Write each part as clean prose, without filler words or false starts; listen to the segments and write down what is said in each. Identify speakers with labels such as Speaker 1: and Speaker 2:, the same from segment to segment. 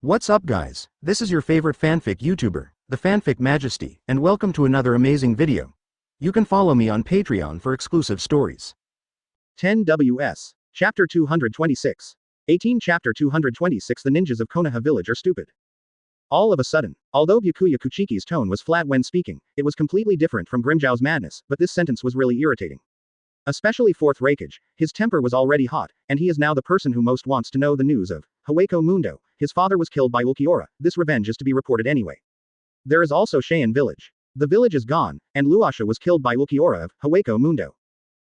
Speaker 1: What's up guys, this is your favorite fanfic YouTuber, the Fanfic Majesty, and welcome to another amazing video. You can follow me on Patreon for exclusive stories.
Speaker 2: 10 WS. Chapter 226. 18 Chapter 226 The ninjas of Konoha village are stupid. All of a sudden, although Byakuya Kuchiki's tone was flat when speaking, it was completely different from Grimmjow's madness, but this sentence was really irritating. Especially fourth Reikage, his temper was already hot, and he is now the person who most wants to know the news of Hawako Mundo. His father was killed by Ulquiorra, this revenge is to be reported anyway. There is also Cheyenne village. The village is gone, and Luasha was killed by Ulquiorra of Hawako Mundo.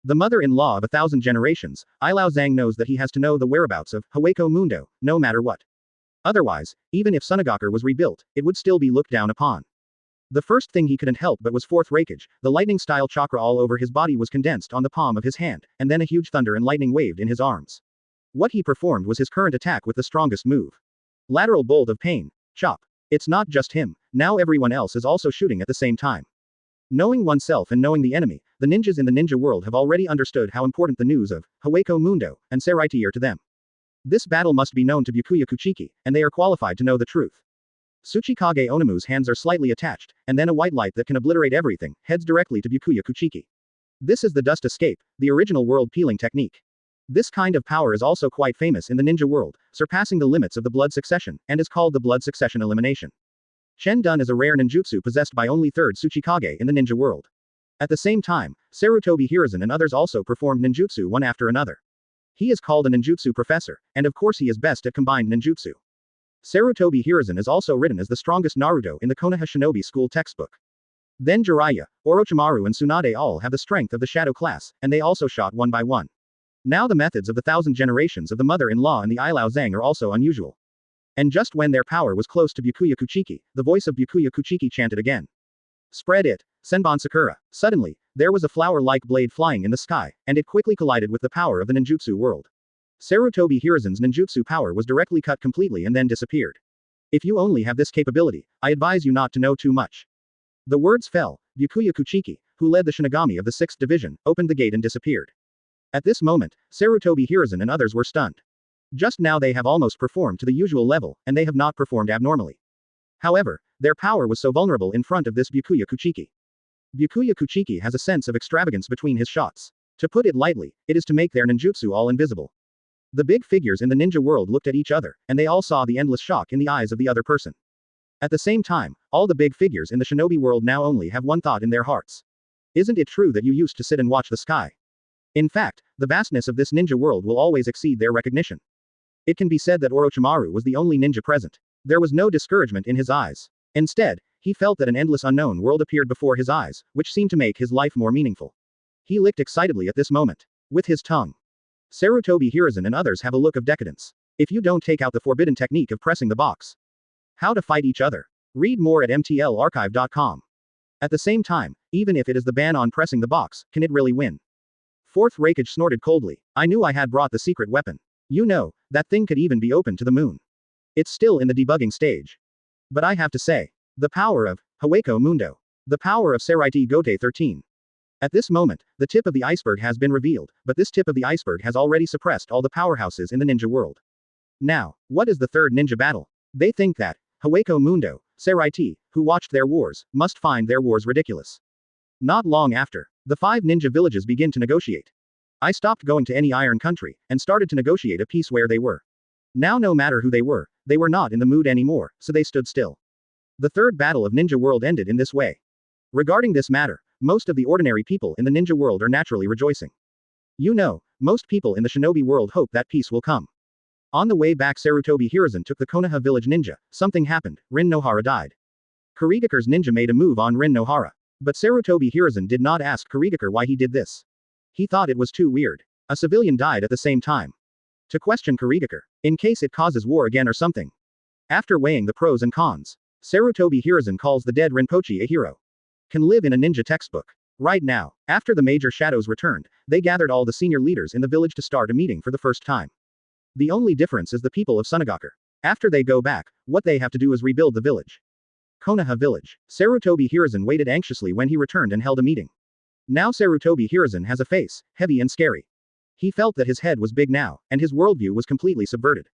Speaker 2: The mother-in-law of 1,000 generations, Ilao Zhang knows that he has to know the whereabouts of Hawako Mundo, no matter what. Otherwise, even if Sunagakure was rebuilt, it would still be looked down upon. The first thing he couldn't help but was fourth Reikage, the lightning-style chakra all over his body was condensed on the palm of his hand, and then a huge thunder and lightning waved in his arms. What he performed was his current attack with the strongest move. Lateral bolt of pain. Chop. It's not just him, now everyone else is also shooting at the same time. Knowing oneself and knowing the enemy, the ninjas in the ninja world have already understood how important the news of Hawako Mundo and Seireitei are to them. This battle must be known to Byakuya Kuchiki, and they are qualified to know the truth. Tsuchikage Onamu's hands are slightly attached, and then a white light that can obliterate everything, heads directly to Byakuya Kuchiki. This is the dust escape, the original world peeling technique. This kind of power is also quite famous in the ninja world, surpassing the limits of the blood succession, and is called the blood succession elimination. Chen Tian is a rare ninjutsu possessed by only third Tsuchikage in the ninja world. At the same time, Sarutobi Hiruzen and others also performed ninjutsu one after another. He is called a ninjutsu professor, and of course he is best at combined ninjutsu. Sarutobi Hiruzen is also written as the strongest Naruto in the Konoha Shinobi School textbook. Then Jiraiya, Orochimaru and Tsunade all have the strength of the shadow class, and they also shot one by one. Now the methods of the 1,000 generations of the mother-in-law and the Ilao Zhang are also unusual. And just when their power was close to Byakuya Kuchiki, the voice of Byakuya Kuchiki chanted again. Spread it, Senbon Sakura. Suddenly, there was a flower-like blade flying in the sky, and it quickly collided with the power of the ninjutsu world. Sarutobi Hiruzen's ninjutsu power was directly cut completely and then disappeared. If you only have this capability, I advise you not to know too much. The words fell. Byakuya Kuchiki, who led the Shinigami of the 6th division, opened the gate and disappeared. At this moment, Sarutobi Hiruzen and others were stunned. Just now they have almost performed to the usual level, and they have not performed abnormally. However, their power was so vulnerable in front of this Byakuya Kuchiki. Byakuya Kuchiki has a sense of extravagance between his shots. To put it lightly, it is to make their ninjutsu all invisible. The big figures in the ninja world looked at each other, and they all saw the endless shock in the eyes of the other person. At the same time, all the big figures in the shinobi world now only have one thought in their hearts. Isn't it true that you used to sit and watch the sky? In fact, the vastness of this ninja world will always exceed their recognition. It can be said that Orochimaru was the only ninja present. There was no discouragement in his eyes. Instead, he felt that an endless unknown world appeared before his eyes, which seemed to make his life more meaningful. He licked excitedly at this moment. With his tongue. Sarutobi Hiruzen and others have a look of decadence. If you don't take out the forbidden technique of pressing the box. How to fight each other. Read more at mtlarchive.com. At the same time, even if it is the ban on pressing the box, can it really win? Fourth Reikage snorted coldly. I knew I had brought the secret weapon. You know, that thing could even be open to the moon. It's still in the debugging stage. But I have to say. The power of Hawako Mundo. The power of Seireitei Gotei 13. At this moment, the tip of the iceberg has been revealed, but this tip of the iceberg has already suppressed all the powerhouses in the ninja world. Now, what is the third ninja battle? They think that Hawako Mundo, Seireitei, who watched their wars, must find their wars ridiculous. Not long after, the 5 ninja villages begin to negotiate. I stopped going to any iron country, and started to negotiate a peace where they were. Now no matter who they were not in the mood anymore, so they stood still. The third battle of ninja world ended in this way. Regarding this matter, most of the ordinary people in the ninja world are naturally rejoicing. You know, most people in the shinobi world hope that peace will come. On the way back Sarutobi Hiruzen took the Konoha village ninja, something happened, Rin Nohara died. Kurigakure's ninja made a move on Rin Nohara. But Sarutobi Hiruzen did not ask Kurigakure why he did this. He thought it was too weird. A civilian died at the same time. To question Kurigakure, in case it causes war again or something. After weighing the pros and cons, Sarutobi Hiruzen calls the dead Rinpoche a hero. Can live in a ninja textbook. Right now, after the major shadows returned, they gathered all the senior leaders in the village to start a meeting for the first time. The only difference is the people of Sunagakure. After they go back, what they have to do is rebuild the village. Konoha village. Sarutobi Hiruzen waited anxiously when he returned and held a meeting. Now Sarutobi Hiruzen has a face, heavy and scary. He felt that his head was big now, and his worldview was completely subverted.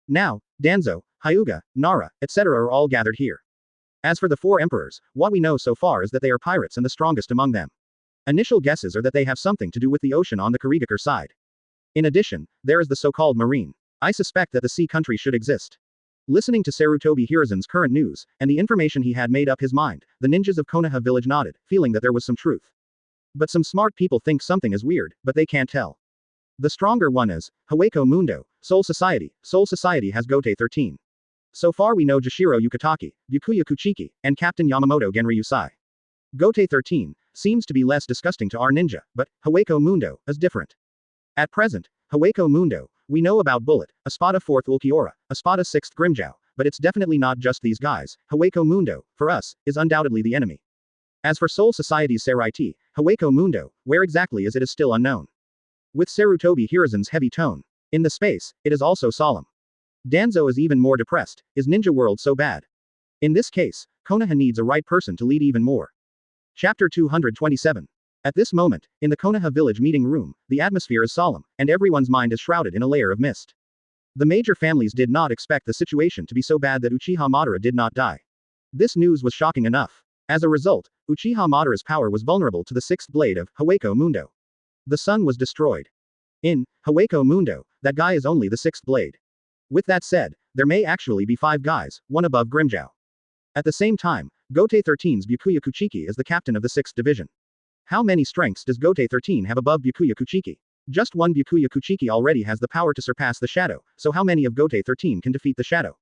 Speaker 2: Now, Danzo, Hyuga, Nara, etc. are all gathered here. As for the 4 emperors, what we know so far is that they are pirates and the strongest among them. Initial guesses are that they have something to do with the ocean on the Kurigakure side. In addition, there is the so-called marine. I suspect that the sea country should exist. Listening to Seireitei Hiruzen's current news, and the information he had made up his mind, the ninjas of Konoha village nodded, feeling that there was some truth. But some smart people think something is weird, but they can't tell. The stronger one is, Hawako Mundo, Soul Society. Soul Society has Gotei 13. So far we know Jashiro Yukitaki, Byakuya Kuchiki, and Captain Yamamoto Genryūsai. Gotei 13 seems to be less disgusting to our ninja, but Hawako Mundo is different. At present, Hawako Mundo, we know about Bullet, Espada 4th Ulquiorra, Espada 6th Grimmjow, but it's definitely not just these guys. Hawako Mundo, for us, is undoubtedly the enemy. As for Soul Society's Seireitei, Hawako Mundo, where exactly is it still unknown. With Seireitei Hiruzen's heavy tone, in the space, it is also solemn. Danzo is even more depressed. Is Ninja World so bad? In this case, Konoha needs a right person to lead even more. Chapter 227. At this moment, in the Konoha village meeting room, the atmosphere is solemn, and everyone's mind is shrouded in a layer of mist. The major families did not expect the situation to be so bad that Uchiha Madara did not die. This news was shocking enough. As a result, Uchiha Madara's power was vulnerable to the 6th blade of Hawako Mundo. The sun was destroyed. In Hawako Mundo, that guy is only the 6th blade. With that said, there may actually be 5 guys, one above Grimmjow. At the same time, Gotei 13's Byakuya Kuchiki is the captain of the 6th division. How many strengths does Gotei 13 have above Byakuya Kuchiki? Just one Byakuya Kuchiki already has the power to surpass the shadow, so how many of Gotei 13 can defeat the shadow?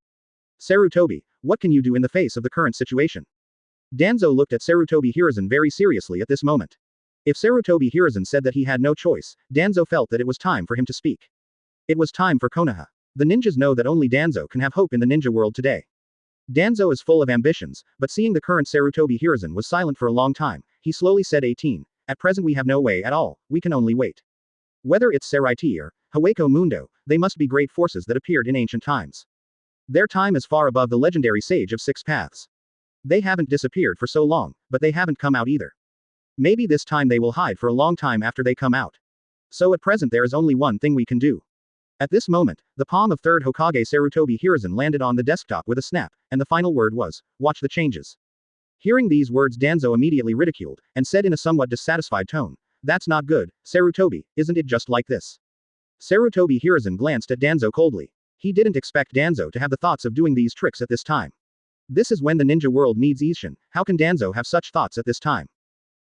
Speaker 2: Seireitei, what can you do in the face of the current situation? Danzo looked at Seireitei Hiruzen very seriously at this moment. If Seireitei Hiruzen said that he had no choice, Danzo felt that it was time for him to speak. It was time for Konoha. The ninjas know that only Danzo can have hope in the ninja world today. Danzo is full of ambitions, but seeing the current Seireitei Hiruzen was silent for a long time, he slowly said 18. At present we have no way at all, we can only wait. Whether it's Seireitei or Hawako Mundo, they must be great forces that appeared in ancient times. Their time is far above the legendary sage of 6 paths. They haven't disappeared for so long, but they haven't come out either. Maybe this time they will hide for a long time after they come out. So at present there is only one thing we can do. At this moment, the palm of 3rd Hokage Seireitei Hiruzen landed on the desktop with a snap, and the final word was, watch the changes. Hearing these words Danzo immediately ridiculed, and said in a somewhat dissatisfied tone, that's not good, Seireitei, isn't it just like this? Seireitei Hiruzen glanced at Danzo coldly. He didn't expect Danzo to have the thoughts of doing these tricks at this time. This is when the ninja world needs Ishin, how can Danzo have such thoughts at this time?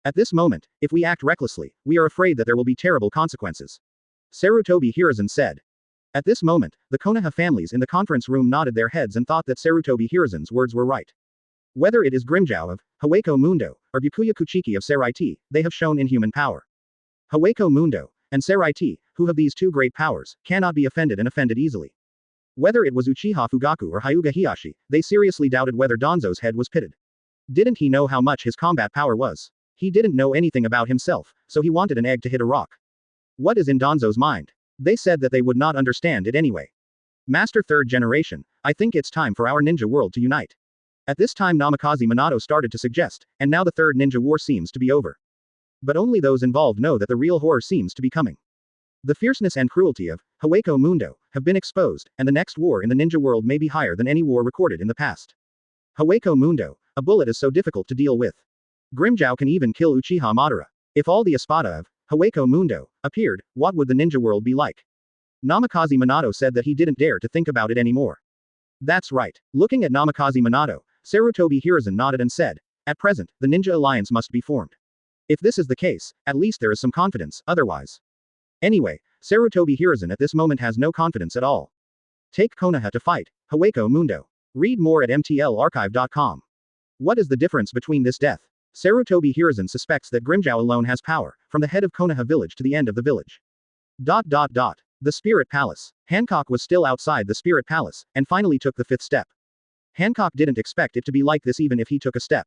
Speaker 2: At this moment, if we act recklessly, we are afraid that there will be terrible consequences. Seireitei Hiruzen said. At this moment, the Konoha families in the conference room nodded their heads and thought that Seireitei Hiruzen's words were right. Whether it is Grimmjow of Hawako Mundo, or Byakuya Kuchiki of Seireitei, they have shown inhuman power. Hawako Mundo, and Seireitei, who have these 2 great powers, cannot be offended and offended easily. Whether it was Uchiha Fugaku or Hyuga Hiyashi, they seriously doubted whether Danzo's head was pitted. Didn't he know how much his combat power was? He didn't know anything about himself, so he wanted an egg to hit a rock. What is in Danzo's mind? They said that they would not understand it anyway. Master 3rd generation, I think it's time for our ninja world to unite. At this time Namikaze Minato started to suggest, and now the 3rd ninja war seems to be over. But only those involved know that the real horror seems to be coming. The fierceness and cruelty of Hawako Mundo have been exposed, and the next war in the ninja world may be higher than any war recorded in the past. Hawako Mundo, a bullet is so difficult to deal with. Grimmjow can even kill Uchiha Madara. If all the Espada of Hawako Mundo appeared, what would the ninja world be like? Namikaze Minato said that he didn't dare to think about it anymore. That's right. Looking at Namikaze Minato, Seireitei Hiruzen nodded and said, at present, the ninja alliance must be formed. If this is the case, at least there is some confidence, otherwise. Anyway, Seireitei Hiruzen at this moment has no confidence at all. Take Konoha to fight, Hawako Mundo. Read more at mtlarchive.com. What is the difference between this death? Seireitei Hiruzen suspects that Grimmjow alone has power, from the head of Konoha village to the end of the village. The Spirit Palace. Hancock was still outside the Spirit Palace, and finally took the 5th step. Hancock didn't expect it to be like this even if he took a step.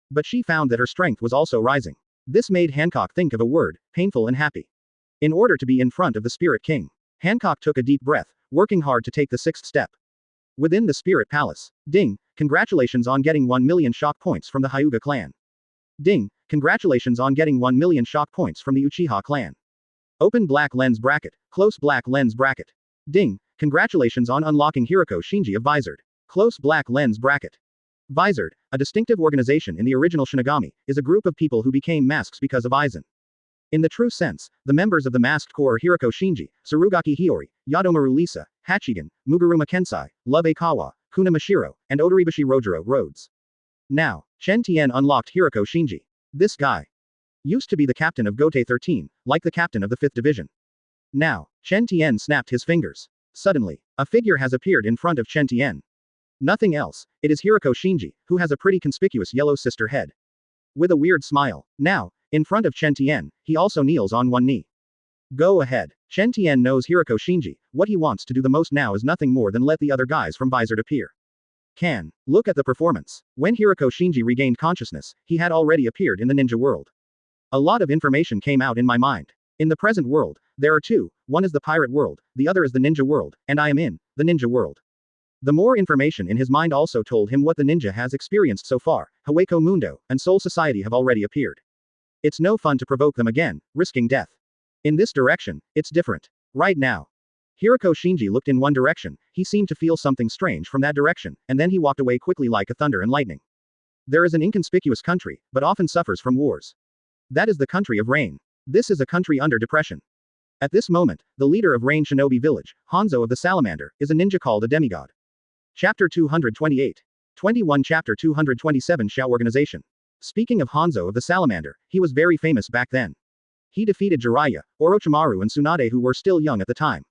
Speaker 2: But she found that her strength was also rising. This made Hancock think of a word, painful and happy. In order to be in front of the Spirit King, Hancock took a deep breath, working hard to take the 6th step. Within the Spirit Palace. Ding, congratulations on getting 1 million shock points from the Hyuga clan. Ding, congratulations on getting 1 million shock points from the Uchiha clan. Open black lens bracket, close black lens bracket. Ding, Congratulations on unlocking Hiroko Shinji of Visored. Close black lens bracket. Visored, a distinctive organization in the original Shinigami, is a group of people who became masks because of Aizen. In the true sense, the members of the masked corps are Hiroko Shinji, Tsurugaki Hiyori, Yadomaru Lisa, Hachigen, Muguruma Kensai, Love Akawa, Kuna Mashiro, and Odoribashi Rojiro Rhodes. Now, Chen Tian unlocked Hiroko Shinji. This guy used to be the captain of Gotei 13, like the captain of the 5th Division. Now, Chen Tian snapped his fingers. Suddenly, a figure has appeared in front of Chen Tian. Nothing else, it is Hiroko Shinji, who has a pretty conspicuous yellow sister head. With a weird smile, now, in front of Chen Tian, he also kneels on one knee. Go ahead. Chen Tian knows Hiroko Shinji, what he wants to do the most now is nothing more than let the other guys from Visored appear. Look at the performance. When Hiroko Shinji regained consciousness, he had already appeared in the ninja world. A lot of information came out in my mind. In the present world, there are two, one is the pirate world, the other is the ninja world, and I am in the ninja world. The more information in his mind also told him what the ninja has experienced so far. Hawako Mundo and Soul Society have already appeared. It's no fun to provoke them again, risking death. In this direction, it's different. Right now. Hiroko Shinji looked in one direction, he seemed to feel something strange from that direction, and then he walked away quickly like a thunder and lightning. There is an inconspicuous country, but often suffers from wars. That is the country of rain. This is a country under depression. At this moment, the leader of Rain Shinobi Village, Hanzo of the Salamander, is a ninja called a demigod. Chapter 228. 21 Chapter 227 Shao Organization. Speaking of Hanzo of the Salamander, he was very famous back then. He defeated Jiraiya, Orochimaru and Tsunade who were still young at the time.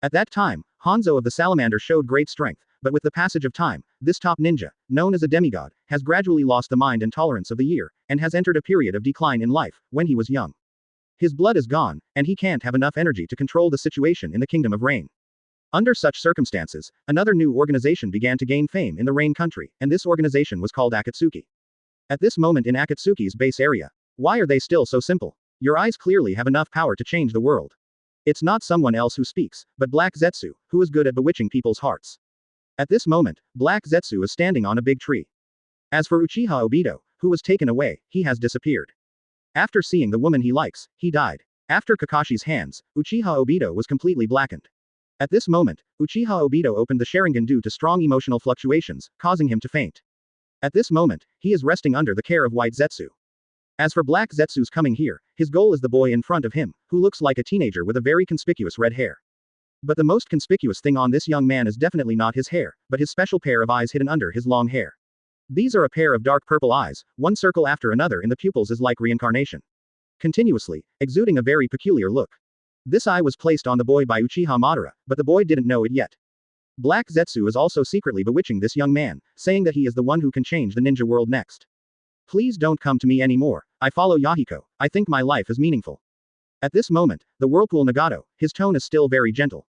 Speaker 2: At that time, Hanzo of the Salamander showed great strength, but with the passage of time, this top ninja, known as a demigod, has gradually lost the mind and tolerance of the year, and has entered a period of decline in life, when he was young. His blood is gone, and he can't have enough energy to control the situation in the Kingdom of Rain. Under such circumstances, another new organization began to gain fame in the Rain country, and this organization was called Akatsuki. At this moment in Akatsuki's base area, why are they still so simple? Your eyes clearly have enough power to change the world. It's not someone else who speaks, but Black Zetsu, who is good at bewitching people's hearts. At this moment, Black Zetsu is standing on a big tree. As for Uchiha Obito, who was taken away, he has disappeared. After seeing the woman he likes, he died. After Kakashi's hands, Uchiha Obito was completely blackened. At this moment, Uchiha Obito opened the Sharingan due to strong emotional fluctuations, causing him to faint. At this moment, he is resting under the care of White Zetsu. As for Black Zetsu's coming here, his goal is the boy in front of him, who looks like a teenager with a very conspicuous red hair. But the most conspicuous thing on this young man is definitely not his hair, but his special pair of eyes hidden under his long hair. These are a pair of dark purple eyes, one circle after another in the pupils is like reincarnation. Continuously, exuding a very peculiar look. This eye was placed on the boy by Uchiha Madara, but the boy didn't know it yet. Black Zetsu is also secretly bewitching this young man, saying that he is the one who can change the ninja world next. Please don't come to me anymore, I follow Yahiko, I think my life is meaningful. At this moment, the whirlpool Nagato, his tone is still very gentle.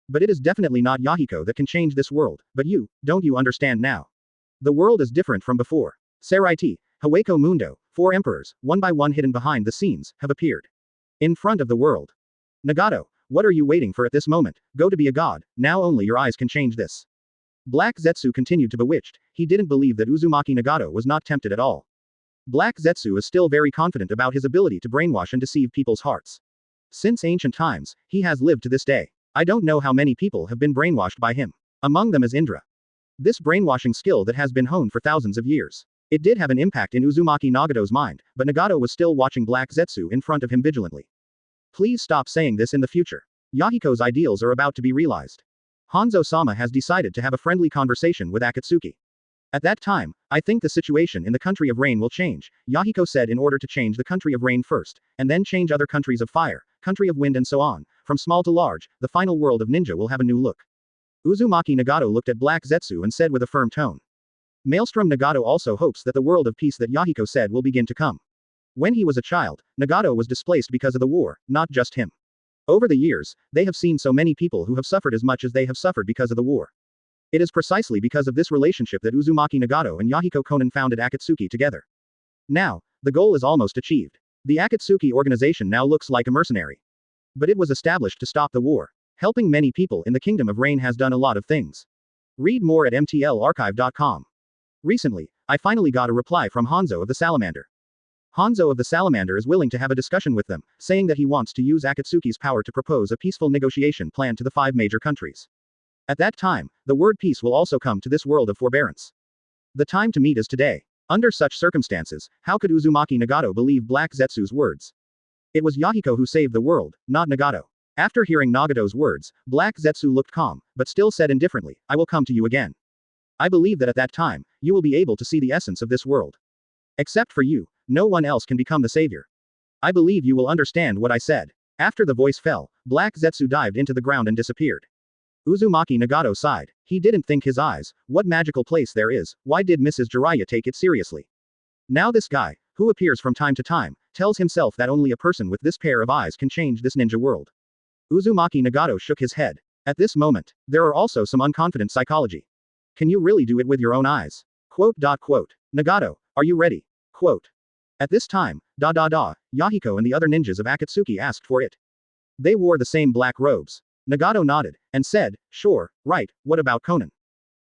Speaker 2: But it is definitely not Yahiko that can change this world, but you, don't you understand now? The world is different from before. Seireitei, Hawako Mundo, 4 emperors, one by one hidden behind the scenes, have appeared. In front of the world. Nagato, what are you waiting for at this moment? Go to be a god, now only your eyes can change this. Black Zetsu continued to bewitched, he didn't believe that Uzumaki Nagato was not tempted at all. Black Zetsu is still very confident about his ability to brainwash and deceive people's hearts. Since ancient times, he has lived to this day. I don't know how many people have been brainwashed by him. Among them is Indra. This brainwashing skill that has been honed for thousands of years. It did have an impact in Uzumaki Nagato's mind, but Nagato was still watching Black Zetsu in front of him vigilantly. Please stop saying this in the future. Yahiko's ideals are about to be realized. Hanzo-sama has decided to have a friendly conversation with Akatsuki. At that time, I think the situation in the country of rain will change, Yahiko said in order to change the country of rain first, and then change other countries of fire, country of wind and so on, from small to large, the final world of ninja will have a new look. Uzumaki Nagato looked at Black Zetsu and said with a firm tone. Maelstrom Nagato also hopes that the world of peace that Yahiko said will begin to come. When he was a child, Nagato was displaced because of the war, not just him. Over the years, they have seen so many people who have suffered as much as they have suffered because of the war. It is precisely because of this relationship that Uzumaki Nagato and Yahiko Konan founded Akatsuki together. Now, the goal is almost achieved. The Akatsuki organization now looks like a mercenary. But it was established to stop the war. Helping many people in the Kingdom of Rain has done a lot of things. Read more at mtlarchive.com. Recently, I finally got a reply from Hanzo of the Salamander. Hanzo of the Salamander is willing to have a discussion with them, saying that he wants to use Akatsuki's power to propose a peaceful negotiation plan to the 5 major countries. At that time, the word peace will also come to this world of forbearance. The time to meet is today. Under such circumstances, how could Uzumaki Nagato believe Black Zetsu's words? It was Yahiko who saved the world, not Nagato. After hearing Nagato's words, Black Zetsu looked calm, but still said indifferently, I will come to you again. I believe that at that time, you will be able to see the essence of this world. Except for you, no one else can become the savior. I believe you will understand what I said. After the voice fell, Black Zetsu dived into the ground and disappeared. Uzumaki Nagato sighed. He didn't think his eyes, what magical place there is, why did Mrs. Jiraiya take it seriously? Now this guy, who appears from time to time, tells himself that only a person with this pair of eyes can change this ninja world. Uzumaki Nagato shook his head. At this moment, there are also some unconfident psychology. Can you really do it with your own eyes? Quote. Nagato, are you ready? Quote. At this time, Yahiko and the other ninjas of Akatsuki asked for it. They wore the same black robes. Nagato nodded, and said, sure, right, what about Conan?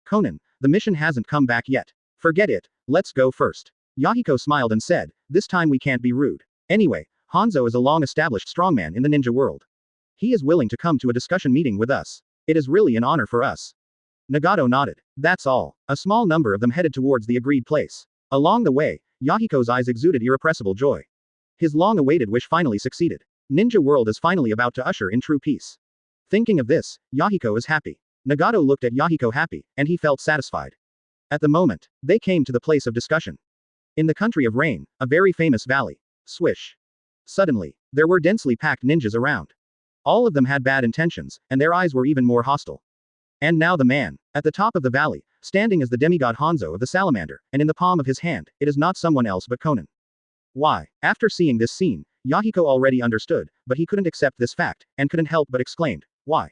Speaker 2: Conan, the mission hasn't come back yet. Forget it, let's go first. Yahiko smiled and said, this time we can't be rude. Anyway, Hanzo is a long-established strongman in the ninja world. He is willing to come to a discussion meeting with us. It is really an honor for us. Nagato nodded. That's all. A small number of them headed towards the agreed place. Along the way, Yahiko's eyes exuded irrepressible joy. His long-awaited wish finally succeeded. Ninja world is finally about to usher in true peace. Thinking of this, Yahiko is happy. Nagato looked at Yahiko happy, and he felt satisfied. At the moment, they came to the place of discussion. In the country of rain, a very famous valley. Swish. Suddenly, there were densely packed ninjas around. All of them had bad intentions, and their eyes were even more hostile. And now the man, at the top of the valley, standing as the demigod Hanzo of the salamander, and in the palm of his hand, it is not someone else but Conan. Why? After seeing this scene, Yahiko already understood, but he couldn't accept this fact, and couldn't help but exclaimed, why?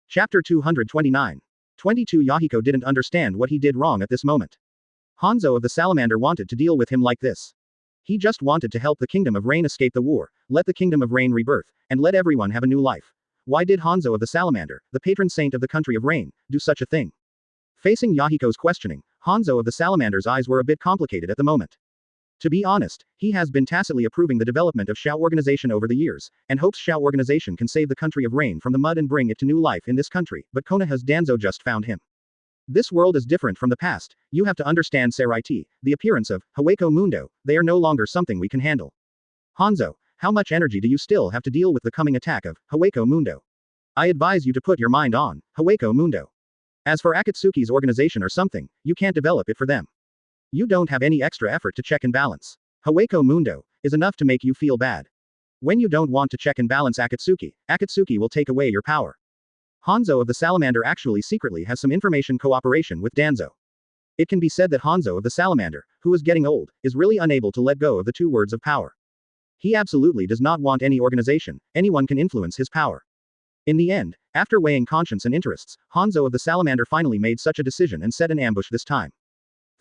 Speaker 2: Chapter 229. 22 Yahiko didn't understand what he did wrong at this moment. Hanzo of the salamander wanted to deal with him like this. He just wanted to help the Kingdom of Rain escape the war, let the Kingdom of Rain rebirth, and let everyone have a new life. Why did Hanzo of the salamander, the patron saint of the country of rain, do such a thing? Facing Yahiko's questioning, Hanzo of the salamander's eyes were a bit complicated at the moment. To be honest, he has been tacitly approving the development of Shao organization over the years, and hopes Shao organization can save the country of rain from the mud and bring it to new life in this country, but Konoha's Danzo just found him. This world is different from the past, you have to understand Seireitei, the appearance of Hueco Mundo, they are no longer something we can handle. Hanzo, how much energy do you still have to deal with the coming attack of Hueco Mundo? I advise you to put your mind on Hueco Mundo. As for Akatsuki's organization or something, you can't develop it for them. You don't have any extra effort to check and balance. Hueco Mundo is enough to make you feel bad. When you don't want to check and balance Akatsuki, Akatsuki will take away your power. Hanzo of the Salamander actually secretly has some information cooperation with Danzo. It can be said that Hanzo of the Salamander, who is getting old, is really unable to let go of the two words of power. He absolutely does not want any organization, anyone can influence his power. In the end, after weighing conscience and interests, Hanzo of the Salamander finally made such a decision and set an ambush this time.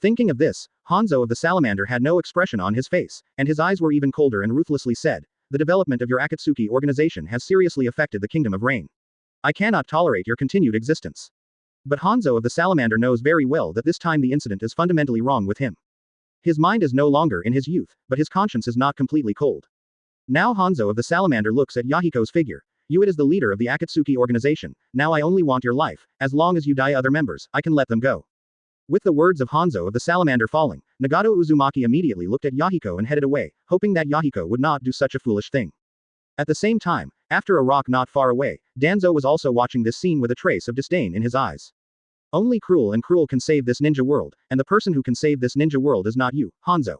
Speaker 2: Thinking of this, Hanzo of the Salamander had no expression on his face, and his eyes were even colder and ruthlessly said, the development of your Akatsuki organization has seriously affected the Kingdom of Rain. I cannot tolerate your continued existence. But Hanzo of the Salamander knows very well that this time the incident is fundamentally wrong with him. His mind is no longer in his youth, but his conscience is not completely cold. Now Hanzo of the Salamander looks at Yahiko's figure. You it is the leader of the Akatsuki organization, now I only want your life, as long as you die other members, I can let them go. With the words of Hanzo of the Salamander falling, Nagato Uzumaki immediately looked at Yahiko and headed away, hoping that Yahiko would not do such a foolish thing. At the same time, after a rock not far away, Danzo was also watching this scene with a trace of disdain in his eyes. Only cruel and cruel can save this ninja world, and the person who can save this ninja world is not you, Hanzo.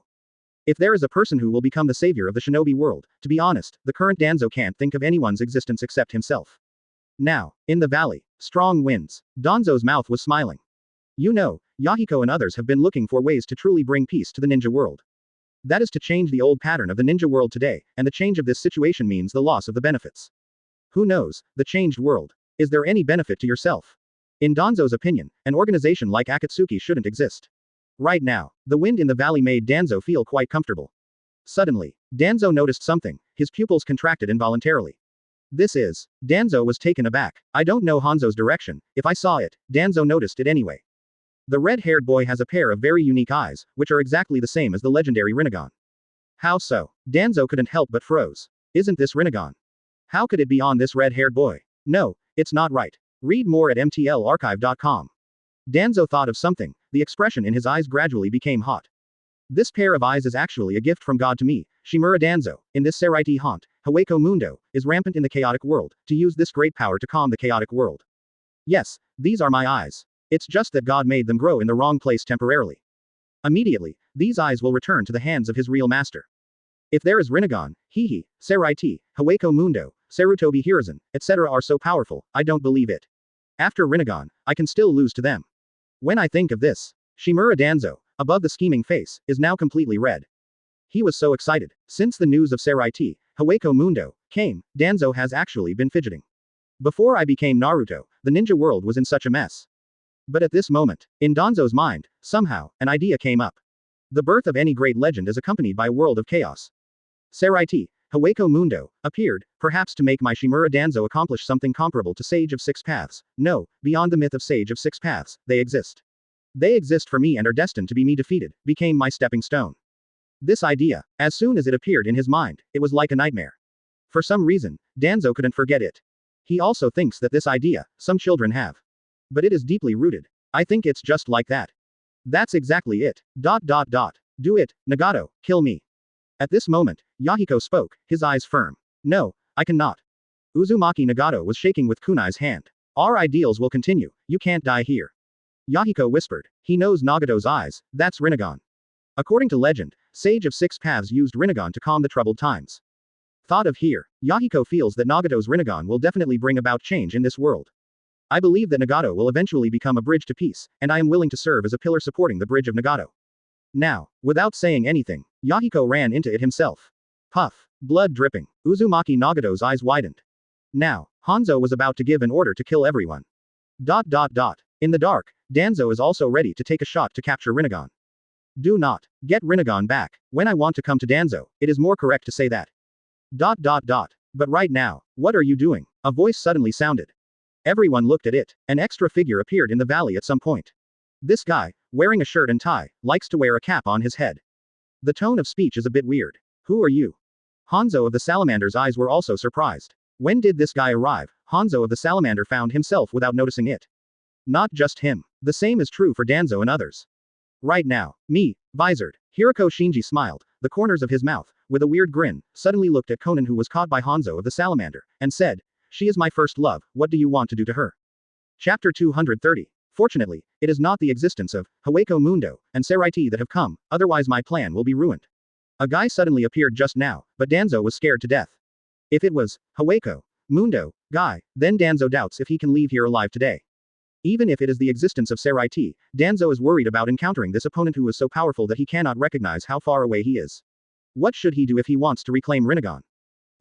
Speaker 2: If there is a person who will become the savior of the shinobi world, to be honest, the current Danzo can't think of anyone's existence except himself. Now, in the valley, strong winds. Danzo's mouth was smiling. You know, Yahiko and others have been looking for ways to truly bring peace to the ninja world. That is to change the old pattern of the ninja world today, and the change of this situation means the loss of the benefits. Who knows, the changed world. Is there any benefit to yourself? In Danzo's opinion, an organization like Akatsuki shouldn't exist. Right now, the wind in the valley made Danzo feel quite comfortable. Suddenly, Danzo noticed something, his pupils contracted involuntarily. This is. Danzo was taken aback. I don't know Hanzo's direction, if I saw it, Danzo noticed it anyway. The red-haired boy has a pair of very unique eyes, which are exactly the same as the legendary Rinnegan. How so? Danzo couldn't help but froze. Isn't this Rinnegan? How could it be on this red-haired boy? No, it's not right. Read more at mtlarchive.com. Danzo thought of something, the expression in his eyes gradually became hot. This pair of eyes is actually a gift from God to me, Shimura Danzo, in this Seireitei haunt, Hawako Mundo, is rampant in the chaotic world, to use this great power to calm the chaotic world. Yes, these are my eyes. It's just that God made them grow in the wrong place temporarily. Immediately, these eyes will return to the hands of his real master. If there is Rinnegan, Hihi, Seireitei, Hawako Mundo, Sarutobi Hiruzen, etc. are so powerful, I don't believe it. After Rinnegan, I can still lose to them. When I think of this, Shimura Danzo, above the scheming face, is now completely red. He was so excited. Since the news of Seireitei, Hawako Mundo, came, Danzo has actually been fidgeting. Before I became Naruto, the ninja world was in such a mess. But at this moment, in Danzo's mind, somehow, an idea came up. The birth of any great legend is accompanied by a world of chaos. Seireitei, Hawako Mundo, appeared, perhaps to make my Shimura Danzo accomplish something comparable to Sage of Six Paths. No, beyond the myth of Sage of Six Paths, they exist. They exist for me and are destined to be me defeated, became my stepping stone. This idea, as soon as it appeared in his mind, it was like a nightmare. For some reason, Danzo couldn't forget it. He also thinks that this idea, some children have. But it is deeply rooted. I think it's just like that. That's exactly it. Do it, Nagato, kill me. At this moment, Yahiko spoke, his eyes firm. No, I cannot. Uzumaki Nagato was shaking with kunai's hand. Our ideals will continue, you can't die here. Yahiko whispered. He knows Nagato's eyes, that's Rinnegan. According to legend, Sage of Six Paths used Rinnegan to calm the troubled times. Thought of here, Yahiko feels that Nagato's Rinnegan will definitely bring about change in this world. I believe that Nagato will eventually become a bridge to peace, and I am willing to serve as a pillar supporting the bridge of Nagato. Now, without saying anything, Yahiko ran into it himself. Puff. Blood dripping. Uzumaki Nagato's eyes widened. Now, Hanzo was about to give an order to kill everyone. In the dark, Danzo is also ready to take a shot to capture Rinnegan. Do not get Rinnegan back. When I want to come to Danzo, it is more correct to say that. But right now, what are you doing? A voice suddenly sounded. Everyone looked at it. An extra figure appeared in the valley at some point. This guy, wearing a shirt and tie, likes to wear a cap on his head. The tone of speech is a bit weird. Who are you? Hanzo of the Salamander's eyes were also surprised. When did this guy arrive? Hanzo of the Salamander found himself without noticing it. Not just him. The same is true for Danzo and others. Right now, me, visored. Hiroko Shinji smiled, the corners of his mouth, with a weird grin, suddenly looked at Konan who was caught by Hanzo of the Salamander, and said, she is my first love, what do you want to do to her? Chapter 230. Fortunately, it is not the existence of Hawako Mundo and Seireitei that have come, otherwise my plan will be ruined. A guy suddenly appeared just now, but Danzo was scared to death. If it was Hawako Mundo guy, then Danzo doubts if he can leave here alive today. Even if it is the existence of Seireitei, Danzo is worried about encountering this opponent who is so powerful that he cannot recognize how far away he is. What should he do if he wants to reclaim Rinnegan?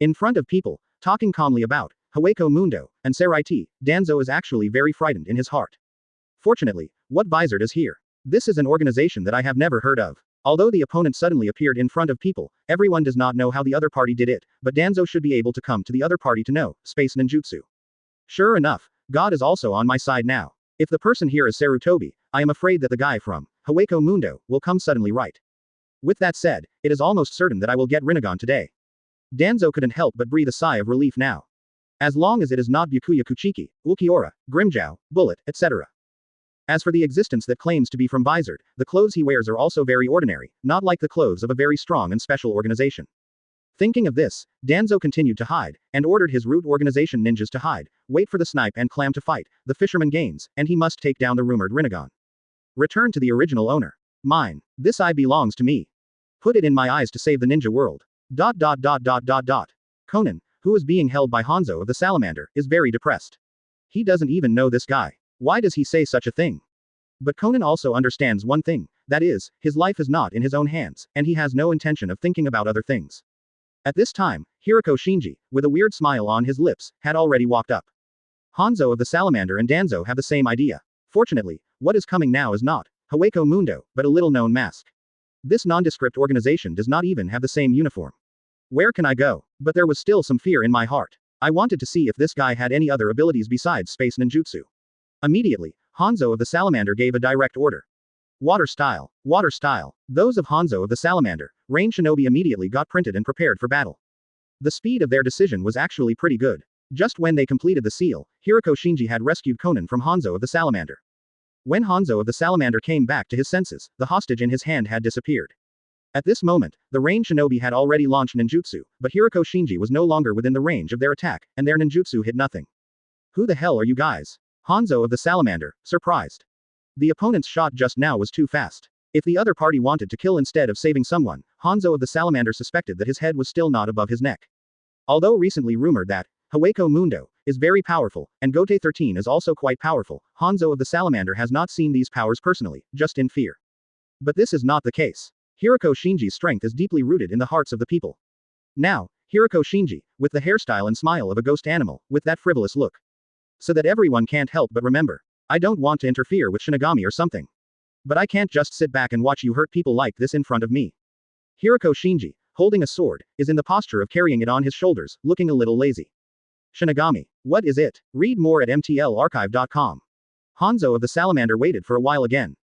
Speaker 2: In front of people, talking calmly about Hawako Mundo and Seireitei, Danzo is actually very frightened in his heart. Fortunately, what visored is here? This is an organization that I have never heard of. Although the opponent suddenly appeared in front of people, everyone does not know how the other party did it, but Danzo should be able to come to the other party to know, space ninjutsu. Sure enough, God is also on my side now. If the person here is Sarutobi, I am afraid that the guy from Hawako Mundo will come suddenly right. With that said, it is almost certain that I will get Rinnegan today. Danzo couldn't help but breathe a sigh of relief now. As long as it is not Byakuya Kuchiki, Ukiora, Grimjow, Bullet, etc. As for the existence that claims to be from Visored, the clothes he wears are also very ordinary, not like the clothes of a very strong and special organization. Thinking of this, Danzo continued to hide, and ordered his root organization ninjas to hide, wait for the snipe and clam to fight, the fisherman gains, and he must take down the rumored Rinnegan. Return to the original owner. Mine. This eye belongs to me. Put it in my eyes to save the ninja world. Konan, who is being held by Hanzo of the Salamander, is very depressed. He doesn't even know this guy. Why does he say such a thing? But Konan also understands one thing, that is, his life is not in his own hands, and he has no intention of thinking about other things. At this time, Hiroko Shinji, with a weird smile on his lips, had already walked up. Hanzo of the Salamander and Danzo have the same idea. Fortunately, what is coming now is not Hawako Mundo, but a little-known mask. This nondescript organization does not even have the same uniform. Where can I go? But there was still some fear in my heart. I wanted to see if this guy had any other abilities besides space ninjutsu. Immediately, Hanzo of the Salamander gave a direct order. Water style. Water style. Those of Hanzo of the Salamander, Rain Shinobi immediately got printed and prepared for battle. The speed of their decision was actually pretty good. Just when they completed the seal, Hiroko Shinji had rescued Konan from Hanzo of the Salamander. When Hanzo of the Salamander came back to his senses, the hostage in his hand had disappeared. At this moment, the rain shinobi had already launched ninjutsu, but Hiroko Shinji was no longer within the range of their attack, and their ninjutsu hit nothing. Who the hell are you guys? Hanzo of the Salamander, surprised. The opponent's shot just now was too fast. If the other party wanted to kill instead of saving someone, Hanzo of the Salamander suspected that his head was still not above his neck. Although recently rumored that Haweko Mundo is very powerful, and Gotei 13 is also quite powerful, Hanzo of the Salamander has not seen these powers personally, just in fear. But this is not the case. Hiroko Shinji's strength is deeply rooted in the hearts of the people. Now, Hiroko Shinji, with the hairstyle and smile of a ghost animal, with that frivolous look. So that everyone can't help but remember. I don't want to interfere with Shinigami or something. But I can't just sit back and watch you hurt people like this in front of me. Hiroko Shinji, holding a sword, is in the posture of carrying it on his shoulders, looking a little lazy. Shinigami. What is it? Read more at mtlarchive.com. Hanzo of the Salamander waited for a while again.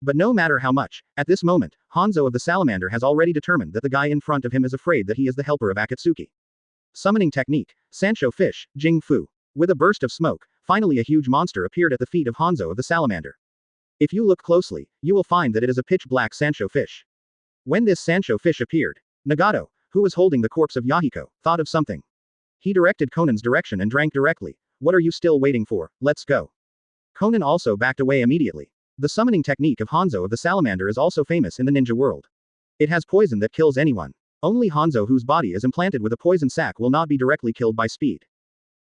Speaker 2: But no matter how much, at this moment, Hanzo of the Salamander has already determined that the guy in front of him is afraid that he is the helper of Akatsuki. Summoning technique, Sancho Fish, Jing Fu. With a burst of smoke, finally a huge monster appeared at the feet of Hanzo of the Salamander. If you look closely, you will find that it is a pitch-black Sancho Fish. When this Sancho Fish appeared, Nagato, who was holding the corpse of Yahiko, thought of something. He directed Konan's direction and drank directly. What are you still waiting for? Let's go. Konan also backed away immediately. The summoning technique of Hanzo of the Salamander is also famous in the ninja world. It has poison that kills anyone. Only Hanzo, whose body is implanted with a poison sac, will not be directly killed by speed.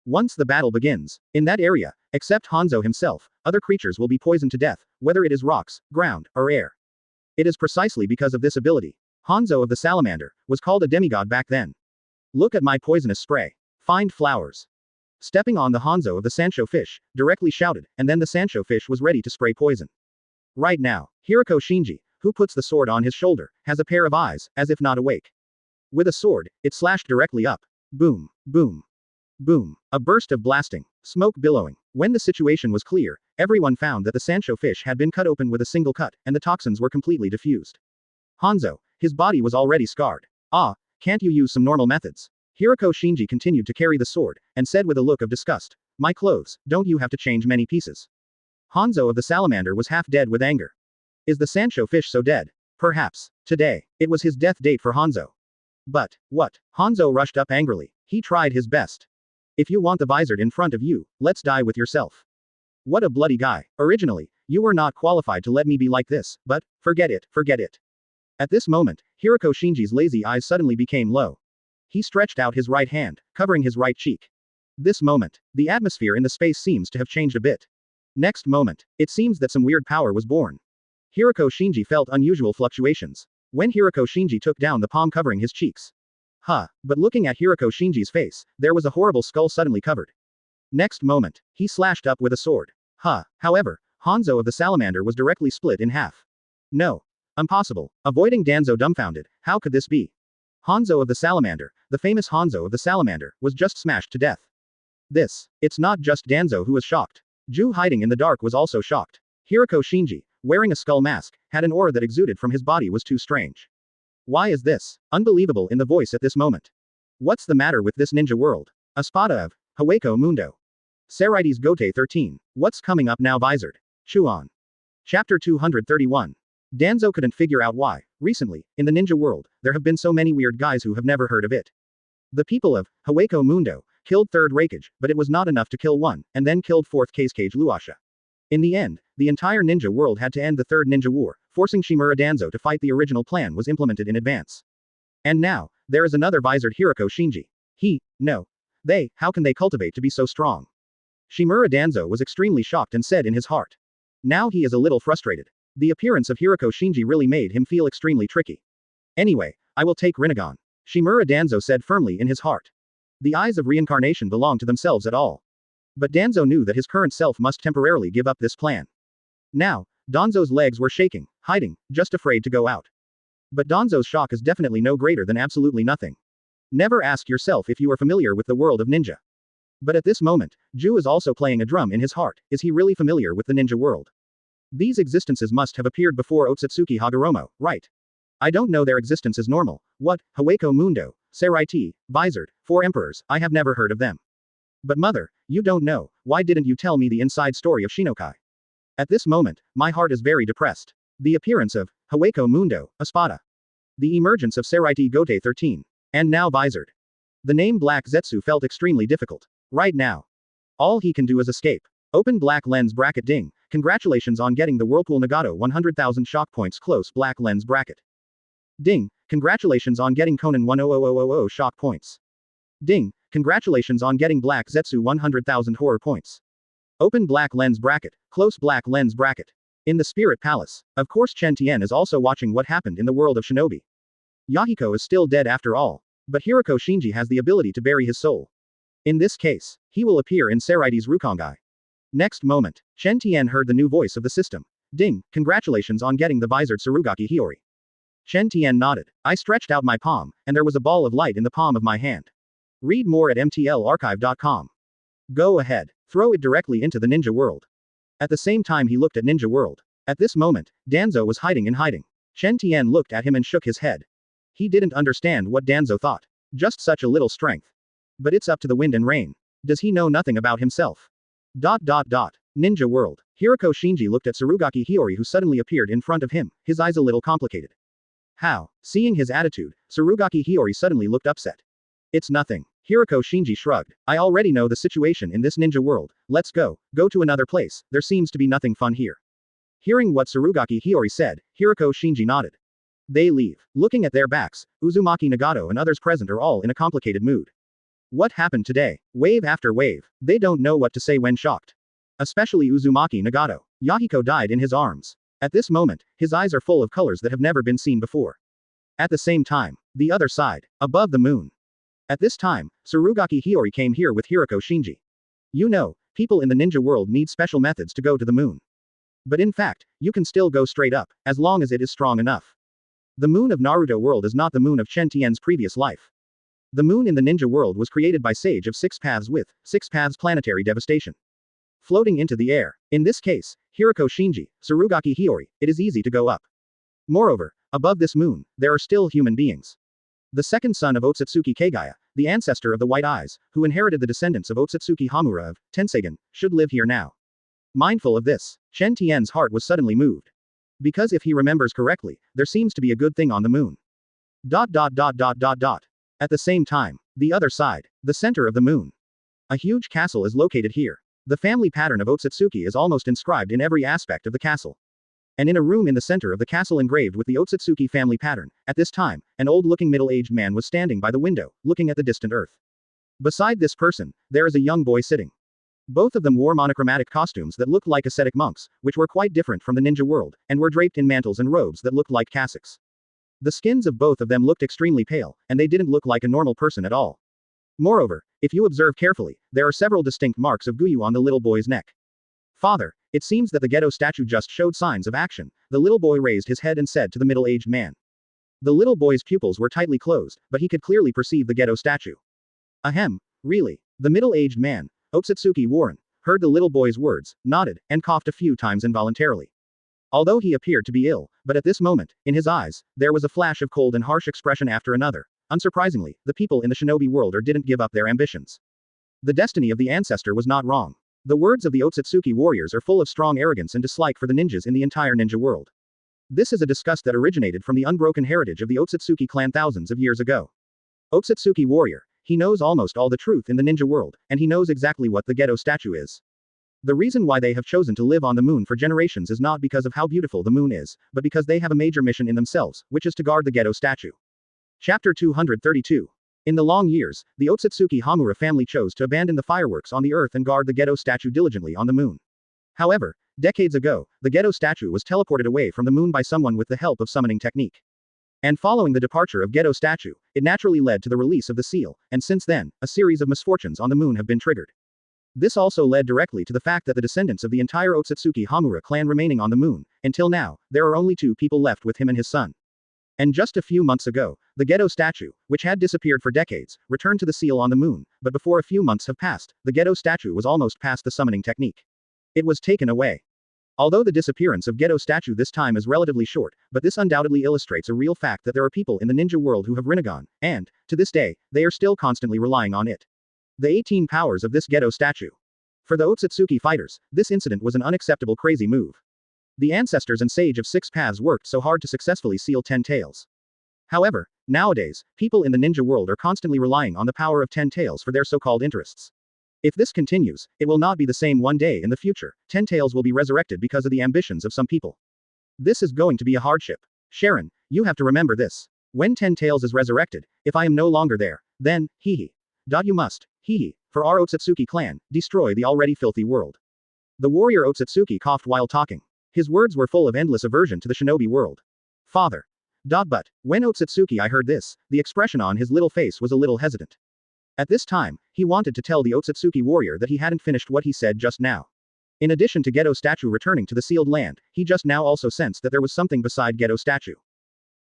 Speaker 2: Once the battle begins, in that area, except Hanzo himself, other creatures will be poisoned to death, whether it is rocks, ground, or air. It is precisely because of this ability. Hanzo of the Salamander was called a demigod back then. Look at my poisonous spray. Find flowers. Stepping on the Hanzo of the Sancho Fish, directly shouted, and then the Sancho Fish was ready to spray poison. Right now, Hiroko Shinji, who puts the sword on his shoulder, has a pair of eyes, as if not awake. With a sword, it slashed directly up. Boom, boom, boom. A burst of blasting, smoke billowing. When the situation was clear, everyone found that the Sancho Fish had been cut open with a single cut, and the toxins were completely diffused. Hanzo, his body was already scarred. Ah, can't you use some normal methods? Hiroko Shinji continued to carry the sword, and said with a look of disgust, my clothes, don't you have to change many pieces? Hanzo of the Salamander was half dead with anger. Is the Sancho Fish so dead? Perhaps. Today, it was his death date for Hanzo. But, what? Hanzo rushed up angrily. He tried his best. If you want the visored in front of you, let's die with yourself. What a bloody guy. Originally, you were not qualified to let me be like this, but, forget it, forget it. At this moment, Hiroko Shinji's lazy eyes suddenly became low. He stretched out his right hand, covering his right cheek. This moment, the atmosphere in the space seems to have changed a bit. Next moment, it seems that some weird power was born. Hiroko Shinji felt unusual fluctuations. When Hiroko Shinji took down the palm covering his cheeks. But looking at Hiroko Shinji's face, there was a horrible skull suddenly covered. Next moment, he slashed up with a sword. However, Hanzo of the Salamander was directly split in half. No. Impossible. Avoiding Danzo dumbfounded, how could this be? Hanzo of the Salamander, the famous Hanzo of the Salamander, was just smashed to death. It's not just Danzo who was shocked. Ju hiding in the dark was also shocked. Hiroko Shinji, wearing a skull mask, had an aura that exuded from his body was too strange. Why is this? Unbelievable in the voice at this moment. What's the matter with this ninja world? A spada of Haweko Mundo. Seireitei's Gotei 13. What's coming up now visored? Chew on. Chapter 231. Danzo couldn't figure out why, recently, in the ninja world, there have been so many weird guys who have never heard of it. The people of Haweko Mundo killed third Raikage, but it was not enough to kill one, and then killed fourth Kage Luasha. In the end, the entire ninja world had to end the third ninja war, forcing Shimura Danzo to fight. The original plan was implemented in advance. And now, there is another visored Hiroko Shinji. How can they cultivate to be so strong? Shimura Danzo was extremely shocked and said in his heart. Now he is a little frustrated. The appearance of Hiroko Shinji really made him feel extremely tricky. Anyway, I will take Rinnegan. Shimura Danzo said firmly in his heart. The eyes of reincarnation belong to themselves at all. But Danzo knew that his current self must temporarily give up this plan. Now, Danzo's legs were shaking, hiding, just afraid to go out. But Danzo's shock is definitely no greater than absolutely nothing. Never ask yourself if you are familiar with the world of ninja. But at this moment, Ju is also playing a drum in his heart. Is he really familiar with the ninja world? These existences must have appeared before Otsutsuki Hagoromo, right? I don't know their existence is normal. What? Haweko Mundo, Seireitei, visored, 4 emperors, I have never heard of them. But mother, you don't know, why didn't you tell me the inside story of Shinokai? At this moment, my heart is very depressed. The appearance of Haweko Mundo, Espada. The emergence of Seireitei Gotei 13. And now Visored. The name Black Zetsu felt extremely difficult. Right now. All he can do is escape. Open black lens bracket ding. Congratulations on getting the Whirlpool Nagato 100,000 shock points close black lens bracket. Ding. Congratulations on getting Conan 100,000 shock points. Ding. Congratulations on getting Black Zetsu 100,000 horror points. Open black lens bracket. Close black lens bracket. In the Spirit Palace. Of course Chen Tian is also watching what happened in the world of Shinobi. Yahiko is still dead after all. But Hiroko Shinji has the ability to bury his soul. In this case, he will appear in Seireitei's Rukongai. Next moment, Chen Tian heard the new voice of the system. Ding, congratulations on getting the visored Surugaki Hiyori. Chen Tian nodded. I stretched out my palm, and there was a ball of light in the palm of my hand. Read more at mtlarchive.com. Go ahead. Throw it directly into the ninja world. At the same time he looked at Ninja World. At this moment, Danzo was hiding in hiding. Chen Tian looked at him and shook his head. He didn't understand what Danzo thought. Just such a little strength. But it's up to the wind and rain. Does he know nothing about himself? Ninja World. Hiroko Shinji looked at Surugaki Hiyori who suddenly appeared in front of him, his eyes a little complicated. How? Seeing his attitude, Surugaki Hiyori suddenly looked upset. It's nothing. Hiroko Shinji shrugged. I already know the situation in this ninja world. Let's go to another place, there seems to be nothing fun here. Hearing what Surugaki Hiyori said, Hiroko Shinji nodded. They leave. Looking at their backs, Uzumaki Nagato and others present are all in a complicated mood. What happened today? Wave after wave. They don't know what to say when shocked. Especially Uzumaki Nagato. Yahiko died in his arms. At this moment, his eyes are full of colors that have never been seen before. At the same time, the other side, above the moon. At this time, Surugaki Hiyori came here with Hiroko Shinji. You know, people in the ninja world need special methods to go to the moon. But in fact, you can still go straight up, as long as it is strong enough. The moon of Naruto world is not the moon of Chen Tian's previous life. The moon in the ninja world was created by Sage of Six Paths with 6 paths planetary devastation. Floating into the air. In this case, Hiroko Shinji, Surugaki Hiyori, it is easy to go up. Moreover, above this moon, there are still human beings. The second son of Otsutsuki Kagaya, the ancestor of the White Eyes, who inherited the descendants of Otsutsuki Hamura of Tenseigan, should live here now. Mindful of this, Chen Tian's heart was suddenly moved. Because if he remembers correctly, there seems to be a good thing on the moon. At the same time, the other side, the center of the moon. A huge castle is located here. The family pattern of Otsutsuki is almost inscribed in every aspect of the castle. And in a room in the center of the castle engraved with the Otsutsuki family pattern, at this time, an old-looking middle-aged man was standing by the window, looking at the distant earth. Beside this person, there is a young boy sitting. Both of them wore monochromatic costumes that looked like ascetic monks, which were quite different from the ninja world, and were draped in mantles and robes that looked like cassocks. The skins of both of them looked extremely pale, and they didn't look like a normal person at all. Moreover, if you observe carefully, there are several distinct marks of Guyu on the little boy's neck. Father, it seems that the Geto statue just showed signs of action. The little boy raised his head and said to the middle-aged man. The little boy's pupils were tightly closed, but he could clearly perceive the Geto statue. Ahem, really? The middle-aged man, Otsutsuki Warren, heard the little boy's words, nodded, and coughed a few times involuntarily. Although he appeared to be ill, but at this moment, in his eyes, there was a flash of cold and harsh expression after another. Unsurprisingly, the people in the shinobi world didn't give up their ambitions. The destiny of the ancestor was not wrong. The words of the Otsutsuki warriors are full of strong arrogance and dislike for the ninjas in the entire ninja world. This is a disgust that originated from the unbroken heritage of the Otsutsuki clan thousands of years ago. Otsutsuki warrior, he knows almost all the truth in the ninja world, and he knows exactly what the Geto statue is. The reason why they have chosen to live on the moon for generations is not because of how beautiful the moon is, but because they have a major mission in themselves, which is to guard the Geto statue. Chapter 232. In the long years, the Otsutsuki Hamura family chose to abandon the fireworks on the earth and guard the Geto statue diligently on the moon. However, decades ago, the Geto statue was teleported away from the moon by someone with the help of summoning technique. And following the departure of Geto statue, it naturally led to the release of the seal, and since then, a series of misfortunes on the moon have been triggered. This also led directly to the fact that the descendants of the entire Otsutsuki Hamura clan remaining on the moon, until now, there are only 2 people left with him and his son. And just a few months ago, the Geto statue, which had disappeared for decades, returned to the seal on the moon, but before a few months have passed, the Geto statue was almost past the summoning technique. It was taken away. Although the disappearance of Geto statue this time is relatively short, but this undoubtedly illustrates a real fact that there are people in the ninja world who have Rinnegan, and, to this day, they are still constantly relying on it. The 18 powers of this Geto statue. For the Otsutsuki fighters, this incident was an unacceptable crazy move. The ancestors and sage of 6 paths worked so hard to successfully seal 10 tails. However, nowadays, people in the ninja world are constantly relying on the power of 10 tails for their so-called interests. If this continues, it will not be the same one day in the future. 10 tails will be resurrected because of the ambitions of some people. This is going to be a hardship. Sharon, you have to remember this. When 10 tails is resurrected, if I am no longer there, then, hee. You must, hee, for our Otsutsuki clan, destroy the already filthy world. The warrior Otsutsuki coughed while talking. His words were full of endless aversion to the shinobi world. Father. But, when Otsutsuki heard this, the expression on his little face was a little hesitant. At this time, he wanted to tell the Otsutsuki warrior that he hadn't finished what he said just now. In addition to Geto statue returning to the sealed land, he just now also sensed that there was something beside Geto statue.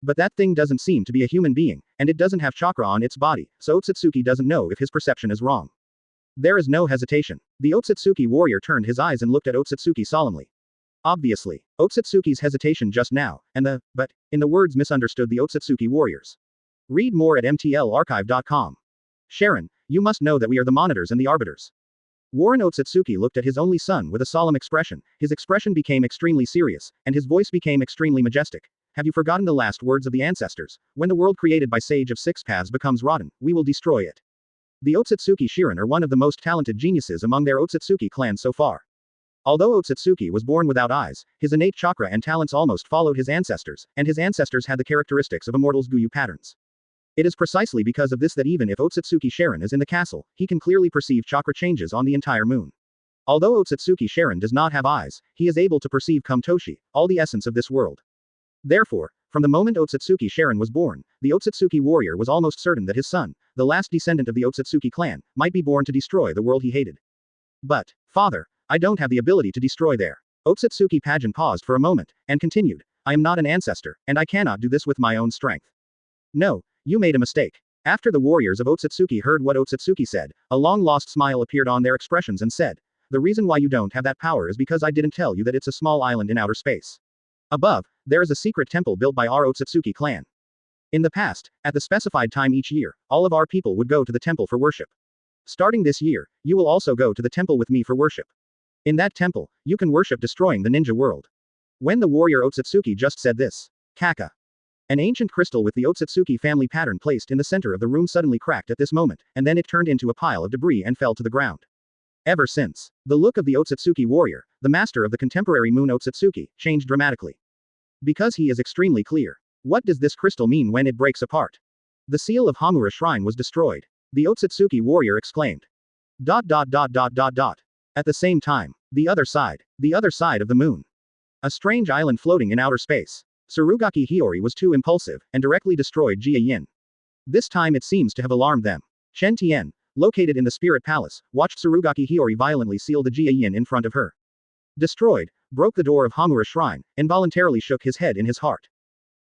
Speaker 2: But that thing doesn't seem to be a human being, and it doesn't have chakra on its body, so Otsutsuki doesn't know if his perception is wrong. There is no hesitation. The Otsutsuki warrior turned his eyes and looked at Otsutsuki solemnly. Obviously, Otsutsuki's hesitation just now, and but, in the words misunderstood the Otsutsuki warriors. Read more at mtlarchive.com. Sharon, you must know that we are the monitors and the arbiters. Warren Otsutsuki looked at his only son with a solemn expression. His expression became extremely serious, and his voice became extremely majestic. Have you forgotten the last words of the ancestors? When the world created by Sage of 6 Paths becomes rotten, we will destroy it. The Otsutsuki Shirin are one of the most talented geniuses among their Otsutsuki clan so far. Although Otsutsuki was born without eyes, his innate chakra and talents almost followed his ancestors, and his ancestors had the characteristics of immortals' Guyu patterns. It is precisely because of this that even if Otsutsuki Shirin is in the castle, he can clearly perceive chakra changes on the entire moon. Although Otsutsuki Shirin does not have eyes, he is able to perceive Toshi, all the essence of this world. Therefore, from the moment Otsutsuki Shirin was born, the Otsutsuki warrior was almost certain that his son, the last descendant of the Otsutsuki clan, might be born to destroy the world he hated. But, father, I don't have the ability to destroy there. Otsutsuki Pageant paused for a moment, and continued, I am not an ancestor, and I cannot do this with my own strength. No, you made a mistake. After the warriors of Otsutsuki heard what Otsutsuki said, a long-lost smile appeared on their expressions and said, the reason why you don't have that power is because I didn't tell you that it's a small island in outer space. Above, there is a secret temple built by our Otsutsuki clan. In the past, at the specified time each year, all of our people would go to the temple for worship. Starting this year, you will also go to the temple with me for worship. In that temple, you can worship destroying the ninja world. When the warrior Otsutsuki just said this, Kaka. An ancient crystal with the Otsutsuki family pattern placed in the center of the room suddenly cracked at this moment, and then it turned into a pile of debris and fell to the ground. Ever since, the look of the Otsutsuki warrior, the master of the contemporary moon Otsutsuki, changed dramatically. Because he is extremely clear. What does this crystal mean when it breaks apart? The seal of Hamura Shrine was destroyed. The Otsutsuki warrior exclaimed. At the same time, the other side of the moon. A strange island floating in outer space. Surugaki Hiyori was too impulsive, and directly destroyed Jia Yin. This time it seems to have alarmed them. Chen Tian, located in the spirit palace, watched Surugaki Hiyori violently seal the Jia Yin in front of her. Destroyed, broke the door of Hamura Shrine, involuntarily shook his head in his heart.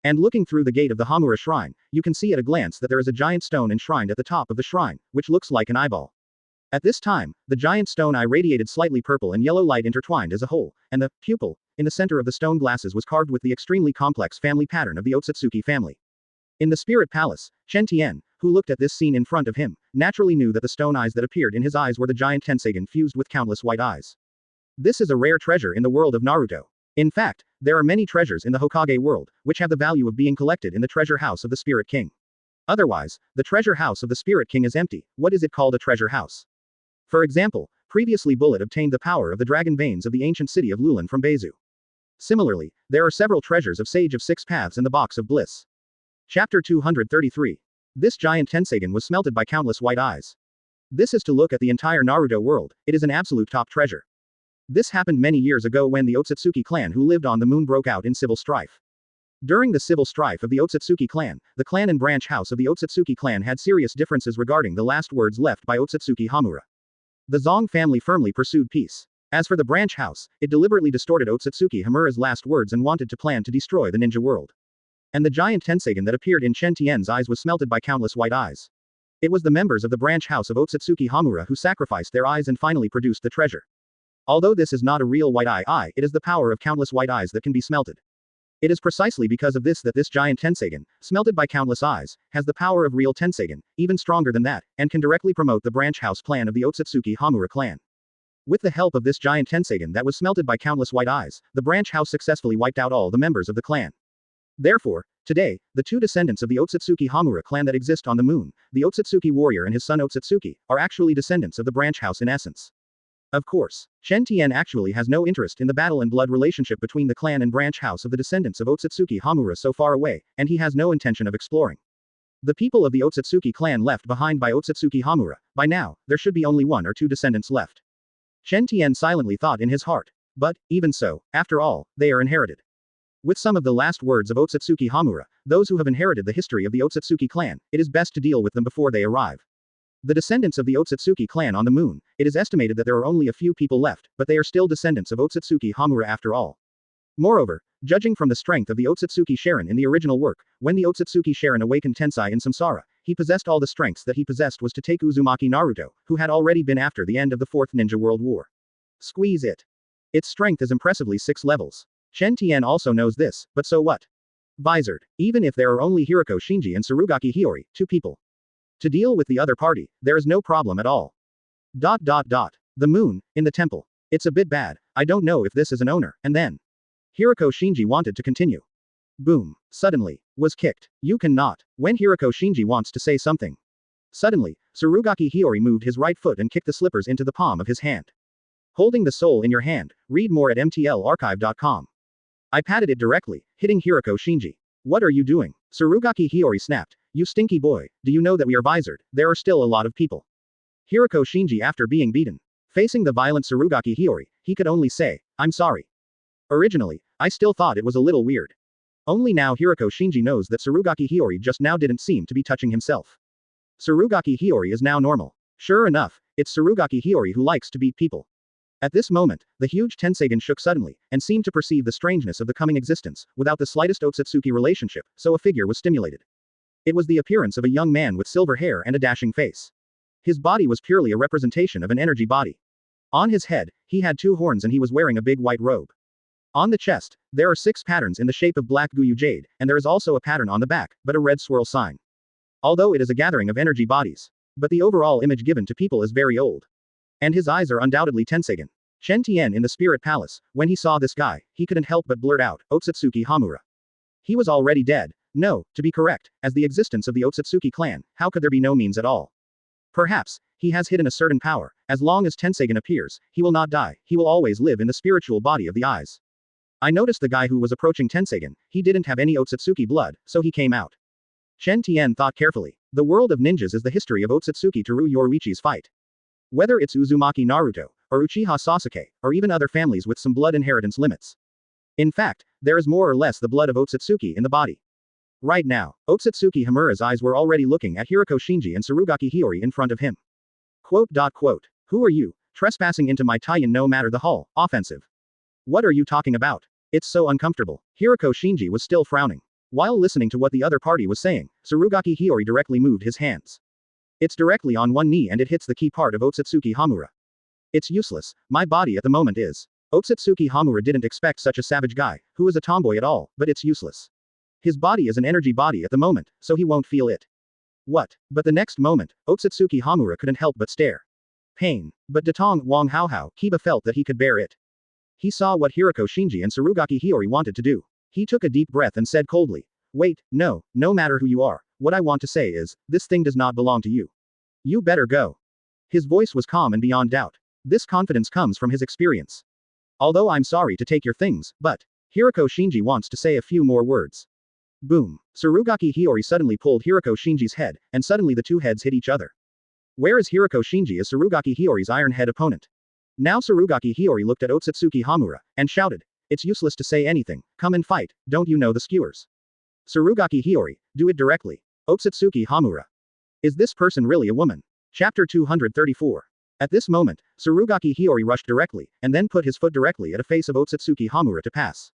Speaker 2: And looking through the gate of the Hamura Shrine, you can see at a glance that there is a giant stone enshrined at the top of the shrine, which looks like an eyeball. At this time, the giant stone eye radiated slightly purple and yellow light intertwined as a whole, and the pupil, in the center of the stone glasses was carved with the extremely complex family pattern of the Otsutsuki family. In the spirit palace, Chen Tian, who looked at this scene in front of him, naturally knew that the stone eyes that appeared in his eyes were the giant Tensagen fused with countless white eyes. This is a rare treasure in the world of Naruto. In fact, there are many treasures in the Hokage world, which have the value of being collected in the treasure house of the Spirit King. Otherwise, the treasure house of the Spirit King is empty. What is it called a treasure house? For example, previously Bullet obtained the power of the dragon veins of the ancient city of Lulan from Beizu. Similarly, there are several treasures of Sage of 6 Paths in the Box of Bliss. Chapter 233. This giant Tensagen was smelted by countless white eyes. This is to look at the entire Naruto world, it is an absolute top treasure. This happened many years ago when the Otsutsuki clan who lived on the moon broke out in civil strife. During the civil strife of the Otsutsuki clan, the clan and branch house of the Otsutsuki clan had serious differences regarding the last words left by Otsutsuki Hamura. The Zong family firmly pursued peace. As for the branch house, it deliberately distorted Otsutsuki Hamura's last words and wanted to plan to destroy the ninja world. And the giant Tensagen that appeared in Chen Tian's eyes was smelted by countless white eyes. It was the members of the branch house of Otsutsuki Hamura who sacrificed their eyes and finally produced the treasure. Although this is not a real white eye, it is the power of countless white eyes that can be smelted. It is precisely because of this that this giant Tenseigan, smelted by countless eyes, has the power of real Tenseigan, even stronger than that, and can directly promote the branch house plan of the Otsutsuki Hamura clan. With the help of this giant Tenseigan that was smelted by countless white eyes, the branch house successfully wiped out all the members of the clan. Therefore, today, the two descendants of the Otsutsuki Hamura clan that exist on the moon, the Otsutsuki warrior and his son Otsutsuki, are actually descendants of the branch house in essence. Of course, Chen Tian actually has no interest in the battle and blood relationship between the clan and branch house of the descendants of Otsutsuki Hamura so far away, and he has no intention of exploring. The people of the Otsutsuki clan left behind by Otsutsuki Hamura, by now, there should be only 1 or 2 descendants left. Chen Tian silently thought in his heart. But, even so, after all, they are inherited. With some of the last words of Otsutsuki Hamura, those who have inherited the history of the Otsutsuki clan, it is best to deal with them before they arrive. The descendants of the Otsutsuki clan on the moon, it is estimated that there are only a few people left, but they are still descendants of Otsutsuki Hamura after all. Moreover, judging from the strength of the Otsutsuki Sharon in the original work, when the Otsutsuki Sharon awakened Tensai in Samsara, he possessed all the strengths that he possessed was to take Uzumaki Naruto, who had already been after the end of the 4th Ninja World War. Squeeze it. Its strength is impressively 6 levels. Chen Tian also knows this, but so what? Visored, even if there are only Hiroko Shinji and Surugaki Hiyori, 2 people. To deal with the other party, there is no problem at all. The moon, in the temple. It's a bit bad, I don't know if this is an owner, and then. Hiroko Shinji wanted to continue. Boom. Suddenly. Was kicked. You cannot. When Hiroko Shinji wants to say something. Suddenly, Surugaki Hiyori moved his right foot and kicked the slippers into the palm of his hand. Holding the soul in your hand, read more at mtlarchive.com. I patted it directly, hitting Hiroko Shinji. What are you doing? Surugaki Hiyori snapped. You stinky boy, do you know that we are visored? There are still a lot of people. Hiroko Shinji after being beaten. Facing the violent Surugaki Hiyori, he could only say, I'm sorry. Originally, I still thought it was a little weird. Only now Hiroko Shinji knows that Surugaki Hiyori just now didn't seem to be touching himself. Surugaki Hiyori is now normal. Sure enough, it's Surugaki Hiyori who likes to beat people. At this moment, the huge Tenseigan shook suddenly, and seemed to perceive the strangeness of the coming existence, without the slightest Otsutsuki relationship, so a figure was stimulated. It was the appearance of a young man with silver hair and a dashing face. His body was purely a representation of an energy body. On his head, he had 2 horns and he was wearing a big white robe. On the chest, there are 6 patterns in the shape of black Guyu jade, and there is also a pattern on the back, but a red swirl sign. Although it is a gathering of energy bodies. But the overall image given to people is very old. And his eyes are undoubtedly Tenseigan. Chen Tian in the spirit palace, when he saw this guy, he couldn't help but blurt out, Otsutsuki Hamura. He was already dead. No, to be correct, as the existence of the Otsutsuki clan, how could there be no means at all? Perhaps, he has hidden a certain power, as long as Tenseigan appears, he will not die, he will always live in the spiritual body of the eyes. I noticed the guy who was approaching Tenseigan, he didn't have any Otsutsuki blood, so he came out. Chen Tian thought carefully. The world of ninjas is the history of Otsutsuki Teru Yoruichi's fight. Whether it's Uzumaki Naruto, or Uchiha Sasuke, or even other families with some blood inheritance limits. In fact, there is more or less the blood of Otsutsuki in the body. Right now, Otsutsuki Hamura's eyes were already looking at Hiroko Shinji and Surugaki Hiyori in front of him. Who are you, trespassing into my Taiyan no matter the hall, offensive? What are you talking about? It's so uncomfortable. Hiroko Shinji was still frowning. While listening to what the other party was saying, Surugaki Hiyori directly moved his hands. It's directly on one knee and it hits the key part of Otsutsuki Hamura. It's useless, my body at the moment is. Otsutsuki Hamura didn't expect such a savage guy, who is a tomboy at all, but it's useless. His body is an energy body at the moment, so he won't feel it. What? But the next moment, Otsutsuki Hamura couldn't help but stare. Pain. But Datong Wang Haohao, Kiba felt that he could bear it. He saw what Hiroko Shinji and Surugaki Hiyori wanted to do. He took a deep breath and said coldly, wait, no matter who you are, what I want to say is, this thing does not belong to you. You better go. His voice was calm and beyond doubt. This confidence comes from his experience. Although I'm sorry to take your things, but, Hiroko Shinji wants to say a few more words. Boom. Surugaki Hiyori suddenly pulled Hiroko Shinji's head, and suddenly the two heads hit each other. Where is Hiroko Shinji as Surugaki Hiyori's iron head opponent? Now Surugaki Hiyori looked at Otsutsuki Hamura, and shouted, it's useless to say anything, come and fight, don't you know the skewers? Surugaki Hiyori, do it directly. Otsutsuki Hamura. Is this person really a woman? Chapter 234. At this moment, Surugaki Hiyori rushed directly, and then put his foot directly at a face of Otsutsuki Hamura to pass.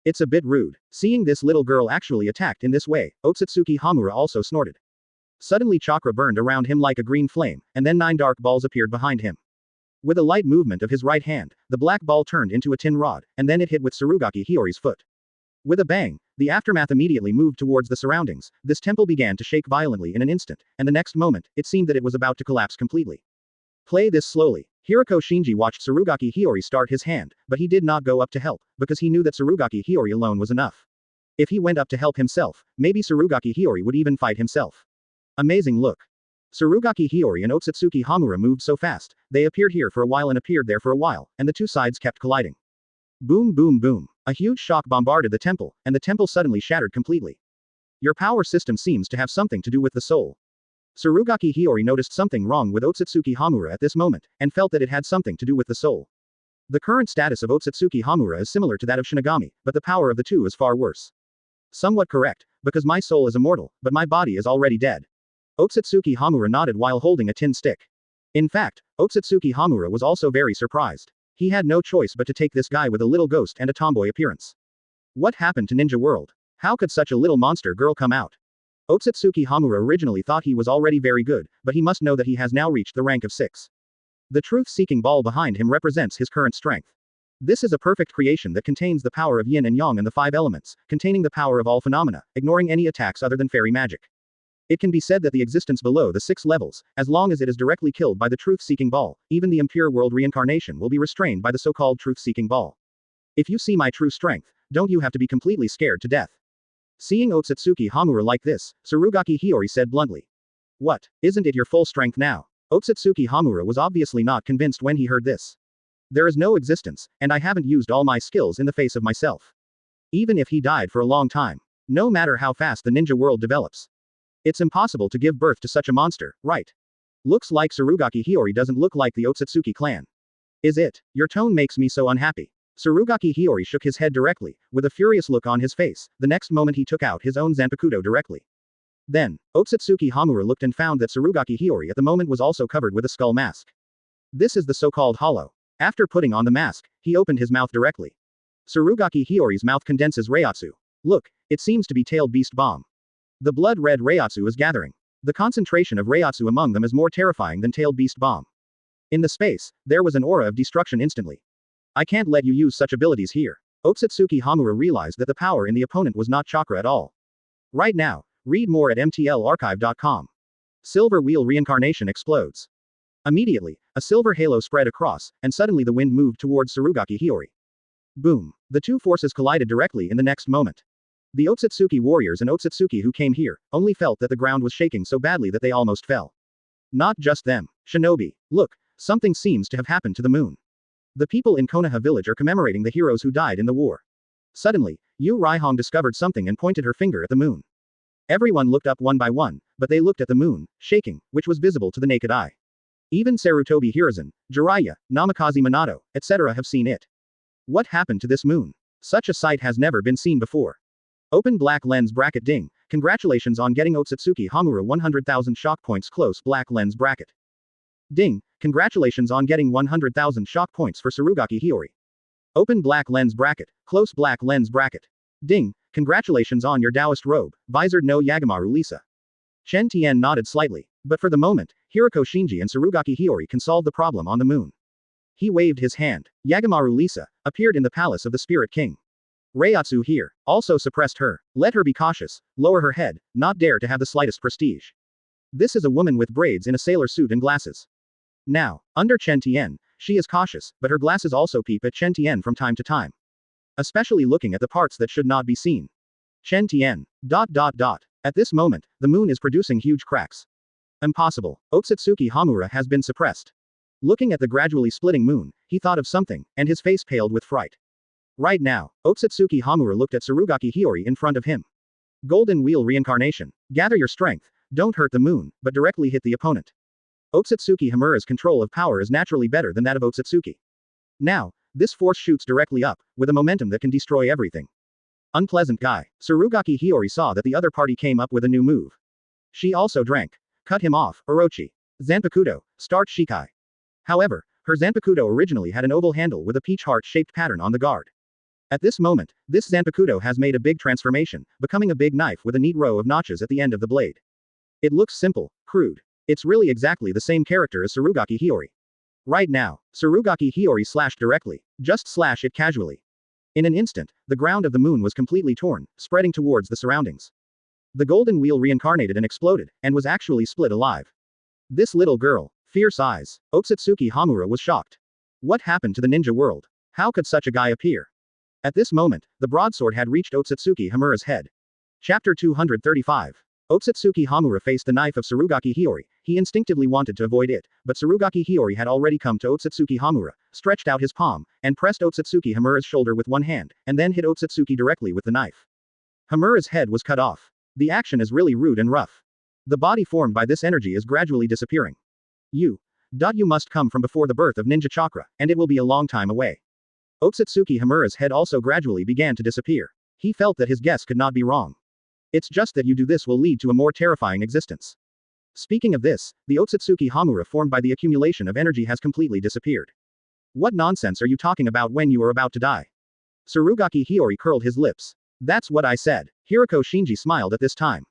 Speaker 2: It's a bit rude. Seeing this little girl actually attacked in this way, Otsutsuki Hamura also snorted. Suddenly chakra burned around him like a green flame, and then 9 dark balls appeared behind him. With a light movement of his right hand, the black ball turned into a tin rod, and then it hit with Surugaki Hiyori's foot. With a bang, the aftermath immediately moved towards the surroundings. This temple began to shake violently in an instant, and the next moment, it seemed that it was about to collapse completely. Play this slowly. Hiroko Shinji watched Surugaki Hiyori start his hand, but he did not go up to help, because he knew that Surugaki Hiyori alone was enough. If he went up to help himself, maybe Surugaki Hiyori would even fight himself. Amazing look. Surugaki Hiyori and Otsutsuki Hamura moved so fast, they appeared here for a while and appeared there for a while, and the two sides kept colliding. Boom boom boom. A huge shock bombarded the temple, and the temple suddenly shattered completely. Your power system seems to have something to do with the soul. Surugaki Hiyori noticed something wrong with Otsutsuki Hamura at this moment, and felt that it had something to do with the soul. The current status of Otsutsuki Hamura is similar to that of Shinigami, but the power of the two is far worse. Somewhat correct, because my soul is immortal, but my body is already dead. Otsutsuki Hamura nodded while holding a tin stick. In fact, Otsutsuki Hamura was also very surprised. He had no choice but to take this guy with a little ghost and a tomboy appearance. What happened to Ninja World? How could such a little monster girl come out? Otsutsuki Hamura originally thought he was already very good, but he must know that he has now reached the rank of 6. The truth-seeking ball behind him represents his current strength. This is a perfect creation that contains the power of yin and yang and the 5 elements, containing the power of all phenomena, ignoring any attacks other than fairy magic. It can be said that the existence below the 6 levels, as long as it is directly killed by the truth-seeking ball, even the impure world reincarnation will be restrained by the so-called truth-seeking ball. If you see my true strength, don't you have to be completely scared to death? Seeing Otsutsuki Hamura like this, Surugaki Hiyori said bluntly. What, isn't it your full strength now? Otsutsuki Hamura was obviously not convinced when he heard this. There is no existence, and I haven't used all my skills in the face of myself. Even if he died for a long time. No matter how fast the ninja world develops. It's impossible to give birth to such a monster, right? Looks like Surugaki Hiyori doesn't look like the Otsutsuki clan. Is it? Your tone makes me so unhappy. Surugaki Hiyori shook his head directly, with a furious look on his face. The next moment he took out his own Zanpakuto directly. Then, Otsutsuki Hamura looked and found that Surugaki Hiyori at the moment was also covered with a skull mask. This is the so-called hollow. After putting on the mask, he opened his mouth directly. Surugaki Hiyori's mouth condenses Reiatsu. Look, it seems to be tailed beast bomb. The blood-red Reiatsu is gathering. The concentration of Reiatsu among them is more terrifying than tailed beast bomb. In the space, there was an aura of destruction instantly. I can't let you use such abilities here. Otsutsuki Hamura realized that the power in the opponent was not chakra at all. Right now, read more at mtlarchive.com. Silver wheel reincarnation explodes. Immediately, a silver halo spread across, and suddenly the wind moved towards Surugaki Hiyori. Boom. The two forces collided directly in the next moment. The Otsutsuki warriors and Otsutsuki who came here, only felt that the ground was shaking so badly that they almost fell. Not just them. Shinobi, look, something seems to have happened to the moon. The people in Konoha village are commemorating the heroes who died in the war. Suddenly, Yu Raihong discovered something and pointed her finger at the moon. Everyone looked up one by one, but they looked at the moon, shaking, which was visible to the naked eye. Even Sarutobi Hiruzen, Jiraiya, Namikaze Minato, etc. have seen it. What happened to this moon? Such a sight has never been seen before. Open black lens bracket ding, congratulations on getting Otsutsuki Hamura 100,000 shock points close black lens bracket. Ding, congratulations on getting 100,000 shock points for Surugaki Hiyori. Open black lens bracket, close black lens bracket. Ding, congratulations on your Taoist robe, visored no Yagamaru Lisa. Chen Tian nodded slightly, but for the moment, Hiroko Shinji and Surugaki Hiyori can solve the problem on the moon. He waved his hand. Yagamaru Lisa appeared in the palace of the Spirit King. Reiatsu here also suppressed her. Let her be cautious, lower her head, not dare to have the slightest prestige. This is a woman with braids in a sailor suit and glasses. Now, under Chen Tian, she is cautious, but her glasses also peep at Chen Tian from time to time. Especially looking at the parts that should not be seen. Chen Tian. At this moment, the moon is producing huge cracks. Impossible. Otsutsuki Hamura has been suppressed. Looking at the gradually splitting moon, he thought of something, and his face paled with fright. Right now, Otsutsuki Hamura looked at Surugaki Hiyori in front of him. Golden wheel reincarnation. Gather your strength, don't hurt the moon, but directly hit the opponent. Otsutsuki Hamura's control of power is naturally better than that of Otsutsuki. Now, this force shoots directly up, with a momentum that can destroy everything. Unpleasant guy. Surugaki Hiyori saw that the other party came up with a new move. She also drank. Cut him off, Orochi. Zanpakuto, start Shikai. However, her Zanpakuto originally had an oval handle with a peach heart-shaped pattern on the guard. At this moment, this Zanpakuto has made a big transformation, becoming a big knife with a neat row of notches at the end of the blade. It looks simple, crude. It's really exactly the same character as Surugaki Hiyori. Right now, Surugaki Hiyori slashed directly. Just slash it casually. In an instant, the ground of the moon was completely torn, spreading towards the surroundings. The golden wheel reincarnated and exploded, and was actually split alive. This little girl. Fierce eyes. Otsutsuki Hamura was shocked. What happened to the ninja world? How could such a guy appear? At this moment, the broadsword had reached Otsutsuki Hamura's head. Chapter 235. Otsutsuki Hamura faced the knife of Surugaki Hiyori. He instinctively wanted to avoid it, but Surugaki Hiyori had already come to Otsutsuki Hamura, stretched out his palm, and pressed Otsutsuki Hamura's shoulder with one hand, and then hit Otsutsuki directly with the knife. Hamura's head was cut off. The action is really rude and rough. The body formed by this energy is gradually disappearing. You must come from before the birth of ninja chakra, and it will be a long time away. Otsutsuki Hamura's head also gradually began to disappear. He felt that his guess could not be wrong. It's just that you do this will lead to a more terrifying existence. Speaking of this, the Otsutsuki Hamura formed by the accumulation of energy has completely disappeared. What nonsense are you talking about when you are about to die? Surugaki Hiyori curled his lips. That's what I said. Hiroko Shinji smiled at this time.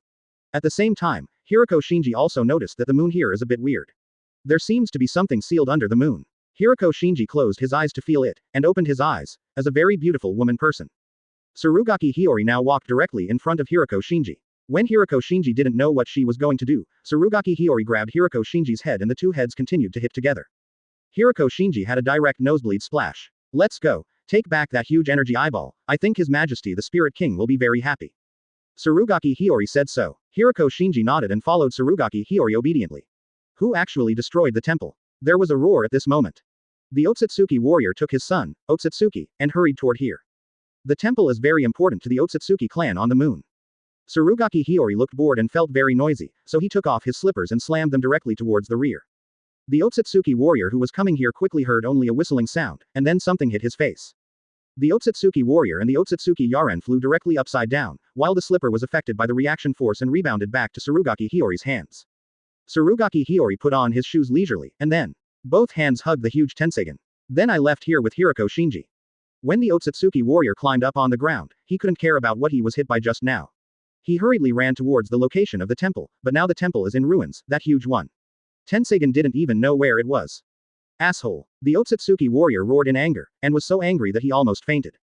Speaker 2: At the same time, Hiroko Shinji also noticed that the moon here is a bit weird. There seems to be something sealed under the moon. Hiroko Shinji closed his eyes to feel it, and opened his eyes, as a very beautiful woman person. Surugaki Hiyori now walked directly in front of Hiroko Shinji. When Hiroko Shinji didn't know what she was going to do, Surugaki Hiyori grabbed Hiroko Shinji's head and the two heads continued to hit together. Hiroko Shinji had a direct nosebleed splash. Let's go. Take back that huge energy eyeball. I think His Majesty the Spirit King will be very happy. Surugaki Hiyori said so. Hiroko Shinji nodded and followed Surugaki Hiyori obediently. Who actually destroyed the temple? There was a roar at this moment. The Otsutsuki warrior took his son, Otsutsuki, and hurried toward here. The temple is very important to the Otsutsuki clan on the moon. Surugaki Hiyori looked bored and felt very noisy, so he took off his slippers and slammed them directly towards the rear. The Otsutsuki warrior who was coming here quickly heard only a whistling sound, and then something hit his face. The Otsutsuki warrior and the Otsutsuki Yaren flew directly upside down, while the slipper was affected by the reaction force and rebounded back to Surugaki Hiyori's hands. Surugaki Hiyori put on his shoes leisurely, and then, both hands hugged the huge Tenseigan. Then I left here with Hiroko Shinji. When the Otsutsuki warrior climbed up on the ground, he couldn't care about what he was hit by just now. He hurriedly ran towards the location of the temple, but now the temple is in ruins, that huge one. Tenseigan didn't even know where it was. Asshole. The Otsutsuki warrior roared in anger, and was so angry that he almost fainted.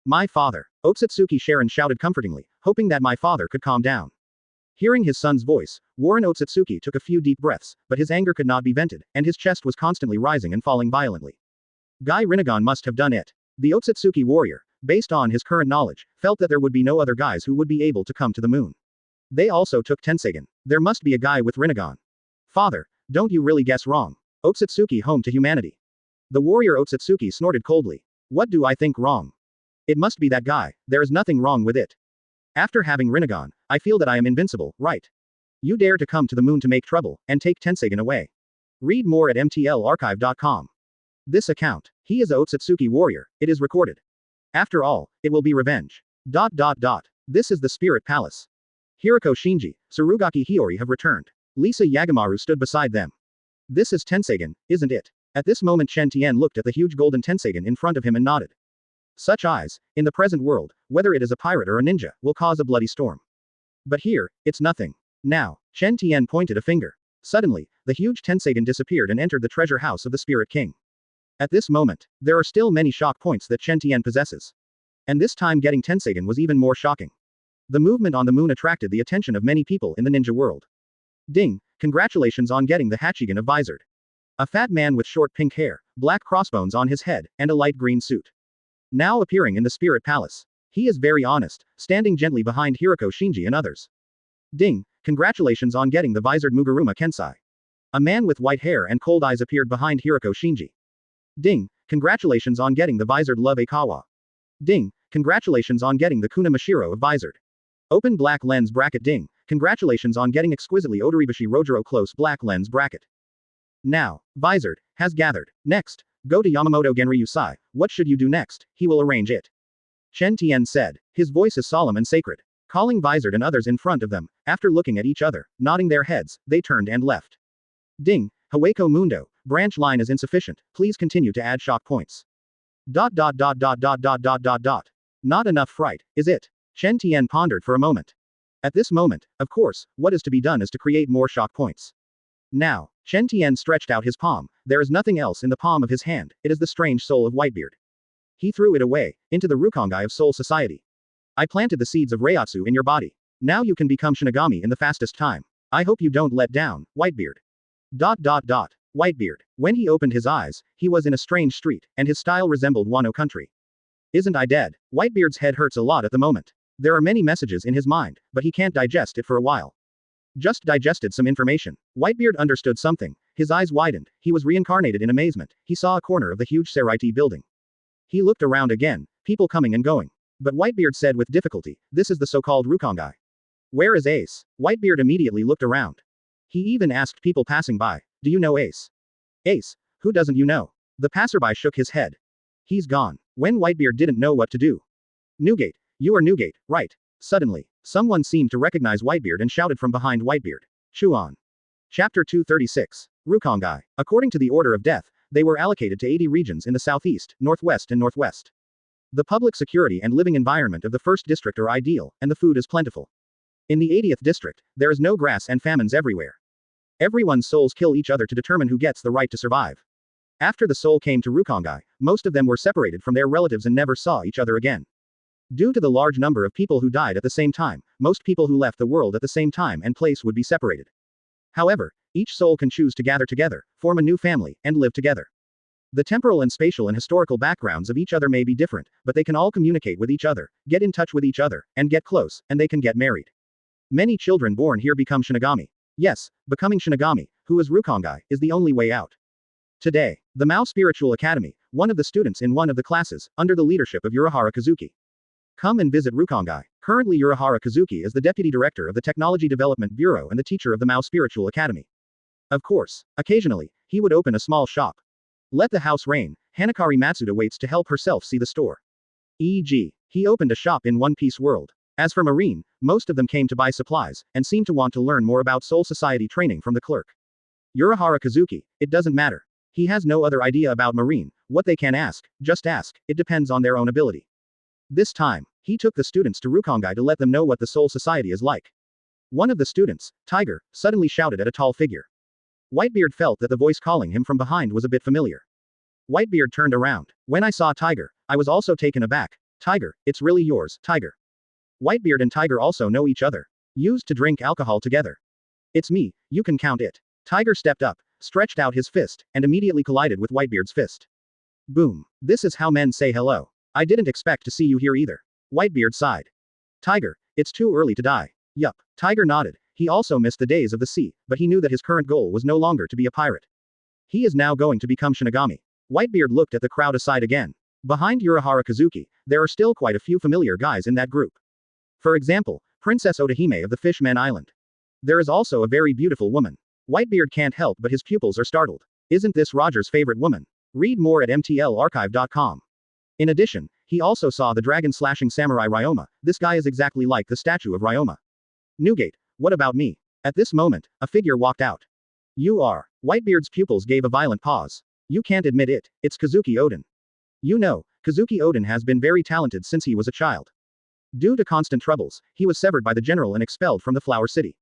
Speaker 2: My father. Otsutsuki Sharon shouted comfortingly, hoping that my father could calm down. Hearing his son's voice, Warren Otsutsuki took a few deep breaths, but his anger could not be vented, and his chest was constantly rising and falling violently. Guy Rinnegan must have done it. The Otsutsuki warrior, based on his current knowledge, felt that there would be no other guys who would be able to come to the moon. They also took Tenseigan. There must be a guy with Rinnegan. Father, don't you really guess wrong? Otsutsuki home to humanity. The warrior Otsutsuki snorted coldly. What do I think wrong? It must be that guy, there is nothing wrong with it. After having Rinnegan, I feel that I am invincible, right? You dare to come to the moon to make trouble, and take Tenseigan away. Read more at mtlarchive.com. This account. He is a Otsutsuki warrior, it is recorded. After all, it will be revenge. This is the Spirit Palace. Hiroko Shinji, Surugaki Hiyori have returned. Lisa Yagamaru stood beside them. This is Tenseigan, isn't it? At this moment Chen Tian looked at the huge golden Tenseigan in front of him and nodded. Such eyes, in the present world, whether it is a pirate or a ninja, will cause a bloody storm. But here, it's nothing. Now, Chen Tian pointed a finger. Suddenly, the huge Tenseigan disappeared and entered the treasure house of the Spirit King. At this moment, there are still many shock points that Chen Tian possesses. And this time getting Tenseigan was even more shocking. The movement on the moon attracted the attention of many people in the ninja world. Ding, congratulations on getting the Hachigan of Visored. A fat man with short pink hair, black crossbones on his head, and a light green suit. Now appearing in the Spirit Palace. He is very honest, standing gently behind Hiroko Shinji and others. Ding, congratulations on getting the Visored Muguruma Kensai. A man with white hair and cold eyes appeared behind Hiroko Shinji. Ding, congratulations on getting the Visored Love Akawa. Ding, congratulations on getting the Kuna Mashiro of Visored. Open black lens bracket. Ding, congratulations on getting exquisitely Odoribashi Rojiro close black lens bracket. Now, Visored has gathered. Next, go to Yamamoto Genryūsai. What should you do next? He will arrange it. Chen Tian said. His voice is solemn and sacred. Calling Visored and others in front of them, after looking at each other, nodding their heads, they turned and left. Ding, Haweko Mundo, branch line is insufficient, please continue to add shock points. Not enough fright, is it? Chen Tian pondered for a moment. At this moment, of course, what is to be done is to create more shock points. Now, Chen Tian stretched out his palm, there is nothing else in the palm of his hand, it is the strange soul of Whitebeard. He threw it away, into the Ryūkongai of Soul Society. I planted the seeds of Reiatsu in your body. Now you can become Shinigami in the fastest time. I hope you don't let down, Whitebeard. Whitebeard. When he opened his eyes, he was in a strange street, and his style resembled Wano country. Isn't I dead? Whitebeard's head hurts a lot at the moment. There are many messages in his mind, but he can't digest it for a while. Just digested some information. Whitebeard understood something. His eyes widened. He was reincarnated in amazement. He saw a corner of the huge Seireitei building. He looked around again, people coming and going. But Whitebeard said with difficulty, this is the so-called Ryūkongai. Where is Ace? Whitebeard immediately looked around. He even asked people passing by, do you know Ace? Ace, who doesn't you know? The passerby shook his head. He's gone. When Whitebeard didn't know what to do. Newgate, you are Newgate, right? Suddenly, someone seemed to recognize Whitebeard and shouted from behind Whitebeard. Chew on. Chapter 236. Ryūkongai. According to the order of death, they were allocated to 80 regions in the southeast, northwest and northwest. The public security and living environment of the first district are ideal, and the food is plentiful. In the 80th district, there is no grass and famines everywhere. Everyone's souls kill each other to determine who gets the right to survive. After the soul came to Ryūkongai, most of them were separated from their relatives and never saw each other again. Due to the large number of people who died at the same time, most people who left the world at the same time and place would be separated. However, each soul can choose to gather together, form a new family, and live together. The temporal and spatial and historical backgrounds of each other may be different, but they can all communicate with each other, get in touch with each other, and get close, and they can get married. Many children born here become Shinigami. Yes, becoming Shinigami, who is Ryūkongai, is the only way out. Today, the Mao Spiritual Academy, one of the students in one of the classes, under the leadership of Urahara Kazuki. Come and visit Ryūkongai. Currently Urahara Kazuki is the deputy director of the Technology Development Bureau and the teacher of the Mao Spiritual Academy. Of course, occasionally, he would open a small shop. Let the house rain, Hanakari Matsuda waits to help herself see the store. E.g., he opened a shop in One Piece World. As for Marine, most of them came to buy supplies, and seemed to want to learn more about Soul Society training from the clerk. Urahara Kazuki, it doesn't matter. He has no other idea about Marine, what they can ask, just ask, it depends on their own ability. This time, he took the students to Ryūkongai to let them know what the Soul Society is like. One of the students, Tiger, suddenly shouted at a tall figure. Whitebeard felt that the voice calling him from behind was a bit familiar. Whitebeard turned around. When I saw Tiger, I was also taken aback. Tiger, it's really yours, Tiger. Whitebeard and Tiger also know each other. Used to drink alcohol together. It's me, you can count it. Tiger stepped up, stretched out his fist, and immediately collided with Whitebeard's fist. Boom. This is how men say hello. I didn't expect to see you here either. Whitebeard sighed. Tiger, it's too early to die. Yup. Tiger nodded. He also missed the days of the sea, but he knew that his current goal was no longer to be a pirate. He is now going to become Shinigami. Whitebeard looked at the crowd aside again. Behind Urahara Kazuki, there are still quite a few familiar guys in that group. For example, Princess Otahime of the Fishman Island. There is also a very beautiful woman. Whitebeard can't help but his pupils are startled. Isn't this Roger's favorite woman? Read more at mtlarchive.com. In addition, he also saw the dragon-slashing samurai Ryoma. This guy is exactly like the statue of Ryoma. Newgate, what about me? At this moment, a figure walked out. You are. Whitebeard's pupils gave a violent pause. You can't admit it, it's Kazuki Oden. You know, Kazuki Oden has been very talented since he was a child. Due to constant troubles, he was severed by the general and expelled from the Flower City.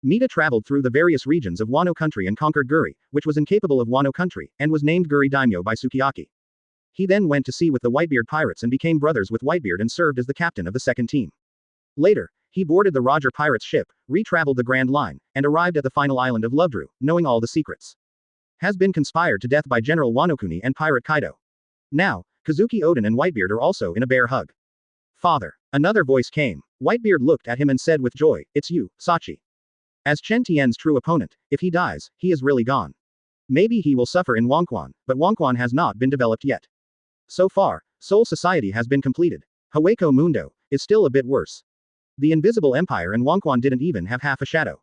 Speaker 2: Mita traveled through the various regions of Wano country and conquered Guri, which was incapable of Wano country, and was named Guri Daimyo by Sukiyaki. He then went to sea with the Whitebeard pirates and became brothers with Whitebeard and served as the captain of the second team. Later, he boarded the Roger pirates' ship, re-traveled the Grand Line, and arrived at the final island of Lovedrew, knowing all the secrets. Has been conspired to death by General Wanokuni and Pirate Kaido. Now, Kazuki Oden and Whitebeard are also in a bear hug. Father. Another voice came. Whitebeard looked at him and said with joy, it's you, Sachi. As Chen Tian's true opponent, if he dies, he is really gone. Maybe he will suffer in Wonquan, but Wonquan has not been developed yet. So far, Soul Society has been completed. Hueco Mundo is still a bit worse. The Invisible Empire and Wonquan didn't even have half a shadow.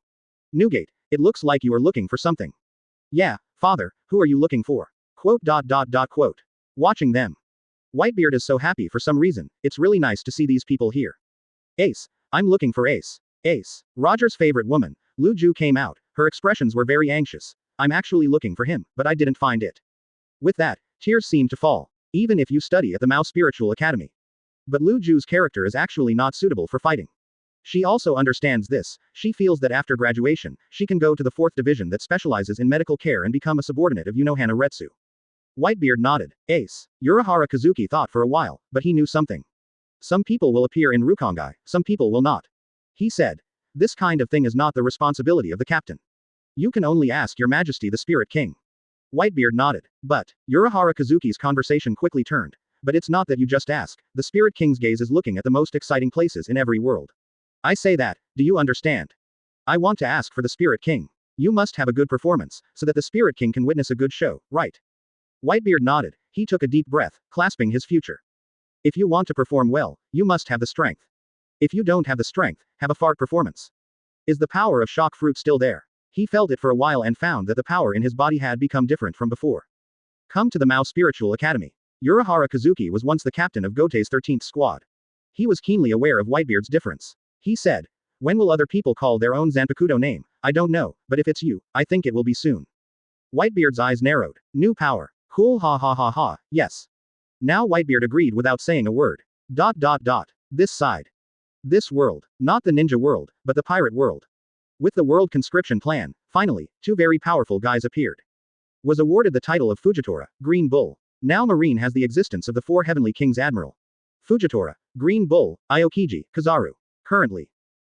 Speaker 2: Newgate, it looks like you are looking for something. Yeah, father, who are you looking for? Quote. Watching them. Whitebeard is so happy for some reason, it's really nice to see these people here. Ace, I'm looking for Ace. Ace, Roger's favorite woman, Lu Ju came out, her expressions were very anxious. I'm actually looking for him, but I didn't find it. With that, tears seemed to fall. Even if you study at the Mao Spiritual Academy. But Lu Ju's character is actually not suitable for fighting. She also understands this. She feels that after graduation, she can go to the 4th division that specializes in medical care and become a subordinate of Unohana Retsu. Whitebeard nodded. Ace. Urahara Kazuki thought for a while, but he knew something. Some people will appear in Rukongai, some people will not. He said. This kind of thing is not the responsibility of the captain. You can only ask your majesty the Spirit King. Whitebeard nodded. But, Urahara Kazuki's conversation quickly turned. But it's not that you just ask, the Spirit King's gaze is looking at the most exciting places in every world. I say that, do you understand? I want to ask for the Spirit King. You must have a good performance, so that the Spirit King can witness a good show, right? Whitebeard nodded. He took a deep breath, clasping his future. If you want to perform well, you must have the strength. If you don't have the strength, have a fart performance. Is the power of shock fruit still there? He felt it for a while and found that the power in his body had become different from before. Come to the Mao Spiritual Academy. Urahara Kazuki was once the captain of Gotei's 13th squad. He was keenly aware of Whitebeard's difference. He said, when will other people call their own Zanpakuto name? I don't know, but if it's you, I think it will be soon. Whitebeard's eyes narrowed. New power. Cool ha ha ha ha, yes. Now Whitebeard agreed without saying a word. This side. This world. Not the ninja world, but the pirate world. With the world conscription plan, finally, two very powerful guys appeared. Was awarded the title of Fujitora, Green Bull. Now Marine has the existence of the four heavenly kings admiral. Fujitora, Green Bull, Aokiji, Kizaru. Currently.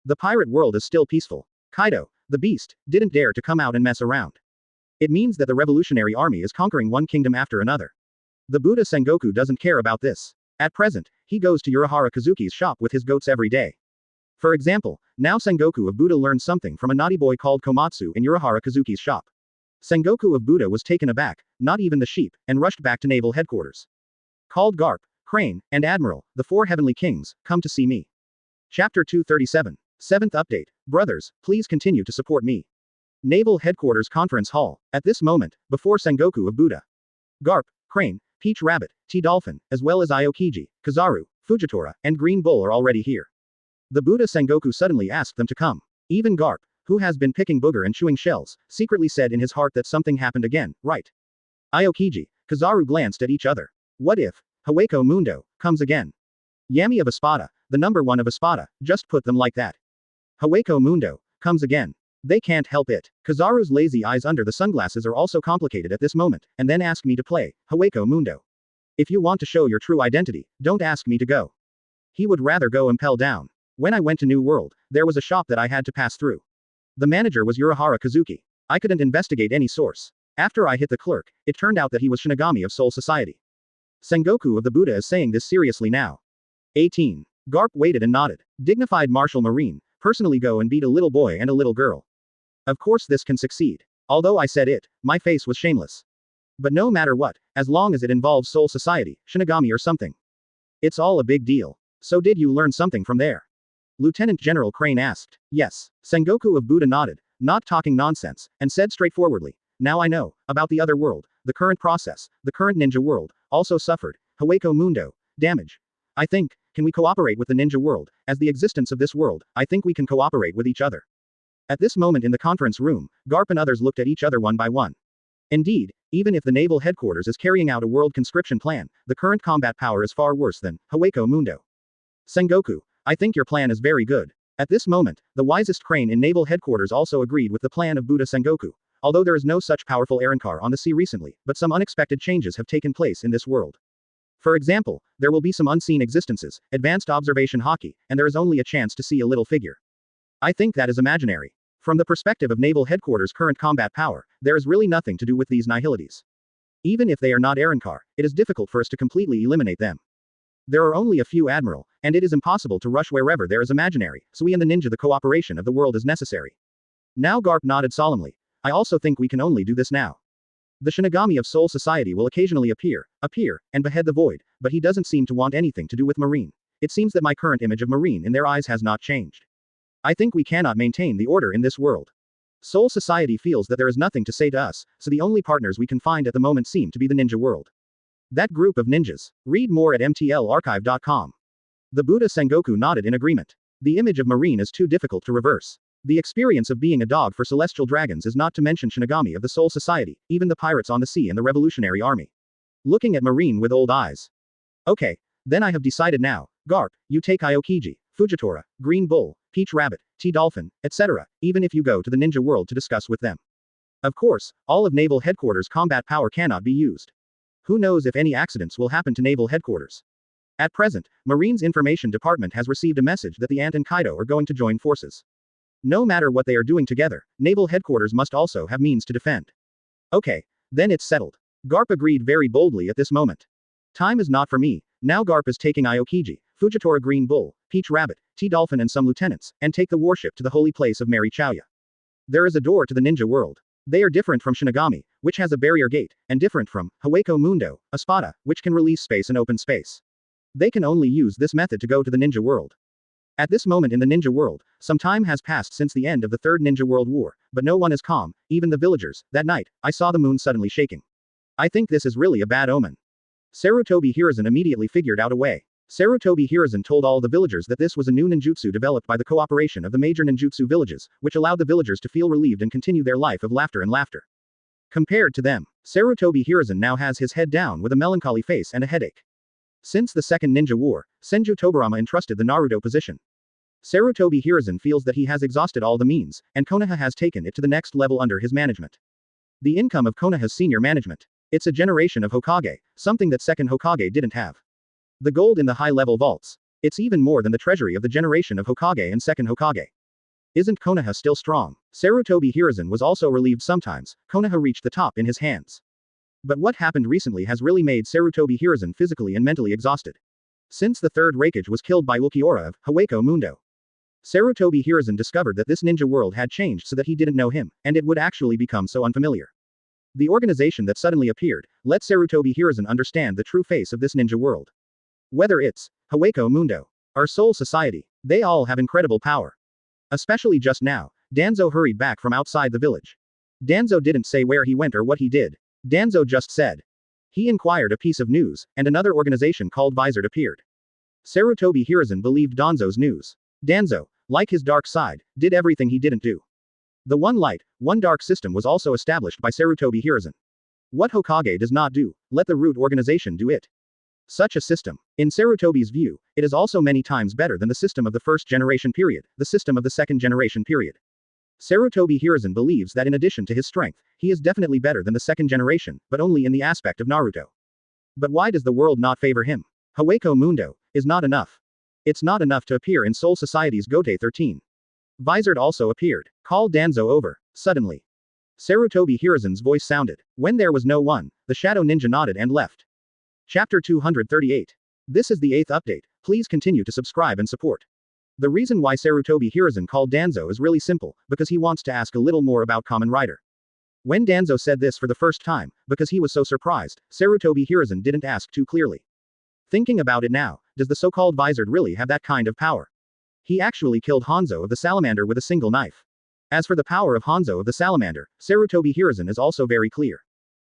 Speaker 2: The pirate world is still peaceful. Kaido, the beast, didn't dare to come out and mess around. It means that the revolutionary army is conquering one kingdom after another. The Buddha Sengoku doesn't care about this. At present, he goes to Urahara Kazuki's shop with his goats every day. For example, now Sengoku of Buddha learned something from a naughty boy called Komatsu in Urahara Kazuki's shop. Sengoku of Buddha was taken aback, not even the sheep, and rushed back to naval headquarters. Called Garp, Crane, and Admiral, the four heavenly kings, come to see me. Chapter 237. 7th update. Brothers, please continue to support me. Naval Headquarters Conference Hall. At this moment, before Sengoku of Buddha. Garp, Crane, Peach Rabbit, T-Dolphin, as well as Aokiji, Kizaru, Fujitora, and Green Bull are already here. The Buddha Sengoku suddenly asked them to come. Even Garp, who has been picking booger and chewing shells, secretly said in his heart that something happened again, right? Aokiji, Kizaru glanced at each other. What if Haweko Mundo comes again? Yami of Espada, the number one of Espada, just put them like that. Haweko Mundo comes again. They can't help it. Kizaru's lazy eyes under the sunglasses are also complicated at this moment, and then ask me to play Haweko Mundo. If you want to show your true identity, don't ask me to go. He would rather go impel down. When I went to New World, there was a shop that I had to pass through. The manager was Urahara Kazuki. I couldn't investigate any source. After I hit the clerk, it turned out that he was Shinigami of Soul Society. Sengoku of the Buddha is saying this seriously now. 18. Garp waited and nodded. Dignified martial marine, personally go and beat a little boy and a little girl. Of course this can succeed. Although I said it, my face was shameless. But no matter what, as long as it involves Soul Society, Shinigami or something. It's all a big deal. So did you learn something from there? Lieutenant General Crane asked. Yes. Sengoku of Buddha nodded, not talking nonsense, and said straightforwardly, now I know, about the other world, the current process, the current ninja world, also suffered, Haweko Mundo, damage. I think, can we cooperate with the ninja world, as the existence of this world, I think we can cooperate with each other. At this moment in the conference room, Garp and others looked at each other one by one. Indeed, even if the naval headquarters is carrying out a world conscription plan, the current combat power is far worse than Haweko Mundo. Sengoku, I think your plan is very good. At this moment, the wisest Crane in naval headquarters also agreed with the plan of Buddha Sengoku, although there is no such powerful Aaronkar on the sea recently, but some unexpected changes have taken place in this world. For example, there will be some unseen existences, advanced observation hockey, and there is only a chance to see a little figure. I think that is imaginary. From the perspective of naval headquarters' current combat power, there is really nothing to do with these nihilities. Even if they are not Aaronkar, it is difficult for us to completely eliminate them. There are only a few admiral, and it is impossible to rush wherever there is imaginary, so we and the ninja the cooperation of the world is necessary. Now Garp nodded solemnly. I also think we can only do this now. The Shinigami of Soul Society will occasionally appear, and behead the void, but he doesn't seem to want anything to do with Marine. It seems that my current image of Marine in their eyes has not changed. I think we cannot maintain the order in this world. Soul Society feels that there is nothing to say to us, so the only partners we can find at the moment seem to be the ninja world. That group of ninjas. Read more at mtlarchive.com. The Buddha Sengoku nodded in agreement. The image of Marine is too difficult to reverse. The experience of being a dog for celestial dragons is not to mention Shinigami of the Soul Society, even the pirates on the sea and the Revolutionary Army. Looking at Marine with old eyes. Okay, then I have decided now. Garp, you take Aokiji, Fujitora, Green Bull, Peach Rabbit, T-Dolphin, etc., even if you go to the ninja world to discuss with them. Of course, all of naval headquarters combat power cannot be used. Who knows if any accidents will happen to naval headquarters. At present, Marine's Information Department has received a message that the Ant and Kaido are going to join forces. No matter what they are doing together, naval headquarters must also have means to defend. Okay, then it's settled. Garp agreed very boldly at this moment. Time is not for me. Now Garp is taking Aokiji, Fujitora Green Bull, Peach Rabbit, T-Dolphin and some lieutenants, and take the warship to the holy place of Mary Chauya. There is a door to the ninja world. They are different from Shinigami, which has a barrier gate, and different from Hueco Mundo, Espada, which can release space and open space. They can only use this method to go to the ninja world. At this moment in the ninja world, some time has passed since the end of the Third Ninja World War, but no one is calm, even the villagers. That night, I saw the moon suddenly shaking. I think this is really a bad omen. Seireitei Hiruzen immediately figured out a way. Seireitei Hiruzen told all the villagers that this was a new ninjutsu developed by the cooperation of the major ninjutsu villages, which allowed the villagers to feel relieved and continue their life of laughter and laughter. Compared to them, Seireitei Hiruzen now has his head down with a melancholy face and a headache. Since the Second Ninja War, Senju Tobirama entrusted the Naruto position. Seireitei Hiruzen feels that he has exhausted all the means, and Konoha has taken it to the next level under his management. The income of Konoha's senior management. It's a generation of Hokage, something that second Hokage didn't have. The gold in the high-level vaults. It's even more than the treasury of the generation of Hokage and second Hokage. Isn't Konoha still strong? Seireitei Hiruzen was also relieved sometimes. Konoha reached the top in his hands. But what happened recently has really made Seireitei Hiruzen physically and mentally exhausted. Since the third Raikage was killed by Ulquiorra of Hueco Mundo, Seireitei Hiruzen discovered that this ninja world had changed so that he didn't know him, and it would actually become so unfamiliar. The organization that suddenly appeared let Seireitei Hiruzen understand the true face of this ninja world. Whether it's Hueco Mundo or Soul Society, they all have incredible power. Especially just now, Danzo hurried back from outside the village. Danzo didn't say where he went or what he did. Danzo just said. He inquired a piece of news, and another organization called Visored appeared. Seireitei Hiruzen believed Danzo's news. Danzo, like his dark side, did everything he didn't do. The one light, one dark system was also established by Seireitei Hiruzen. What Hokage does not do, let the root organization do it. Such a system, in Seireitei's view, it is also many times better than the system of the first generation period, the system of the second generation period. Seireitei Hiruzen believes that in addition to his strength, he is definitely better than the second generation, but only in the aspect of Naruto. But why does the world not favor him? Hueco Mundo is not enough. It's not enough to appear in Soul Society's Gotei 13. Visored also appeared. Call Danzo over. Suddenly, Seireitei Hiruzen's voice sounded. When there was no one, the shadow ninja nodded and left. Chapter 238. This is the 8th update. Please continue to subscribe and support. The reason why Seireitei Hiruzen called Danzo is really simple, because he wants to ask a little more about Kamen Rider. When Danzo said this for the first time, because he was so surprised, Seireitei Hiruzen didn't ask too clearly. Thinking about it now, does the so-called Visored really have that kind of power? He actually killed Hanzo of the Salamander with a single knife. As for the power of Hanzo of the Salamander, Seireitei Hiruzen is also very clear.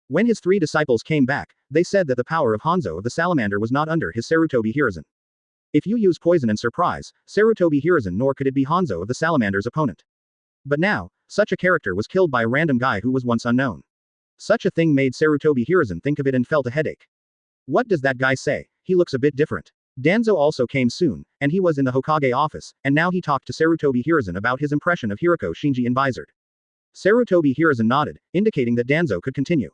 Speaker 2: When his 3 disciples came back, they said that the power of Hanzo of the Salamander was not under his Seireitei Hiruzen. If you use poison and surprise, Seireitei Hiruzen nor could it be Hanzo of the Salamander's opponent. But now, such a character was killed by a random guy who was once unknown. Such a thing made Seireitei Hiruzen think of it and felt a headache. What does that guy say? He looks a bit different. Danzo also came soon, and he was in the Hokage office, and now he talked to Seireitei Hiruzen about his impression of Hiriko Shinji in Visored. Seireitei Hiruzen nodded, indicating that Danzo could continue.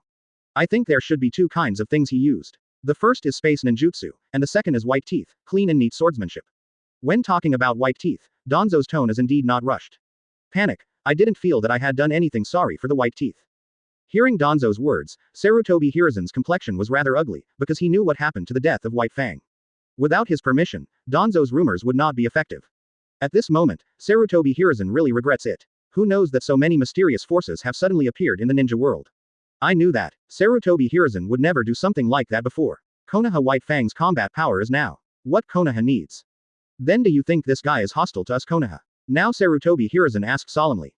Speaker 2: I think there should be 2 kinds of things he used. The first is space ninjutsu, and the second is white teeth, clean and neat swordsmanship. When talking about white teeth, Danzo's tone is indeed not rushed. Panic, I didn't feel that I had done anything sorry for the white teeth. Hearing Danzo's words, Seireitei Hiruzen's complexion was rather ugly, because he knew what happened to the death of White Fang. Without his permission, Danzo's rumors would not be effective. At this moment, Seireitei Hiruzen really regrets it. Who knows that so many mysterious forces have suddenly appeared in the ninja world? I knew that. Seireitei Hiruzen would never do something like that before. Konoha White Fang's combat power is now what Konoha needs. Then do you think this guy is hostile to us Konoha? Now Seireitei Hiruzen asked solemnly.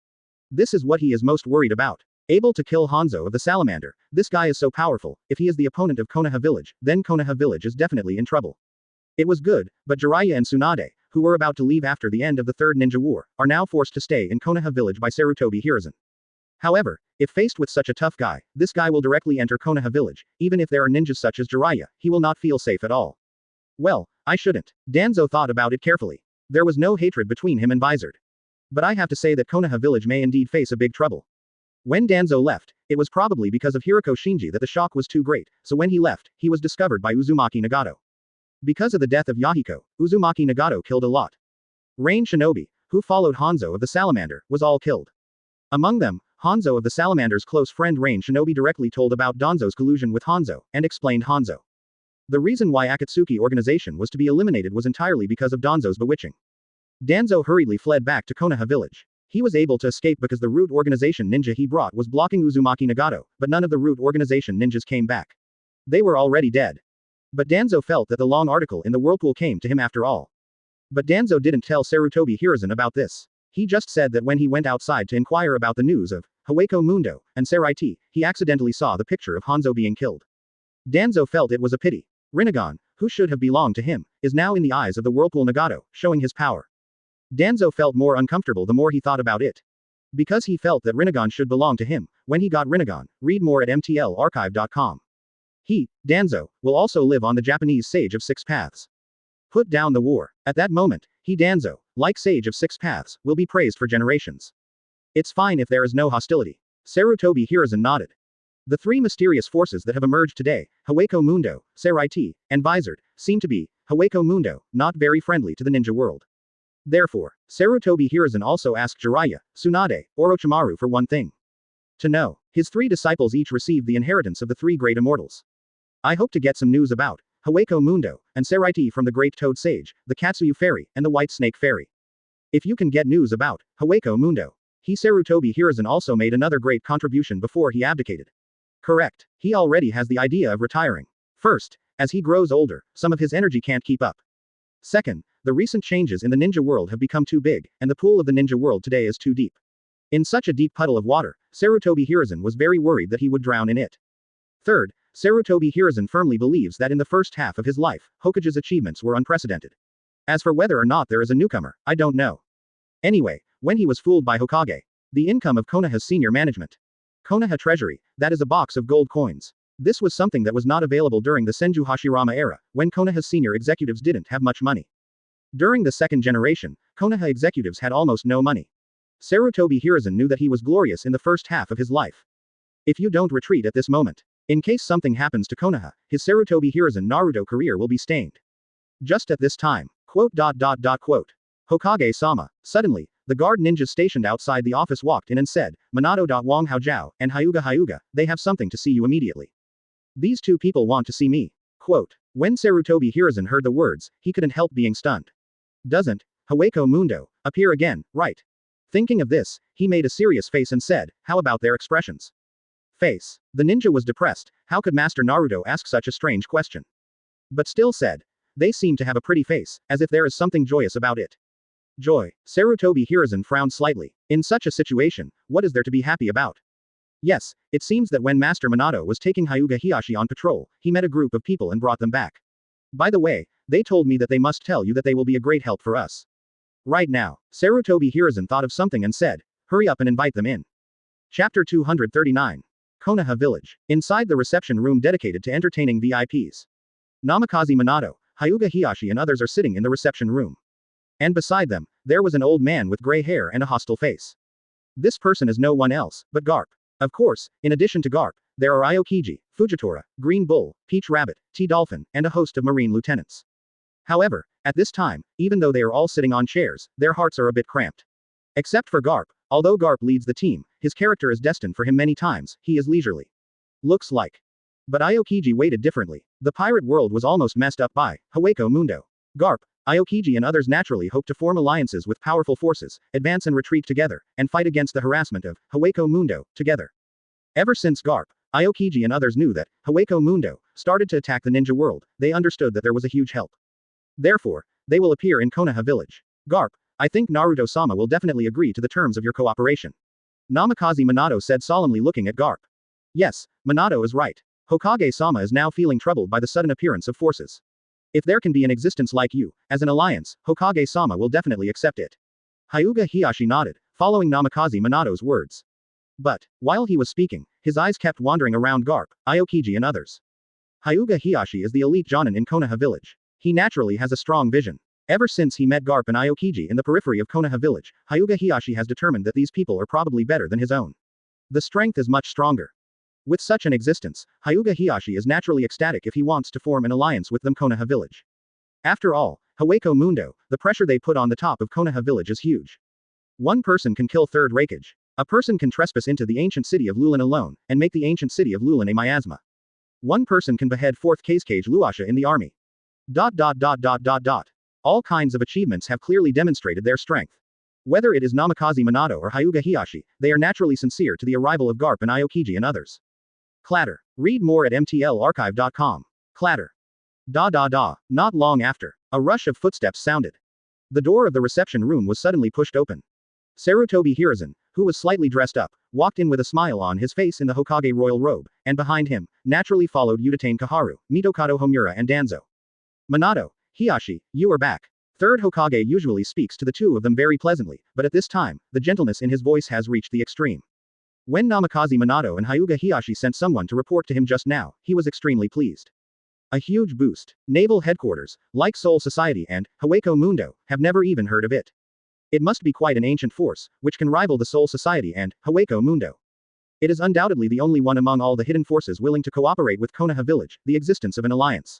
Speaker 2: This is what he is most worried about. Able to kill Hanzo of the Salamander, this guy is so powerful. If he is the opponent of Konoha Village, then Konoha Village is definitely in trouble. It was good, but Jiraiya and Tsunade, who were about to leave after the end of the Third Ninja War, are now forced to stay in Konoha Village by Seireitei Hiruzen. However, if faced with such a tough guy, this guy will directly enter Konoha Village. Even if there are ninjas such as Jiraiya, he will not feel safe at all. Well, I shouldn't. Danzo thought about it carefully. There was no hatred between him and Visored. But I have to say that Konoha Village may indeed face a big trouble. When Danzo left, It was probably because of Hiroko Shinji that the shock was too great, so when he left, he was discovered by Uzumaki Nagato. Because of the death of Yahiko, Uzumaki Nagato killed a lot. Rain Shinobi, who followed Hanzo of the Salamander, was all killed. Among them, Hanzo of the Salamander's close friend Rain Shinobi directly told about Danzo's collusion with Hanzo, and explained Hanzo. The reason why Akatsuki organization was to be eliminated was entirely because of Danzo's bewitching. Danzo hurriedly fled back to Konoha village. He was able to escape because the root organization ninja he brought was blocking Uzumaki Nagato, but none of the root organization ninjas came back. They were already dead. But Danzo felt that the long article in the whirlpool came to him after all. But Danzo didn't tell Sarutobi Hiruzen about this. He just said that when he went outside to inquire about the news of Hawako Mundo and Seireitei, he accidentally saw the picture of Hanzo being killed. Danzo felt it was a pity. Rinnegan, who should have belonged to him, is now in the eyes of the whirlpool Nagato, showing his power. Danzo felt more uncomfortable the more he thought about it. Because he felt that Rinnegan should belong to him, when he got Rinnegan, read more at mtlarchive.com. He, Danzo, will also live on the Japanese Sage of Six Paths. Put down the war. At that moment, he Danzo, like Sage of Six Paths, will be praised for generations. It's fine if there is no hostility. Sarutobi Hiruzen nodded. The three mysterious forces that have emerged today, Hawako Mundo, Seireitei, and Visored, seem to be, Hawako Mundo, not very friendly to the ninja world. Therefore, Sarutobi Hiruzen also asked Jiraiya, Tsunade, Orochimaru for one thing. To know, his three disciples each received the inheritance of the three great immortals. I hope to get some news about Hawako Mundo and Seireitei from the Great Toad Sage, the Katsuyu Fairy, and the White Snake Fairy. If you can get news about Hawako Mundo. Sarutobi Hiruzen also made another great contribution before he abdicated. Correct. He already has the idea of retiring. First, as he grows older, some of his energy can't keep up. Second, the recent changes in the ninja world have become too big, and the pool of the ninja world today is too deep. In such a deep puddle of water, Sarutobi Hiruzen was very worried that he would drown in it. Third, Sarutobi Hiruzen firmly believes that in the first half of his life, Hokage's achievements were unprecedented. As for whether or not there is a newcomer, I don't know. Anyway, when he was fooled by Hokage, the income of Konoha's senior management. Konoha Treasury, that is a box of gold coins. This was something that was not available during the Senju Hashirama era, when Konoha's senior executives didn't have much money. During the second generation, Konoha executives had almost no money. Sarutobi Hiruzen knew that he was glorious in the first half of his life. If you don't retreat at this moment, in case something happens to Konoha, his Sarutobi Hiruzen Naruto career will be stained. Just at this time, quote. Hokage-sama. Suddenly, the guard ninjas stationed outside the office walked in and said, Minato. Wang Haojiao, and Hyūga, they have something to see you immediately. These two people want to see me. Quote. When Sarutobi Hiruzen heard the words, he couldn't help being stunned. Doesn't Hawako Mundo appear again, right? Thinking of this, he made a serious face and said, how about their expressions? Face. The ninja was depressed. How could Master Naruto ask such a strange question? But still said, they seem to have a pretty face, as if there is something joyous about it. Joy. Sarutobi Hiruzen frowned slightly. In such a situation, what is there to be happy about? Yes, it seems that when Master Minato was taking Hyuga Hiyashi on patrol, he met a group of people and brought them back. By the way, they told me that they must tell you that they will be a great help for us. Right now, Sarutobi Hiruzen thought of something and said, hurry up and invite them in. Chapter 239. Konoha Village. Inside the reception room dedicated to entertaining VIPs. Namikaze Minato, Hyuga Hiyashi and others are sitting in the reception room. And beside them, there was an old man with gray hair and a hostile face. This person is no one else, but Garp. Of course, in addition to Garp, there are Aokiji, Fujitora, Green Bull, Peach Rabbit, T-Dolphin, and a host of marine lieutenants. However, at this time, even though they are all sitting on chairs, their hearts are a bit cramped. Except for Garp, although Garp leads the team, his character is destined for him many times, he is leisurely. Looks like. But Aokiji waited differently. The pirate world was almost messed up by Hawako Mundo. Garp, Aokiji and others naturally hope to form alliances with powerful forces, advance and retreat together, and fight against the harassment of Hawako Mundo together. Ever since Garp, Aokiji and others knew that Hawako Mundo started to attack the ninja world, they understood that there was a huge help. Therefore, they will appear in Konoha village. Garp, I think Naruto-sama will definitely agree to the terms of your cooperation. Namikaze Minato said solemnly looking at Garp. Yes, Minato is right. Hokage-sama is now feeling troubled by the sudden appearance of forces. If there can be an existence like you, as an alliance, Hokage-sama will definitely accept it. Hyuga Hiyashi nodded, following Namikaze Minato's words. But, while he was speaking, his eyes kept wandering around Garp, Aokiji and others. Hyuga Hiyashi is the elite jonin in Konoha village. He naturally has a strong vision. Ever since he met Garp and Aokiji in the periphery of Konoha village, Hyuga Hiyashi has determined that these people are probably better than his own. The strength is much stronger. With such an existence, Hyuga Hiyashi is naturally ecstatic if he wants to form an alliance with them Konoha village. After all, Haweko Mundo, the pressure they put on the top of Konoha village is huge. One person can kill third Raikage. A person can trespass into the ancient city of Lulin alone, and make the ancient city of Lulin a miasma. One person can behead 4th Kazekage Luasha in the army. All kinds of achievements have clearly demonstrated their strength. Whether it is Namikaze Minato or Hyuga Hiyashi, they are naturally sincere to the arrival of Garp and Aokiji and others. Clatter. Read more at mtlarchive.com. Clatter. Not long after, a rush of footsteps sounded. The door of the reception room was suddenly pushed open. Sarutobi Hiruzen, who was slightly dressed up, walked in with a smile on his face in the Hokage royal robe, and behind him, naturally followed Udatain Kaharu, Mitokado Homura and Danzo. Minato, Hiyashi, you are back. Third Hokage usually speaks to the two of them very pleasantly, but at this time, the gentleness in his voice has reached the extreme. When Namikaze Minato and Hyuga Hiyashi sent someone to report to him just now, he was extremely pleased. A huge boost. Naval headquarters, like Soul Society and Haweko Mundo, have never even heard of it. It must be quite an ancient force, which can rival the Soul Society and Haweko Mundo. It is undoubtedly the only one among all the hidden forces willing to cooperate with Konoha village, the existence of an alliance.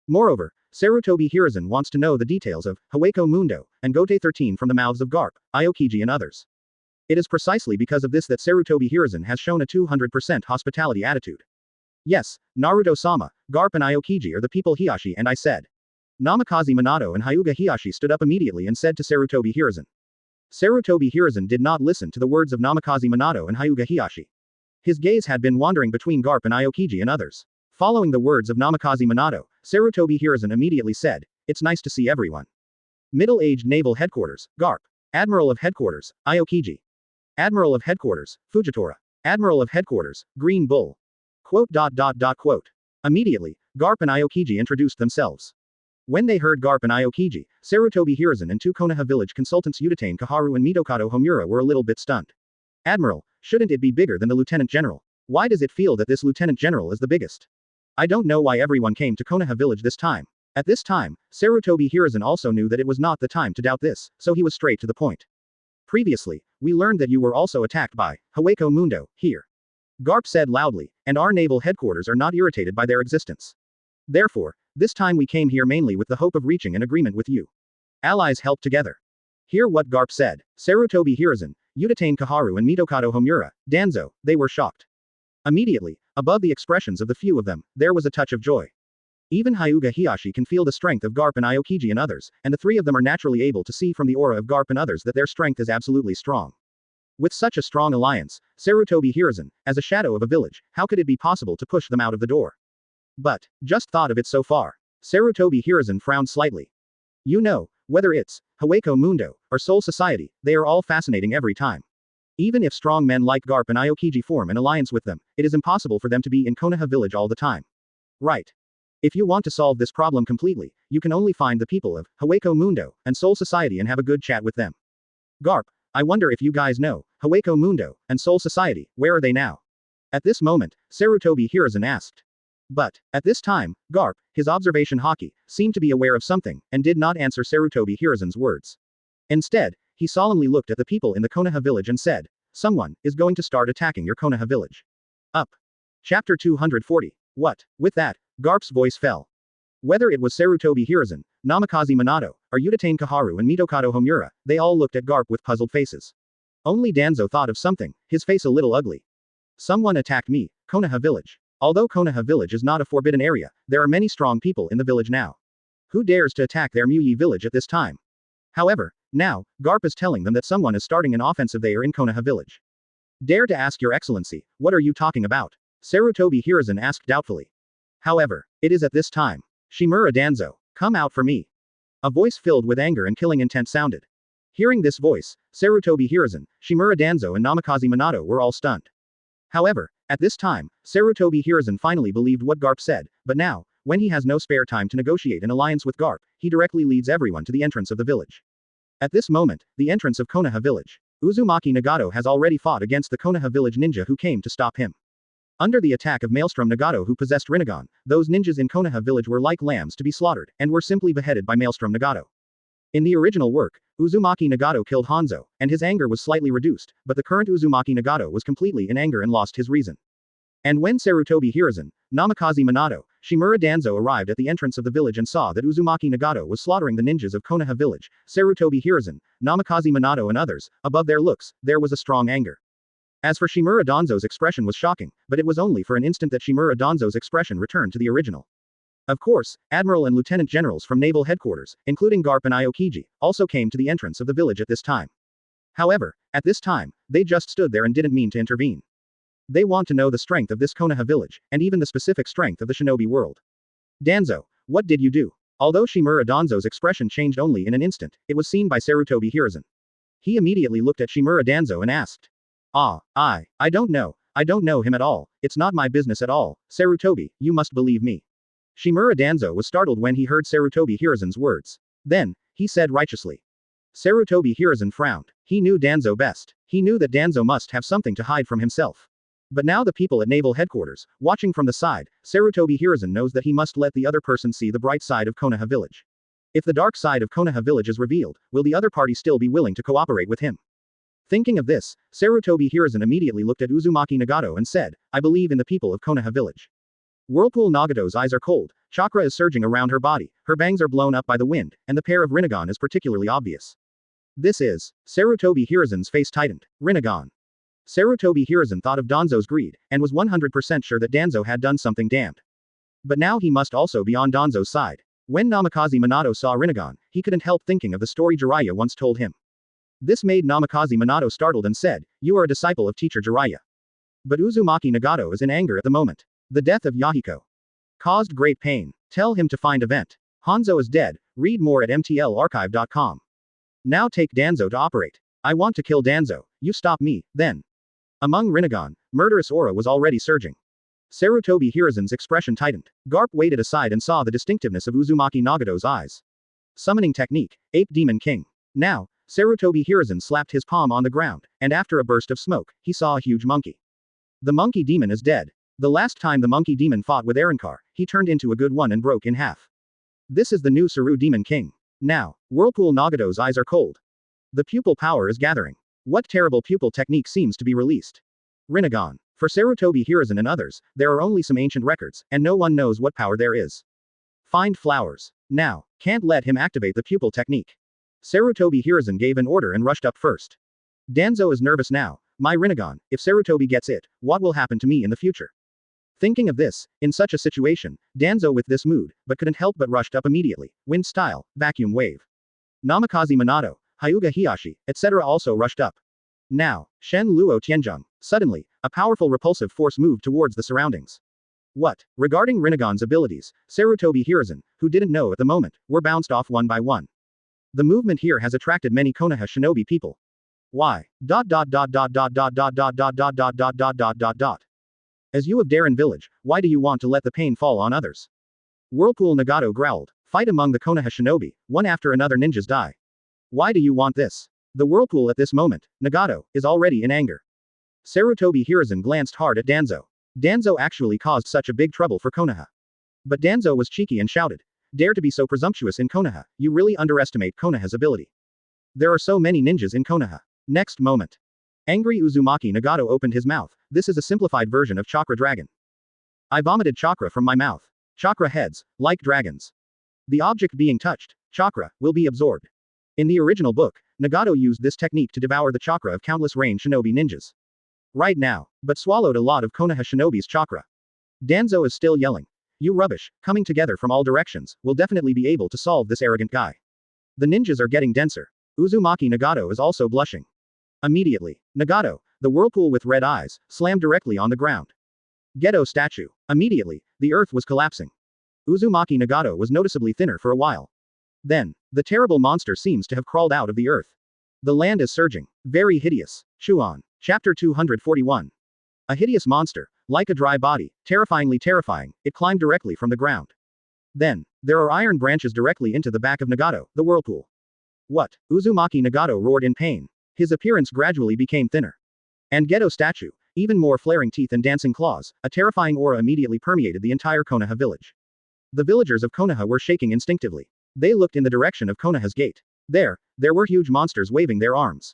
Speaker 2: Moreover, Sarutobi Hiruzen wants to know the details of Haweko Mundo and Gotei 13 from the mouths of Garp, Aokiji and others. It is precisely because of this that Sarutobi Hiruzen has shown a 200% hospitality attitude. Yes, Naruto-sama, Garp and Aokiji are the people Hiyashi and I said. Namikaze Minato and Hyuga Hiyashi stood up immediately and said to Sarutobi Hiruzen. Sarutobi Hiruzen did not listen to the words of Namikaze Minato and Hyuga Hiyashi. His gaze had been wandering between Garp and Aokiji and others. Following the words of Namikaze Minato, Sarutobi Hiruzen immediately said, "It's nice to see everyone." Middle-aged Naval Headquarters, Garp. Admiral of Headquarters, Aokiji. Admiral of Headquarters, Fujitora. Admiral of Headquarters, Green Bull. Quote. Immediately, Garp and Aokiji introduced themselves. When they heard Garp and Aokiji, Sarutobi Hiruzen and two Konoha village consultants Udatain Kaharu and Mitokado Homura were a little bit stunned. Admiral, shouldn't it be bigger than the Lieutenant General? Why does it feel that this Lieutenant General is the biggest? I don't know why everyone came to Konoha village this time. At this time, Sarutobi Hiruzen also knew that it was not the time to doubt this, so he was straight to the point. Previously, we learned that you were also attacked by Haweko Mundo, here. Garp said loudly, and our naval headquarters are not irritated by their existence. Therefore, this time we came here mainly with the hope of reaching an agreement with you. Allies help together. Hear what Garp said. Sarutobi Hiruzen, Udatain Kaharu and Mitokado Homura, Danzo, they were shocked. Immediately, above the expressions of the few of them, there was a touch of joy. Even Hyuga Hiyashi can feel the strength of Garp and Aokiji and others, and the three of them are naturally able to see from the aura of Garp and others that their strength is absolutely strong. With such a strong alliance, Sarutobi Hiruzen, as a shadow of a village, how could it be possible to push them out of the door? But, just thought of it so far. Sarutobi Hiruzen frowned slightly. You know, whether it's Haweko Mundo or Soul Society, they are all fascinating every time. Even if strong men like Garp and Aokiji form an alliance with them, it is impossible for them to be in Konoha village all the time. Right. If you want to solve this problem completely, you can only find the people of Haweko Mundo and Soul Society and have a good chat with them. Garp, I wonder if you guys know Haweko Mundo and Soul Society, where are they now? At this moment, Sarutobi Hiruzen asked. But, at this time, Garp, his observation haki, seemed to be aware of something, and did not answer Sarutobi Hiruzen's words. Instead, he solemnly looked at the people in the Konoha village and said, "Someone is going to start attacking your Konoha village." Up. Chapter 240. What? With that, Garp's voice fell. Whether it was Sarutobi Hiruzen, Namikaze Minato, or Udatain Kaharu and Mitokado Homura, they all looked at Garp with puzzled faces. Only Danzo thought of something, his face a little ugly. Someone attacked me, Konoha village. Although Konoha village is not a forbidden area, there are many strong people in the village now. Who dares to attack their Muyi village at this time? However, now, Garp is telling them that someone is starting an offensive there in Konoha village. Dare to ask your excellency, what are you talking about? Sarutobi Hiruzen asked doubtfully. However, it is at this time. Shimura Danzo, come out for me. A voice filled with anger and killing intent sounded. Hearing this voice, Sarutobi Hiruzen, Shimura Danzo and Namikaze Minato were all stunned. However, at this time, Sarutobi Hiruzen finally believed what Garp said, but now, when he has no spare time to negotiate an alliance with Garp, he directly leads everyone to the entrance of the village. At this moment, the entrance of Konoha village. Uzumaki Nagato has already fought against the Konoha village ninja who came to stop him. Under the attack of Maelstrom Nagato who possessed Rinnegan, those ninjas in Konoha village were like lambs to be slaughtered, and were simply beheaded by Maelstrom Nagato. In the original work, Uzumaki Nagato killed Hanzo, and his anger was slightly reduced, but the current Uzumaki Nagato was completely in anger and lost his reason. And when Sarutobi Hiruzen, Namikaze Minato, Shimura Danzo arrived at the entrance of the village and saw that Uzumaki Nagato was slaughtering the ninjas of Konoha village, Sarutobi Hiruzen, Namikaze Minato and others, above their looks, there was a strong anger. As for Shimura Danzo's expression was shocking, but it was only for an instant that Shimura Danzo's expression returned to the original. Of course, Admiral and Lieutenant Generals from Naval Headquarters, including Garp and Aokiji, also came to the entrance of the village at this time. However, at this time, they just stood there and didn't mean to intervene. They want to know the strength of this Konoha village, and even the specific strength of the shinobi world. Danzo, what did you do? Although Shimura Danzo's expression changed only in an instant, it was seen by Sarutobi Hiruzen. He immediately looked at Shimura Danzo and asked. I don't know. I don't know him at all, it's not my business at all, Sarutobi, you must believe me. Shimura Danzo was startled when he heard Sarutobi Hiruzen's words. Then, he said righteously. Sarutobi Hiruzen frowned. He knew Danzo best. He knew that Danzo must have something to hide from himself. But now the people at Naval Headquarters, watching from the side, Sarutobi Hiruzen knows that he must let the other person see the bright side of Konoha village. If the dark side of Konoha village is revealed, will the other party still be willing to cooperate with him? Thinking of this, Sarutobi Hiruzen immediately looked at Uzumaki Nagato and said, I believe in the people of Konoha village. Whirlpool Nagato's eyes are cold, chakra is surging around her body, her bangs are blown up by the wind, and the pair of Rinnegan is particularly obvious. This is. Sarutobi Hiruzen's face tightened. Rinnegan. Sarutobi Hiruzen thought of Danzo's greed, and was 100% sure that Danzo had done something damned. But now he must also be on Danzo's side. When Namikaze Minato saw Rinnegan, he couldn't help thinking of the story Jiraiya once told him. This made Namikaze Minato startled and said, You are a disciple of teacher Jiraiya. But Uzumaki Nagato is in anger at the moment. The death of Yahiko caused great pain. Tell him to find event. Hanzo is dead, read more at mtlarchive.com. Now take Danzo to operate. I want to kill Danzo, you stop me, then. Among Rinnegan, murderous aura was already surging. Sarutobi Hiruzen's expression tightened. Garp waited aside and saw the distinctiveness of Uzumaki Nagato's eyes. Summoning technique, Ape Demon King. Now, Sarutobi Hiruzen slapped his palm on the ground, and after a burst of smoke, he saw a huge monkey. The monkey demon is dead. The last time the monkey demon fought with Erenkar, he turned into a good one and broke in half. This is the new Saru Demon King. Now, Whirlpool Nagato's eyes are cold. The pupil power is gathering. What terrible pupil technique seems to be released? Rinnegan. For Sarutobi Hiruzen and others, there are only some ancient records, and no one knows what power there is. Find flowers. Now, can't let him activate the pupil technique. Sarutobi Hiruzen gave an order and rushed up first. Danzo is nervous now. My Rinnegan, if Sarutobi gets it, what will happen to me in the future? Thinking of this, in such a situation, Danzo with this mood, but couldn't help but rushed up immediately, wind style, vacuum wave. Namikaze Minato, Hyuga Hiyashi, etc. also rushed up. Now, Shen Luo Tianzhong. Suddenly, a powerful repulsive force moved towards the surroundings. What? Regarding Rinnegan's abilities, Sarutobi Hiruzen, who didn't know at the moment, were bounced off one by one. The movement here has attracted many Konoha shinobi people. Why? As you of Darren Village, why do you want to let the pain fall on others? Whirlpool Nagato growled. Fight among the Konoha shinobi, one after another ninjas die. Why do you want this? The Whirlpool at this moment, Nagato, is already in anger. Sarutobi Hiruzen glanced hard at Danzo. Danzo actually caused such a big trouble for Konoha. But Danzo was cheeky and shouted. Dare to be so presumptuous in Konoha, you really underestimate Konoha's ability. There are so many ninjas in Konoha. Next moment. Angry Uzumaki Nagato opened his mouth. This is a simplified version of Chakra Dragon. I vomited chakra from my mouth. Chakra heads, like dragons. The object being touched, chakra, will be absorbed. In the original book, Nagato used this technique to devour the chakra of countless rain shinobi ninjas. Right now, but swallowed a lot of Konoha shinobi's chakra. Danzo is still yelling. You rubbish, coming together from all directions, will definitely be able to solve this arrogant guy. The ninjas are getting denser. Uzumaki Nagato is also blushing. Immediately, Nagato, the whirlpool with red eyes, slammed directly on the ground. Geto statue. Immediately, the earth was collapsing. Uzumaki Nagato was noticeably thinner for a while. Then, the terrible monster seems to have crawled out of the earth. The land is surging. Very hideous. Chuan. Chapter 241. A hideous monster, like a dry body, terrifyingly terrifying, it climbed directly from the ground. Then, there are iron branches directly into the back of Nagato, the whirlpool. What? Uzumaki Nagato roared in pain. His appearance gradually became thinner. And Geto statue, even more flaring teeth and dancing claws, a terrifying aura immediately permeated the entire Konoha village. The villagers of Konoha were shaking instinctively. They looked in the direction of Konoha's gate. There were huge monsters waving their arms.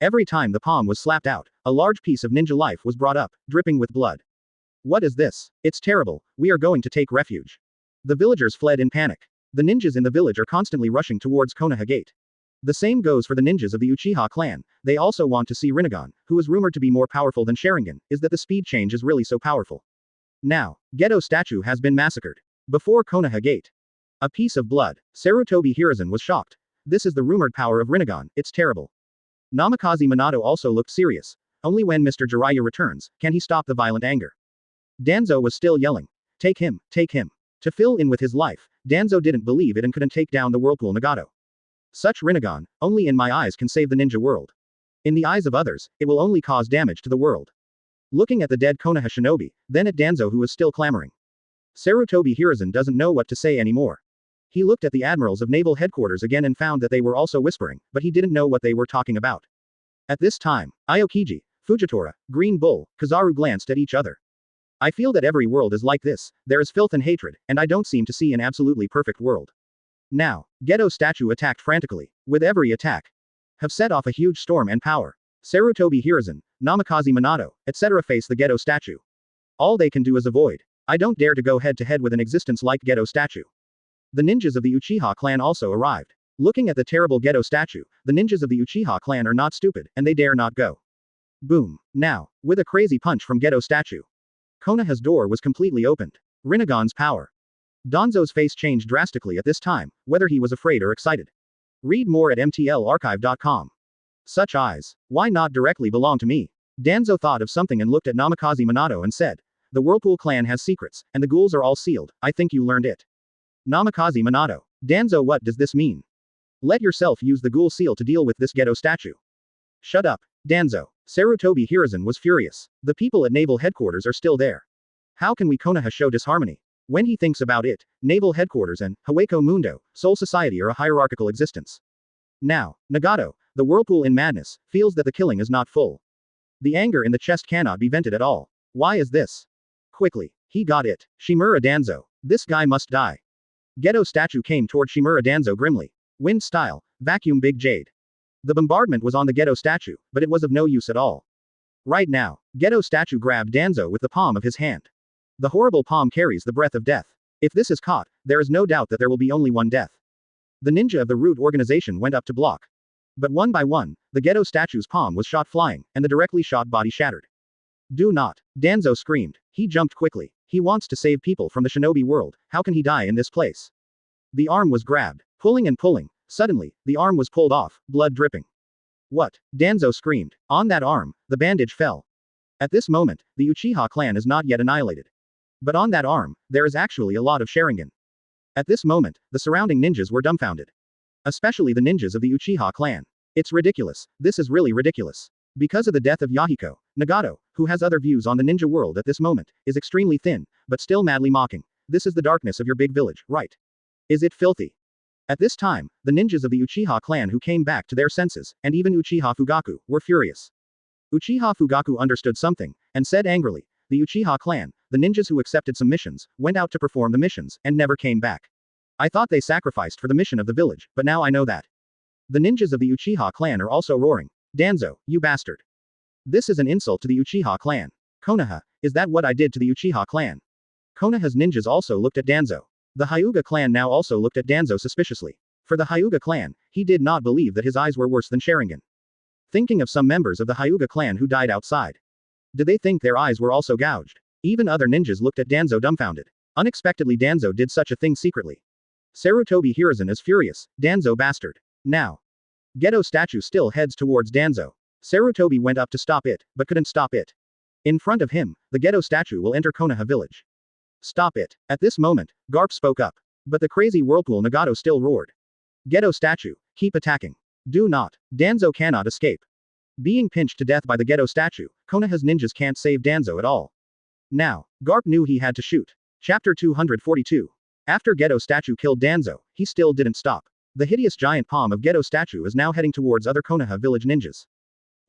Speaker 2: Every time the palm was slapped out, a large piece of ninja life was brought up, dripping with blood. What is this? It's terrible, we are going to take refuge. The villagers fled in panic. The ninjas in the village are constantly rushing towards Konoha Gate. The same goes for the ninjas of the Uchiha clan, they also want to see Rinnegan, who is rumored to be more powerful than Sharingan, is that the speed change is really so powerful. Now, Geto statue has been massacred. Before Konoha Gate. A piece of blood. Sarutobi Hiruzen was shocked. This is the rumored power of Rinnegan, it's terrible. Namikaze Minato also looked serious. Only when Mr. Jiraiya returns, can he stop the violent anger. Danzo was still yelling. Take him, take him. To fill in with his life, Danzo didn't believe it and couldn't take down the Whirlpool Nagato. Such Rinnegan, only in my eyes can save the ninja world. In the eyes of others, it will only cause damage to the world. Looking at the dead Konoha shinobi, then at Danzo who was still clamoring. Sarutobi Hiruzen doesn't know what to say anymore. He looked at the admirals of naval headquarters again and found that they were also whispering, but he didn't know what they were talking about. At this time, Aokiji, Fujitora, Green Bull, Kizaru glanced at each other. I feel that every world is like this, there is filth and hatred, and I don't seem to see an absolutely perfect world. Now, Geto statue attacked frantically. With every attack, have set off a huge storm and power. Sarutobi Hiruzen, Namikaze Minato, etc. face the Geto statue. All they can do is avoid. I don't dare to go head to head with an existence like Geto statue. The ninjas of the Uchiha clan also arrived. Looking at the terrible Geto statue, the ninjas of the Uchiha clan are not stupid, and they dare not go. Boom. Now, with a crazy punch from Geto statue. Konoha's door was completely opened. Rinnegan's power. Danzo's face changed drastically at this time, whether he was afraid or excited. Read more at mtlarchive.com. Such eyes. Why not directly belong to me? Danzo thought of something and looked at Namikaze Minato and said. The Whirlpool clan has secrets, and the ghouls are all sealed, I think you learned it. Namikaze Minato. Danzo, what does this mean? Let yourself use the ghoul seal to deal with this Geto statue. Shut up, Danzo. Sarutobi Hiruzen was furious. The people at naval headquarters are still there. How can we Konoha show disharmony? When he thinks about it, naval headquarters and Hueco Mundo, Soul Society are a hierarchical existence. Now, Nagato, the Whirlpool in madness, feels that the killing is not full. The anger in the chest cannot be vented at all. Why is this? Quickly, he got it. Shimura Danzo. This guy must die. Geto statue came toward Shimura Danzo grimly. Wind style, vacuum big jade. The bombardment was on the Geto statue, but it was of no use at all. Right now, Geto statue grabbed Danzo with the palm of his hand. The horrible palm carries the breath of death. If this is caught, there is no doubt that there will be only one death. The ninja of the root organization went up to block. But one by one, the Geto statue's palm was shot flying, and the directly shot body shattered. Do not. Danzo screamed. He jumped quickly. He wants to save people from the shinobi world, how can he die in this place? The arm was grabbed. Pulling and pulling. Suddenly, the arm was pulled off, blood dripping. What? Danzo screamed. On that arm, the bandage fell. At this moment, the Uchiha clan is not yet annihilated. But on that arm, there is actually a lot of Sharingan. At this moment, the surrounding ninjas were dumbfounded. Especially the ninjas of the Uchiha clan. It's ridiculous, this is really ridiculous. Because of the death of Yahiko, Nagato, who has other views on the ninja world at this moment, is extremely thin, but still madly mocking. This is the darkness of your big village, right? Is it filthy? At this time, the ninjas of the Uchiha clan who came back to their senses, and even Uchiha Fugaku, were furious. Uchiha Fugaku understood something, and said angrily, the Uchiha clan, the ninjas who accepted some missions, went out to perform the missions, and never came back. I thought they sacrificed for the mission of the village, but now I know that. The ninjas of the Uchiha clan are also roaring. Danzo, you bastard. This is an insult to the Uchiha clan. Konoha, is that what I did to the Uchiha clan? Konoha's ninjas also looked at Danzo. The Hyuga clan now also looked at Danzo suspiciously. For the Hyuga clan, he did not believe that his eyes were worse than Sharingan. Thinking of some members of the Hyuga clan who died outside. Did they think their eyes were also gouged? Even other ninjas looked at Danzo dumbfounded. Unexpectedly Danzo did such a thing secretly. Sarutobi Hiruzen is furious, Danzo bastard. Now. Geto statue still heads towards Danzo. Sarutobi went up to stop it, but couldn't stop it. In front of him, the Geto statue will enter Konoha village. Stop it. At this moment, Garp spoke up. But the crazy Whirlpool Nagato still roared. Geto statue, keep attacking. Do not. Danzo cannot escape. Being pinched to death by the Geto statue, Konoha's ninjas can't save Danzo at all. Now, Garp knew he had to shoot. Chapter 242. After Geto statue killed Danzo, he still didn't stop. The hideous giant palm of Geto statue is now heading towards other Konoha village ninjas.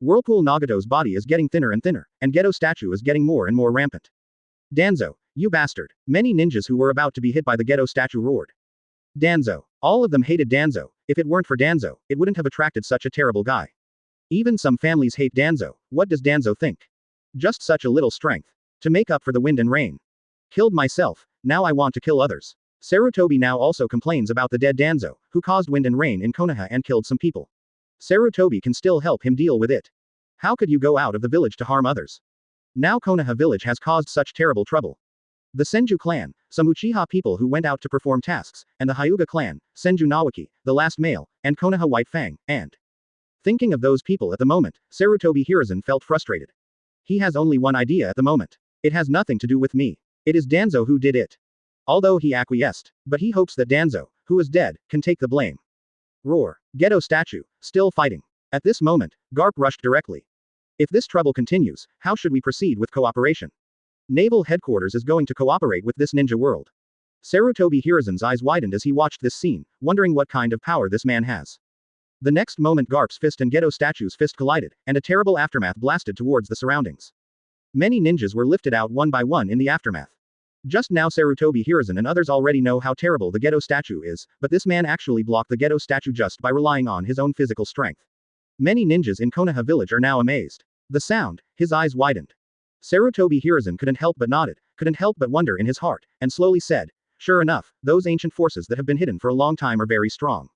Speaker 2: Whirlpool Nagato's body is getting thinner and thinner, and Geto statue is getting more and more rampant. Danzo, you bastard. Many ninjas who were about to be hit by the Geto statue roared. Danzo. All of them hated Danzo. If it weren't for Danzo, it wouldn't have attracted such a terrible guy. Even some families hate Danzo. What does Danzo think? Just such a little strength. To make up for the wind and rain. Killed myself, now I want to kill others. Seireitei now also complains about the dead Danzo, who caused wind and rain in Konoha and killed some people. Seireitei can still help him deal with it. How could you go out of the village to harm others? Now Konoha village has caused such terrible trouble. The Senju clan, some Uchiha people who went out to perform tasks, and the Hyuga clan, Senju Nawaki, the last male, and Konoha White Fang, and thinking of those people at the moment, Seireitei Hiruzen felt frustrated. He has only one idea at the moment. It has nothing to do with me. It is Danzo who did it. Although he acquiesced, but he hopes that Danzo, who is dead, can take the blame. Roar. Geto statue, still fighting. At this moment, Garp rushed directly. If this trouble continues, how should we proceed with cooperation? Naval headquarters is going to cooperate with this ninja world. Seireitei Hiruzen's eyes widened as he watched this scene, wondering what kind of power this man has. The next moment Garp's fist and Geto statue's fist collided, and a terrible aftermath blasted towards the surroundings. Many ninjas were lifted out one by one in the aftermath. Just now Seireitei Hiruzen and others already know how terrible the Geto statue is, but this man actually blocked the Geto statue just by relying on his own physical strength. Many ninjas in Konoha village are now amazed. The sound, his eyes widened. Seireitei Hiruzen couldn't help but nodded, couldn't help but wonder in his heart, and slowly said, sure enough, those ancient forces that have been hidden for a long time are very strong.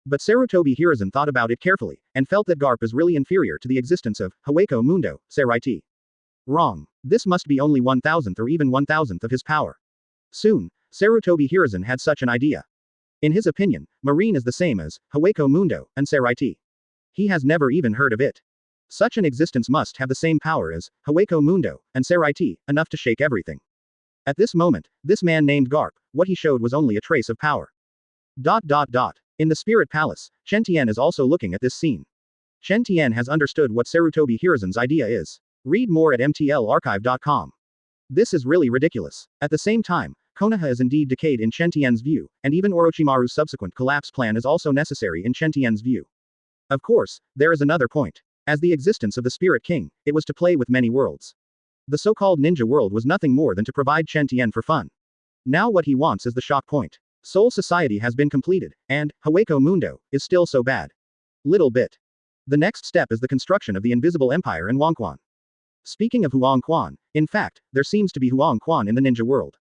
Speaker 2: But Seireitei Hiruzen thought about it carefully, and felt that Garp is really inferior to the existence of Hueco Mundo, Seireitei. Wrong. This must be only 1,000th or even 1,000th of his power. Soon, Seireitei Hiruzen had such an idea. In his opinion, Marine is the same as Hueco Mundo and Seireitei. He has never even heard of it. Such an existence must have the same power as Hueco Mundo and Seireitei, enough to shake everything. At this moment, this man named Garp, what he showed was only a trace of power. In the spirit palace, Chen Tian is also looking at this scene. Chen Tian has understood what Seireitei Hiruzen's idea is. Read more at mtlarchive.com. This is really ridiculous. At the same time, Konoha is indeed decayed in Chen Tian's view, and even Orochimaru's subsequent collapse plan is also necessary in Chen Tian's view. Of course, there is another point. As the existence of the Spirit King, it was to play with many worlds. The so-called ninja world was nothing more than to provide Chen Tian for fun. Now what he wants is the shock point. Soul Society has been completed, and Hueco Mundo is still so bad. Little bit. The next step is the construction of the Invisible Empire in Huangquan. Speaking of Huangquan, in fact, there seems to be Huangquan in the ninja world.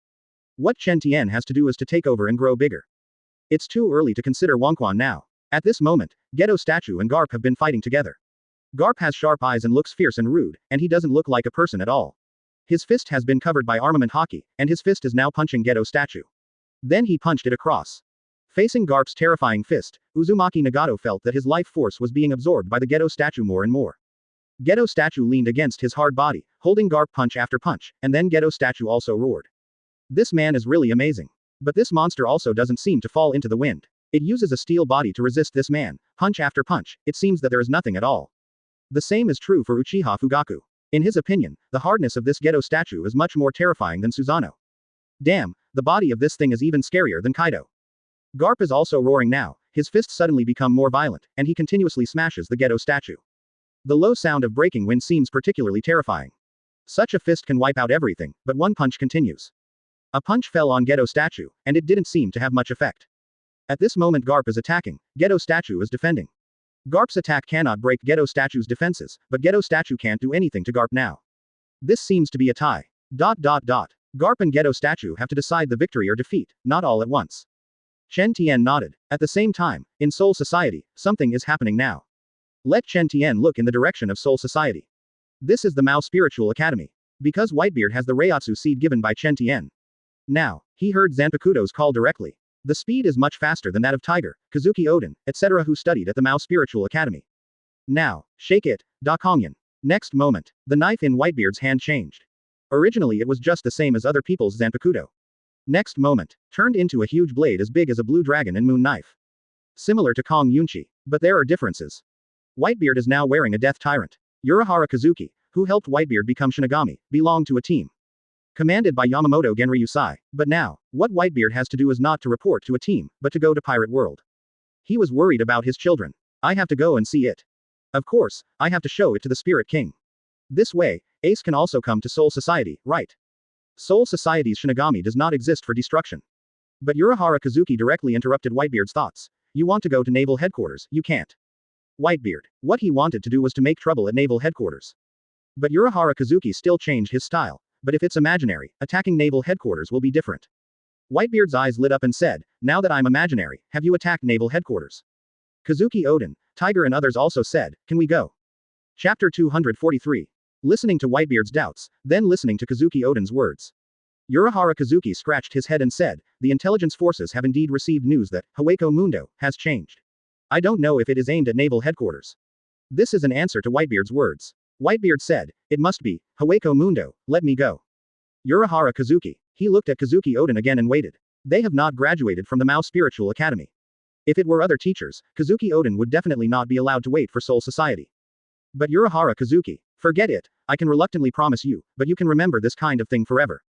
Speaker 2: What Chen Tian has to do is to take over and grow bigger. It's too early to consider Huangquan now. At this moment, Geto statue and Garp have been fighting together. Garp has sharp eyes and looks fierce and rude, and he doesn't look like a person at all. His fist has been covered by armament hockey, and his fist is now punching Geto statue. Then he punched it across. Facing Garp's terrifying fist, Uzumaki Nagato felt that his life force was being absorbed by the Geto statue more and more. Geto statue leaned against his hard body, holding Garp punch after punch, and then Geto statue also roared. This man is really amazing. But this monster also doesn't seem to fall into the wind. It uses a steel body to resist this man, punch after punch, it seems that there is nothing at all. The same is true for Uchiha Fugaku. In his opinion, the hardness of this Geto statue is much more terrifying than Susanoo. Damn, the body of this thing is even scarier than Kaido. Garp is also roaring now, his fists suddenly become more violent, and he continuously smashes the Geto statue. The low sound of breaking wind seems particularly terrifying. Such a fist can wipe out everything, but one punch continues. A punch fell on Geto statue, and it didn't seem to have much effect. At this moment Garp is attacking, Geto statue is defending. Garp's attack cannot break Geto statue's defenses, but Geto statue can't do anything to Garp now. This seems to be a tie. Garp and Geto statue have to decide the victory or defeat, not all at once. Chen Tian nodded. At the same time, in Soul Society, something is happening now. Let Chen Tian look in the direction of Soul Society. This is the Mao Spiritual Academy. Because Whitebeard has the Reiatsu seed given by Chen Tian. Now, he heard Zanpakuto's call directly. The speed is much faster than that of Tiger, Kazuki Odin, etc. who studied at the Mao Spiritual Academy. Now, shake it, Da Kongyan. Next moment, the knife in Whitebeard's hand changed. Originally it was just the same as other people's Zanpakuto. Next moment, turned into a huge blade as big as a blue dragon and moon knife. Similar to Kong Yunchi, but there are differences. Whitebeard is now wearing a death tyrant. Urahara Kazuki, who helped Whitebeard become Shinigami, belonged to a team commanded by Yamamoto Genryūsai. But now, what Whitebeard has to do is not to report to a team, but to go to Pirate World. He was worried about his children. I have to go and see it. Of course, I have to show it to the Spirit King. This way, Ace can also come to Soul Society, right? Soul Society's Shinigami does not exist for destruction. But Urahara Kazuki directly interrupted Whitebeard's thoughts. You want to go to Naval Headquarters, you can't. Whitebeard. What he wanted to do was to make trouble at Naval Headquarters. But Urahara Kazuki still changed his style. but if it's imaginary, attacking naval headquarters will be different. Whitebeard's eyes lit up and said, now that I'm imaginary, have you attacked naval headquarters? Kazuki Oden, Tiger and others also said, can we go? Chapter 243. Listening to Whitebeard's doubts, then listening to Kazuki Oden's words. Urahara Kazuki scratched his head and said, the intelligence forces have indeed received news that Hueco Mundo has changed. I don't know if it is aimed at naval headquarters. This is an answer to Whitebeard's words. Whitebeard said, it must be, Hueco Mundo, let me go. Urahara Kazuki. He looked at Kazuki Oden again and waited. They have not graduated from the Mao Spiritual Academy. If it were other teachers, Kazuki Oden would definitely not be allowed to wait for Soul Society. But Urahara Kazuki, forget it, I can reluctantly promise you, but you can remember this kind of thing forever.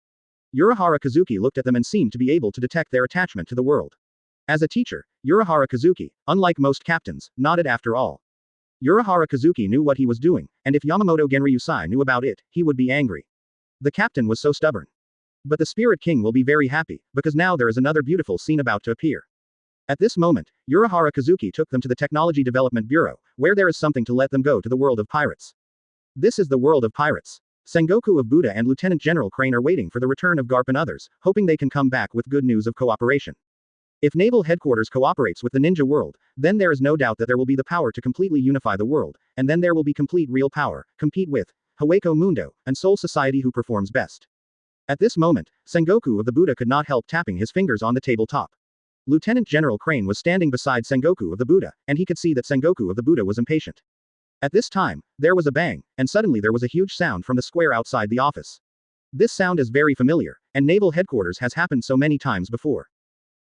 Speaker 2: Urahara Kazuki looked at them and seemed to be able to detect their attachment to the world. As a teacher, Urahara Kazuki, unlike most captains, nodded after all. Urahara Kazuki knew what he was doing, and if Yamamoto Genryūsai knew about it, he would be angry. The captain was so stubborn. But the Spirit King will be very happy, because now there is another beautiful scene about to appear. At this moment, Urahara Kazuki took them to the Technology Development Bureau, where there is something to let them go to the world of pirates. This is the world of pirates. Sengoku of Buddha and Lieutenant General Crane are waiting for the return of Garp and others, hoping they can come back with good news of cooperation. If Naval Headquarters cooperates with the ninja world, then there is no doubt that there will be the power to completely unify the world, and then there will be complete real power, compete with Hueco Mundo, and Soul Society who performs best. At this moment, Sengoku of the Buddha could not help tapping his fingers on the tabletop. Lieutenant General Crane was standing beside Sengoku of the Buddha, and he could see that Sengoku of the Buddha was impatient. At this time, there was a bang, and suddenly there was a huge sound from the square outside the office. This sound is very familiar, and Naval Headquarters has happened so many times before.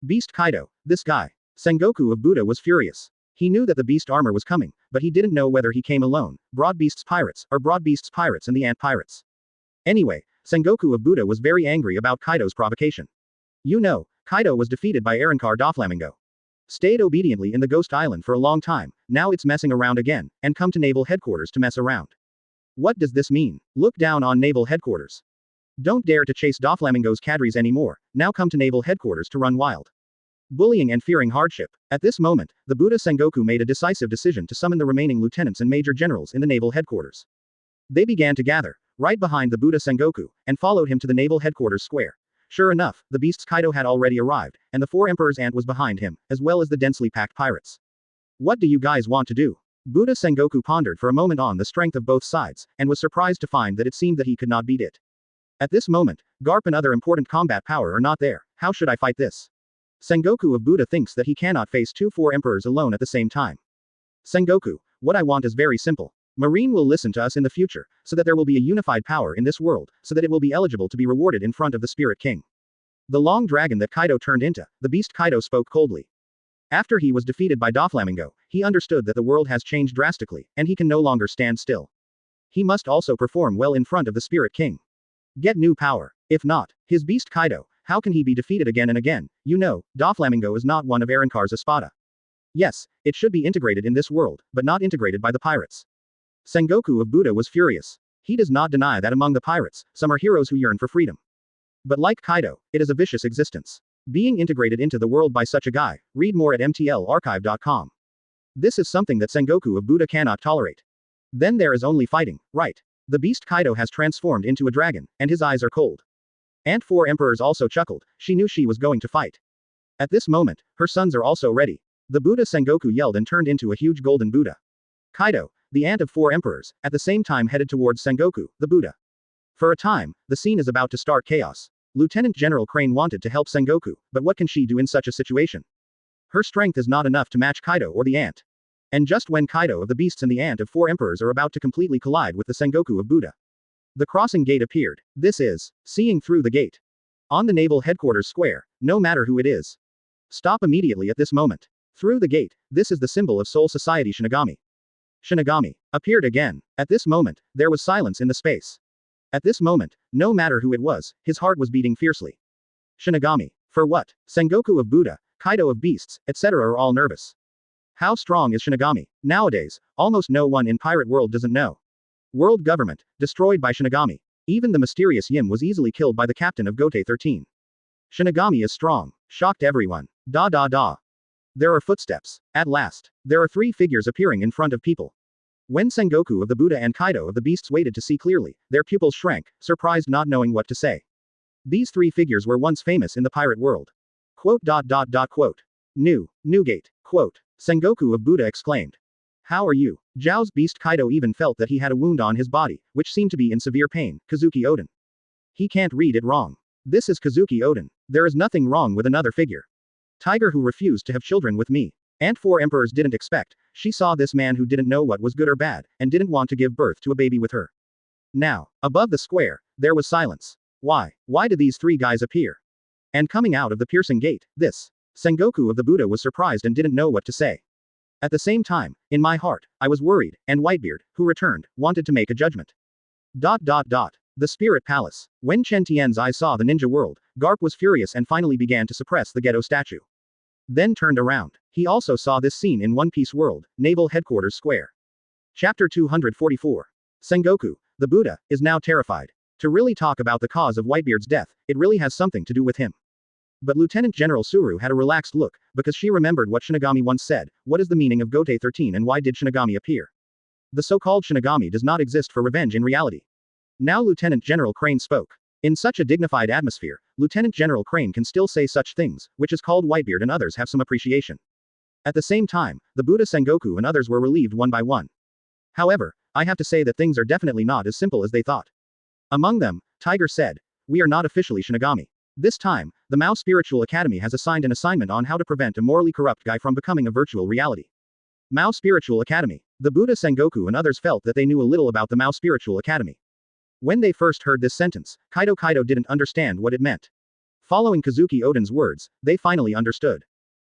Speaker 2: Beast Kaido, this guy. Sengoku of Buddha was furious. He knew that the beast armor was coming, but he didn't know whether he came alone, Broad Beast's pirates, or Broad Beast's pirates and the Ant Pirates. Anyway, Sengoku of Buddha was very angry about Kaido's provocation. You know, Kaido was defeated by Arrancar Doflamingo. Stayed obediently in the Ghost Island for a long time, now it's messing around again, and come to Naval Headquarters to mess around. What does this mean? Look down on Naval Headquarters. Don't dare to chase Doflamingo's cadres anymore, now come to Naval Headquarters to run wild. Bullying and fearing hardship. At this moment, the Buddha Sengoku made a decisive decision to summon the remaining lieutenants and major generals in the Naval Headquarters. They began to gather, right behind the Buddha Sengoku, and followed him to the Naval Headquarters square. Sure enough, the beast's Kaido had already arrived, and the four emperors' ant was behind him, as well as the densely packed pirates. What do you guys want to do? Buddha Sengoku pondered for a moment on the strength of both sides, and was surprised to find that it seemed that he could not beat it. At this moment, Garp and other important combat power are not there, how should I fight this? Sengoku of Buddha thinks that he cannot face four emperors alone at the same time. Sengoku, what I want is very simple. Marine will listen to us in the future, so that there will be a unified power in this world, so that it will be eligible to be rewarded in front of the Spirit King. The long dragon that Kaido turned into, the beast Kaido spoke coldly. After he was defeated by Doflamingo, he understood that the world has changed drastically, and he can no longer stand still. He must also perform well in front of the Spirit King. Get new power. If not, his beast Kaido, how can he be defeated again and again? You know, Doflamingo is not one of Arrancar's espada. Yes, it should be integrated in this world, but not integrated by the pirates. Sengoku of Buddha was furious. He does not deny that among the pirates, some are heroes who yearn for freedom. But like Kaido, it is a vicious existence. Being integrated into the world by such a guy, read more at mtlarchive.com. This is something that Sengoku of Buddha cannot tolerate. Then there is only fighting, right? The beast Kaido has transformed into a dragon, and his eyes are cold. Ant Four Emperors also chuckled, she knew she was going to fight. At this moment, her sons are also ready. The Buddha Sengoku yelled and turned into a huge golden Buddha. Kaido, the ant of four emperors, at the same time headed towards Sengoku, the Buddha. For a time, the scene is about to start chaos. Lieutenant General Crane wanted to help Sengoku, but what can she do in such a situation? Her strength is not enough to match Kaido or the ant. And just when Kaido of the beasts and the ant of four emperors are about to completely collide with the Sengoku of Buddha, the crossing gate appeared. This is seeing through the gate. On the Naval Headquarters square, no matter who it is. Stop immediately at this moment. Through the gate, this is the symbol of Soul Society Shinigami. Shinigami appeared again. At this moment, there was silence in the space. At this moment, no matter who it was, his heart was beating fiercely. Shinigami. For what? Sengoku of Buddha, Kaido of beasts, etc. are all nervous. How strong is Shinigami? Nowadays, almost no one in pirate world doesn't know. World government, destroyed by Shinigami. Even the mysterious Yim was easily killed by the captain of Gotei 13. Shinigami is strong. Shocked everyone. Da da da. There are footsteps. At last, there are three figures appearing in front of people. When Sengoku of the Buddha and Kaido of the beasts waited to see clearly, their pupils shrank, surprised not knowing what to say. These three figures were once famous in the pirate world. Quote. Newgate. Quote. Sengoku of Buddha exclaimed. How are you? Zhao's beast Kaido even felt that he had a wound on his body, which seemed to be in severe pain. Kazuki Oden. He can't read it wrong. This is Kazuki Oden. There is nothing wrong with another figure. Tiger who refused to have children with me. And four emperors didn't expect. She saw this man who didn't know what was good or bad, and didn't want to give birth to a baby with her. Now, above the square, there was silence. Why did these three guys appear? And coming out of the piercing gate, this. Sengoku of the Buddha was surprised and didn't know what to say. At the same time, in my heart, I was worried, and Whitebeard, who returned, wanted to make a judgment. The Spirit Palace. When Chen Tian's eyes saw the ninja world, Garp was furious and finally began to suppress the Geto statue. Then turned around. He also saw this scene in One Piece World, Naval Headquarters Square. Chapter 244. Sengoku, the Buddha, is now terrified. To really talk about the cause of Whitebeard's death, it really has something to do with him. But Lieutenant General Suru had a relaxed look, because she remembered what Shinigami once said. What is the meaning of Gotei 13 and why did Shinigami appear? The so-called Shinigami does not exist for revenge in reality. Now Lieutenant General Crane spoke. In such a dignified atmosphere, Lieutenant General Crane can still say such things, which is called Whitebeard and others have some appreciation. At the same time, the Buddha Sengoku and others were relieved one by one. However, I have to say that things are definitely not as simple as they thought. Among them, Tiger said, we are not officially Shinigami. This time, the Mao Spiritual Academy has assigned an assignment on how to prevent a morally corrupt guy from becoming a virtual reality. Mao Spiritual Academy. The Buddha Sengoku and others felt that they knew a little about the Mao Spiritual Academy. When they first heard this sentence, Kaido didn't understand what it meant. Following Kazuki Oden's words, they finally understood.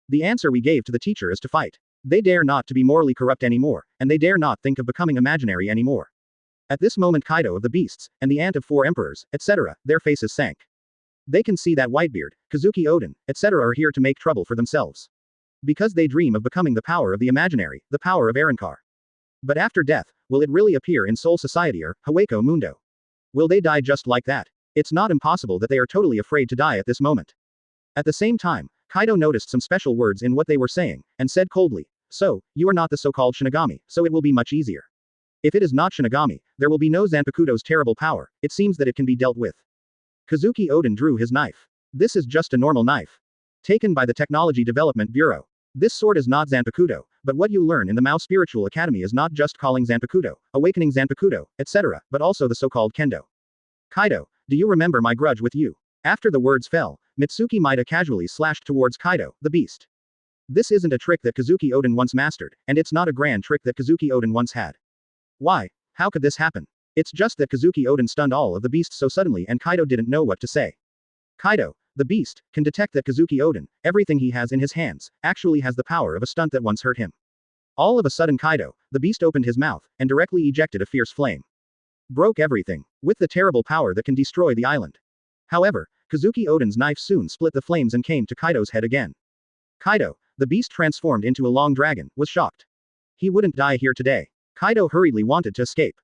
Speaker 2: The answer we gave to the teacher is to fight. They dare not to be morally corrupt anymore, and they dare not think of becoming imaginary anymore. At this moment Kaido of the beasts, and the aunt of four emperors, etc., their faces sank. They can see that Whitebeard, Kazuki Oden, etc. are here to make trouble for themselves. Because they dream of becoming the power of the imaginary, the power of Arrancar. But after death, will it really appear in Soul Society or Hueco Mundo? Will they die just like that? It's not impossible that they are totally afraid to die at this moment. At the same time, Kaido noticed some special words in what they were saying, and said coldly, so, you are not the so-called Shinigami, so it will be much easier. If it is not Shinigami, there will be no Zanpakuto's terrible power, it seems that it can be dealt with. Kazuki Oden drew his knife. This is just a normal knife. Taken by the Technology Development Bureau. This sword is not Zanpakuto, but what you learn in the Mao Spiritual Academy is not just calling Zanpakuto, awakening Zanpakuto, etc., but also the so-called Kendo. Kaido, do you remember my grudge with you? After the words fell, Mitsuki Maida casually slashed towards Kaido, the beast. This isn't a trick that Kazuki Oden once mastered, and it's not a grand trick that Kazuki Oden once had. Why? How could this happen? It's just that Kazuki Oden stunned all of the beasts so suddenly and Kaido didn't know what to say. Kaido, the beast, can detect that Kazuki Oden, everything he has in his hands, actually has the power of a stunt that once hurt him. All of a sudden Kaido, the beast opened his mouth, and directly ejected a fierce flame. Broke everything, with the terrible power that can destroy the island. However, Kazuki Oden's knife soon split the flames and came to Kaido's head again. Kaido, the beast transformed into a long dragon, was shocked. He wouldn't die here today. Kaido hurriedly wanted to escape.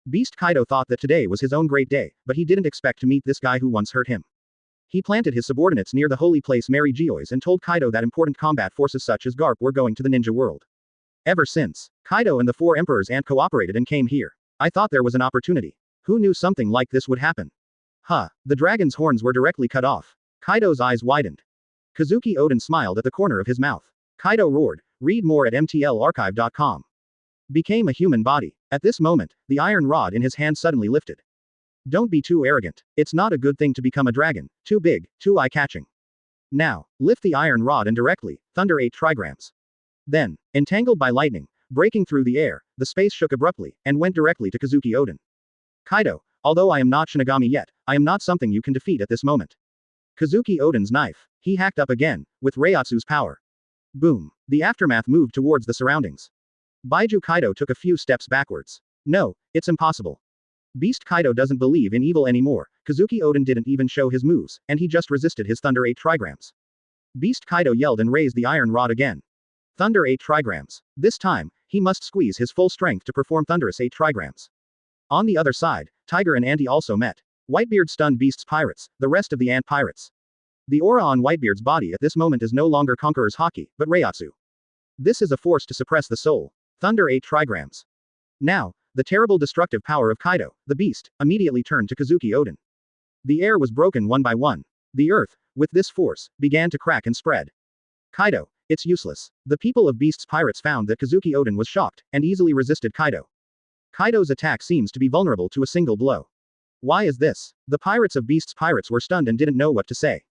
Speaker 2: Beast Kaido thought that today was his own great day, but he didn't expect to meet this guy who once hurt him. He planted his subordinates near the holy place Mary Geoise and told Kaido that important combat forces such as Garp were going to the ninja world. Ever since, Kaido and the four emperors and cooperated and came here. I thought there was an opportunity. Who knew something like this would happen? The dragon's horns were directly cut off. Kaido's eyes widened. Kazuki Oden smiled at the corner of his mouth. Kaido roared, read more at mtlarchive.com. Became a human body. At this moment, the iron rod in his hand suddenly lifted. Don't be too arrogant. It's not a good thing to become a dragon, too big, too eye-catching. Now, lift the iron rod and directly, thunder 8 trigrams. Then, entangled by lightning, breaking through the air, the space shook abruptly, and went directly to Kazuki Oden. Kaido, although I am not Shinigami yet, I am not something you can defeat at this moment. Kazuki Oden's knife. He hacked up again, with Reiatsu's power. Boom. The aftermath moved towards the surroundings. Baiju Kaido took a few steps backwards. No, it's impossible. Beast Kaido doesn't believe in evil anymore. Kazuki Oden didn't even show his moves, and he just resisted his Thunder 8 trigrams. Beast Kaido yelled and raised the iron rod again. Thunder 8 trigrams. This time, he must squeeze his full strength to perform thunderous 8 trigrams. On the other side, Tiger and Anti also met. Whitebeard stunned Beast's pirates, the rest of the ant pirates. The aura on Whitebeard's body at this moment is no longer Conqueror's Haki, but Reiatsu. This is a force to suppress the soul. Thunder 8 trigrams. Now, the terrible destructive power of Kaido, the beast, immediately turned to Kazuki Oden. The air was broken one by one. The earth, with this force, began to crack and spread. Kaido, it's useless. The people of Beast's pirates found that Kazuki Oden was shocked, and easily resisted Kaido. Kaido's attack seems to be vulnerable to a single blow. Why is this? The pirates of Beast's pirates were stunned and didn't know what to say.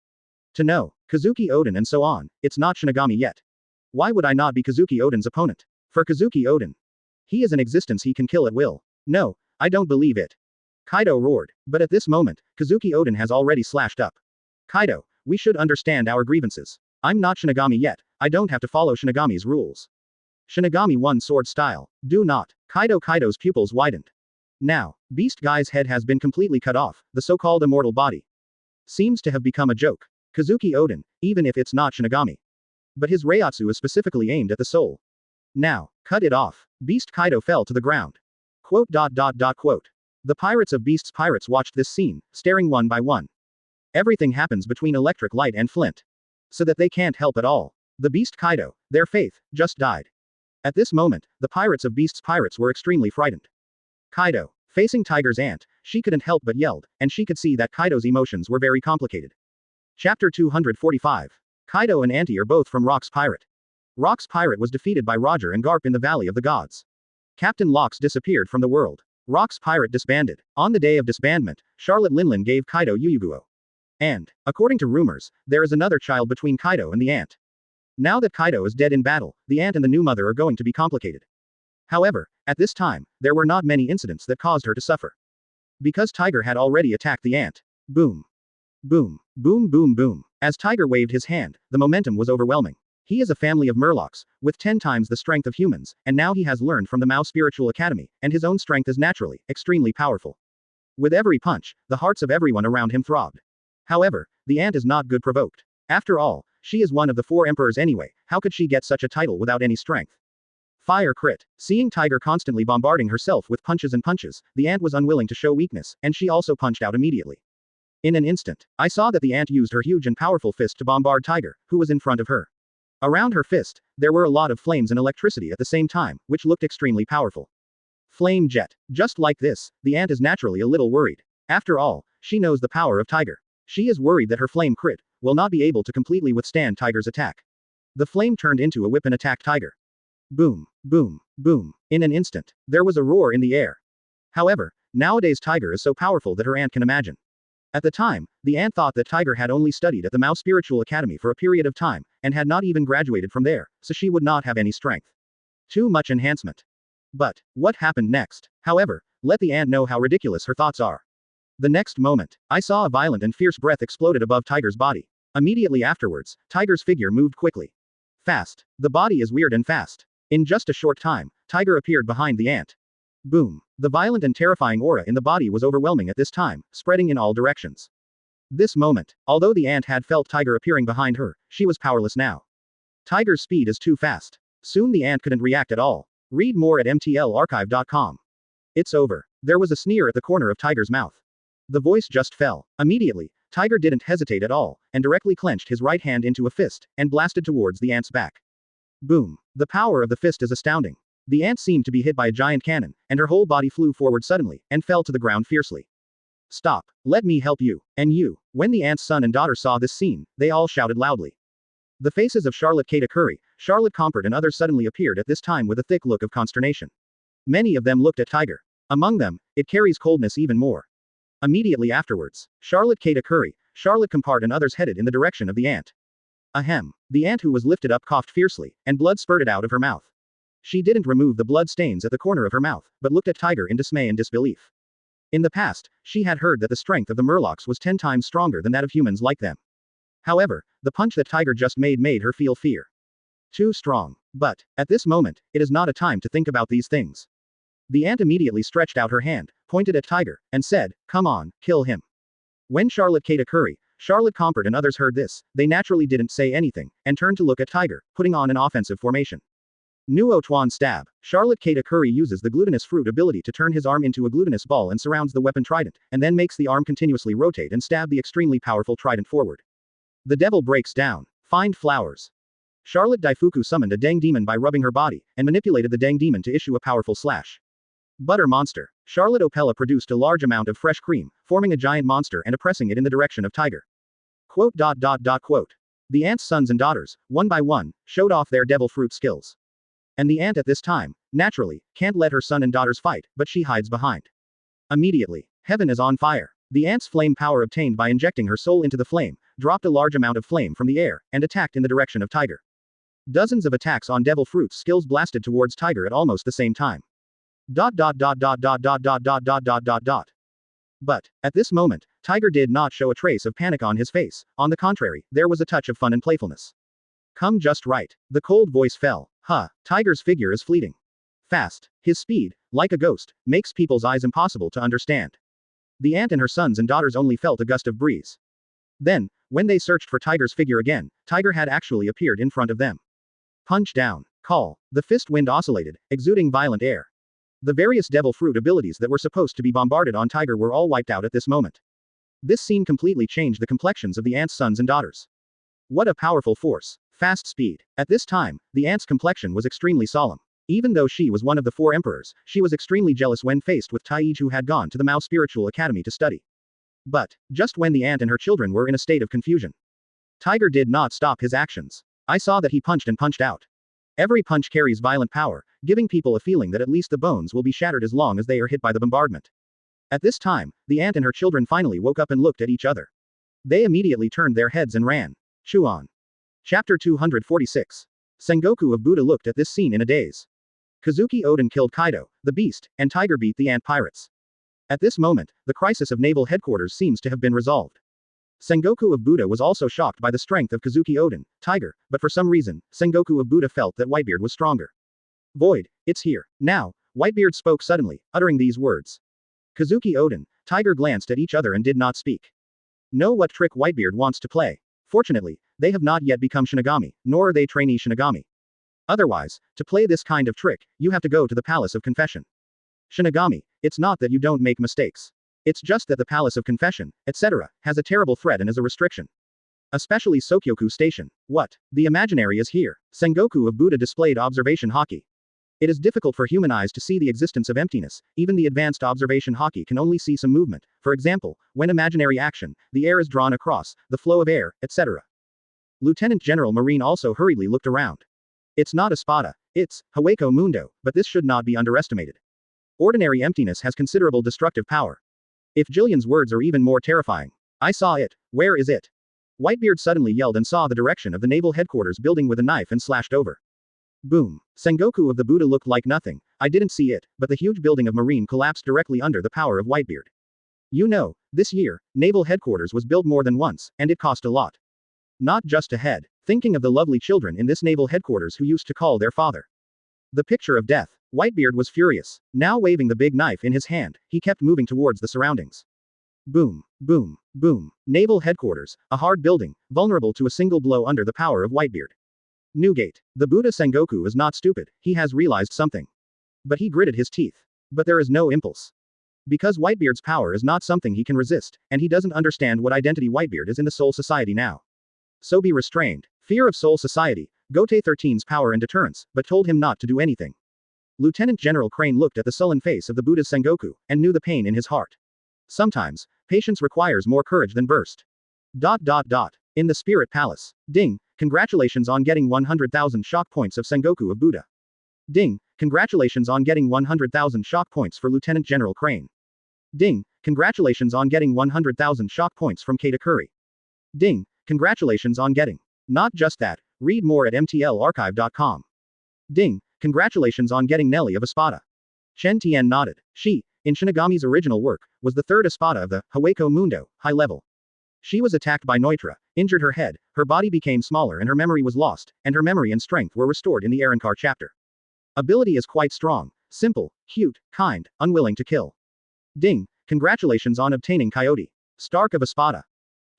Speaker 2: To know, Kazuki Oden and so on, it's not Shinigami yet. Why would I not be Kazuki Oden's opponent? For Kazuki Oden, he is an existence he can kill at will. No, I don't believe it. Kaido roared, but at this moment, Kazuki Oden has already slashed up. Kaido, we should understand our grievances. I'm not Shinigami yet, I don't have to follow Shinigami's rules. Shinigami 1 sword style. Do not. Kaido's pupils widened. Now, Beast Guy's head has been completely cut off, the so-called immortal body seems to have become a joke. Kazuki Oden, even if it's not Shinigami. But his Reiatsu is specifically aimed at the soul. Now, cut it off. Beast Kaido fell to the ground. Quote. The pirates of Beast's pirates watched this scene, staring one by one. Everything happens between electric light and flint. So that they can't help at all. The Beast Kaido, their faith, just died. At this moment, the pirates of Beast's pirates were extremely frightened. Kaido, facing Tiger's aunt, she couldn't help but yelled, and she could see that Kaido's emotions were very complicated. Chapter 245. Kaido and Auntie are both from Rock's Pirate. Rock's Pirate was defeated by Roger and Garp in the Valley of the Gods. Captain Locks disappeared from the world. Rock's Pirate disbanded. On the day of disbandment, Charlotte Linlin gave Kaido Yuyuguo. And, according to rumors, there is another child between Kaido and the aunt. Now that Kaido is dead in battle, the aunt and the new mother are going to be complicated. However, at this time, there were not many incidents that caused her to suffer. Because Tiger had already attacked the aunt. Boom. Boom. Boom boom boom. As Tiger waved his hand, the momentum was overwhelming. He is a family of murlocs, with 10 times the strength of humans, and now he has learned from the Mao Spiritual Academy, and his own strength is naturally, extremely powerful. With every punch, the hearts of everyone around him throbbed. However, the aunt is not good provoked. After all, she is one of the 4 emperors anyway, how could she get such a title without any strength? Fire crit. Seeing Tiger constantly bombarding herself with punches and punches, the aunt was unwilling to show weakness, and she also punched out immediately. In an instant, I saw that the aunt used her huge and powerful fist to bombard Tiger, who was in front of her. Around her fist, there were a lot of flames and electricity at the same time, which looked extremely powerful. Flame jet. Just like this, the aunt is naturally a little worried. After all, she knows the power of Tiger. She is worried that her flame crit will not be able to completely withstand Tiger's attack. The flame turned into a whip and attacked Tiger. Boom, boom, boom. In an instant, there was a roar in the air. However, nowadays Tiger is so powerful that her aunt can imagine. At the time, the aunt thought that Tiger had only studied at the Mao Spiritual Academy for a period of time, and had not even graduated from there, so she would not have any strength. Too much enhancement. But, what happened next? However, let the aunt know how ridiculous her thoughts are. The next moment, I saw a violent and fierce breath exploded above Tiger's body. Immediately afterwards, Tiger's figure moved quickly. Fast. The body is weird and fast. In just a short time, Tiger appeared behind the aunt. Boom. The violent and terrifying aura in the body was overwhelming at this time, spreading in all directions. This moment, although the aunt had felt Tiger appearing behind her, she was powerless now. Tiger's speed is too fast. Soon the aunt couldn't react at all. Read more at mtlarchive.com. It's over. There was a sneer at the corner of Tiger's mouth. The voice just fell. Immediately, Tiger didn't hesitate at all, and directly clenched his right hand into a fist, and blasted towards the ant's back. Boom. The power of the fist is astounding. The ant seemed to be hit by a giant cannon, and her whole body flew forward suddenly, and fell to the ground fiercely. Stop. Let me help you. And you. When the ant's son and daughter saw this scene, they all shouted loudly. The faces of Charlotte Katakuri, Charlotte Comport and others suddenly appeared at this time with a thick look of consternation. Many of them looked at Tiger. Among them, it carries coldness even more. Immediately afterwards, Charlotte Katakuri, Charlotte Comport and others headed in the direction of the ant. Ahem. The ant who was lifted up coughed fiercely, and blood spurted out of her mouth. She didn't remove the blood stains at the corner of her mouth, but looked at Tiger in dismay and disbelief. In the past, she had heard that the strength of the murlocs was 10 times stronger than that of humans like them. However, the punch that Tiger just made her feel fear. Too strong. But, at this moment, it is not a time to think about these things. The ant immediately stretched out her hand, pointed at Tiger, and said, "Come on, kill him." When Charlotte Katakuri, Charlotte Comport and others heard this, they naturally didn't say anything, and turned to look at Tiger, putting on an offensive formation. Nuo Tuan Stab. Charlotte Katakuri uses the glutinous fruit ability to turn his arm into a glutinous ball and surrounds the weapon trident, and then makes the arm continuously rotate and stab the extremely powerful trident forward. The devil breaks down. Find flowers. Charlotte Daifuku summoned a Deng demon by rubbing her body, and manipulated the Deng demon to issue a powerful slash. Butter monster. Charlotte Opella produced a large amount of fresh cream, forming a giant monster and pressing it in the direction of Tiger. Quote. The ant's sons and daughters, one by one, showed off their devil fruit skills. And the ant at this time, naturally, can't let her son and daughters fight, but she hides behind. Immediately, heaven is on fire. The ant's flame power obtained by injecting her soul into the flame, dropped a large amount of flame from the air, and attacked in the direction of Tiger. Dozens of attacks on devil fruit's skills blasted towards Tiger at almost the same time. But, at this moment, Tiger did not show a trace of panic on his face, on the contrary, there was a touch of fun and playfulness. Come just right. The cold voice fell. Tiger's figure is fleeting. Fast. His speed, like a ghost, makes people's eyes impossible to understand. The ant and her sons and daughters only felt a gust of breeze. Then, when they searched for Tiger's figure again, Tiger had actually appeared in front of them. Punch down. Call. The fist wind oscillated, exuding violent air. The various devil fruit abilities that were supposed to be bombarded on Tiger were all wiped out at this moment. This scene completely changed the complexions of the ant's sons and daughters. What a powerful force. Fast speed. At this time, the ant's complexion was extremely solemn. Even though she was one of the 4 emperors, she was extremely jealous when faced with Taiji, who had gone to the Mao Spiritual Academy to study. But, just when the ant and her children were in a state of confusion, Tiger did not stop his actions. I saw that he punched and punched out. Every punch carries violent power, giving people a feeling that at least the bones will be shattered as long as they are hit by the bombardment. At this time, the ant and her children finally woke up and looked at each other. They immediately turned their heads and ran. Chew on. Chapter 246. Sengoku of Buddha looked at this scene in a daze. Kazuki Oden killed Kaido, the beast, and Tiger beat the ant pirates. At this moment, the crisis of naval headquarters seems to have been resolved. Sengoku of Buddha was also shocked by the strength of Kazuki Oden, Tiger, but for some reason, Sengoku of Buddha felt that Whitebeard was stronger. Void, it's here. Now, Whitebeard spoke suddenly, uttering these words. Kazuki Oden, Tiger glanced at each other and did not speak. Know what trick Whitebeard wants to play. Fortunately, they have not yet become Shinigami, nor are they trainee Shinigami. Otherwise, to play this kind of trick, you have to go to the Palace of Confession. Shinigami, it's not that you don't make mistakes. It's just that the Palace of Confession, etc., has a terrible threat and is a restriction. Especially Sokyoku Station. What? The imaginary is here. Sengoku of Buddha displayed observation hockey. It is difficult for human eyes to see the existence of emptiness, even the advanced observation hockey can only see some movement, for example, when imaginary action, the air is drawn across, the flow of air, etc. Lieutenant General Marine also hurriedly looked around. It's not a spada, it's Hueco Mundo, but this should not be underestimated. Ordinary emptiness has considerable destructive power. If Jillian's words are even more terrifying. I saw it. Where is it? Whitebeard suddenly yelled and saw the direction of the naval headquarters building with a knife and slashed over. Boom. Sengoku of the Buddha looked like nothing. I didn't see it, but the huge building of Marine collapsed directly under the power of Whitebeard. You know, this year, naval headquarters was built more than once, and it cost a lot. Not just a head. Thinking of the lovely children in this naval headquarters who used to call their father. The picture of death. Whitebeard was furious. Now waving the big knife in his hand, he kept moving towards the surroundings. Boom, boom, boom. Naval headquarters, a hard building, vulnerable to a single blow under the power of Whitebeard. Newgate. The Buddha Sengoku is not stupid, he has realized something. But he gritted his teeth. But there is no impulse. Because Whitebeard's power is not something he can resist, and he doesn't understand what identity Whitebeard is in the Soul Society now. So be restrained. Fear of Soul Society, Gotei 13's power and deterrence, but told him not to do anything. Lieutenant General Crane looked at the sullen face of the Buddha's Sengoku, and knew the pain in his heart. Sometimes, patience requires more courage than burst. In the Spirit Palace. Ding, congratulations on getting 100,000 shock points of Sengoku of Buddha. Ding, congratulations on getting 100,000 shock points for Lieutenant General Crane. Ding, congratulations on getting 100,000 shock points from Katakuri. Ding, congratulations on getting. Not just that, read more at mtlarchive.com. Ding, congratulations on getting Nelly of Espada. Chen Tian nodded. She, in Shinigami's original work, was the third Espada of the Hueco Mundo, high level. She was attacked by Neutra, injured her head, her body became smaller and her memory was lost, and her memory and strength were restored in the Arankar chapter. Ability is quite strong, simple, cute, kind, unwilling to kill. Ding, congratulations on obtaining Coyote. Stark of Espada.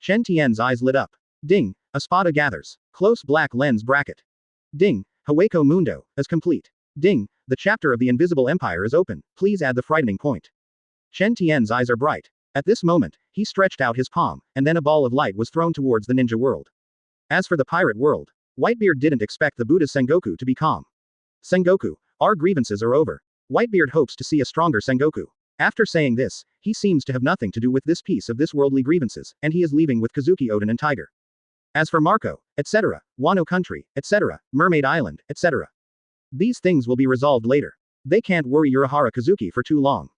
Speaker 2: Chen Tian's eyes lit up. Ding, Espada gathers. Close black lens bracket. Ding, Hueco Mundo, is complete. Ding, the chapter of the Invisible Empire is open, please add the frightening point. Chen Tian's eyes are bright. At this moment, he stretched out his palm, and then a ball of light was thrown towards the ninja world. As for the pirate world, Whitebeard didn't expect the Buddha's Sengoku to be calm. Sengoku, our grievances are over. Whitebeard hopes to see a stronger Sengoku. After saying this, he seems to have nothing to do with this piece of this worldly grievances, and he is leaving with Kazuki Oden and Tiger. As for Marco, etc., Wano Country, etc., Mermaid Island, etc., these things will be resolved later. They can't worry Urahara Kazuki for too long.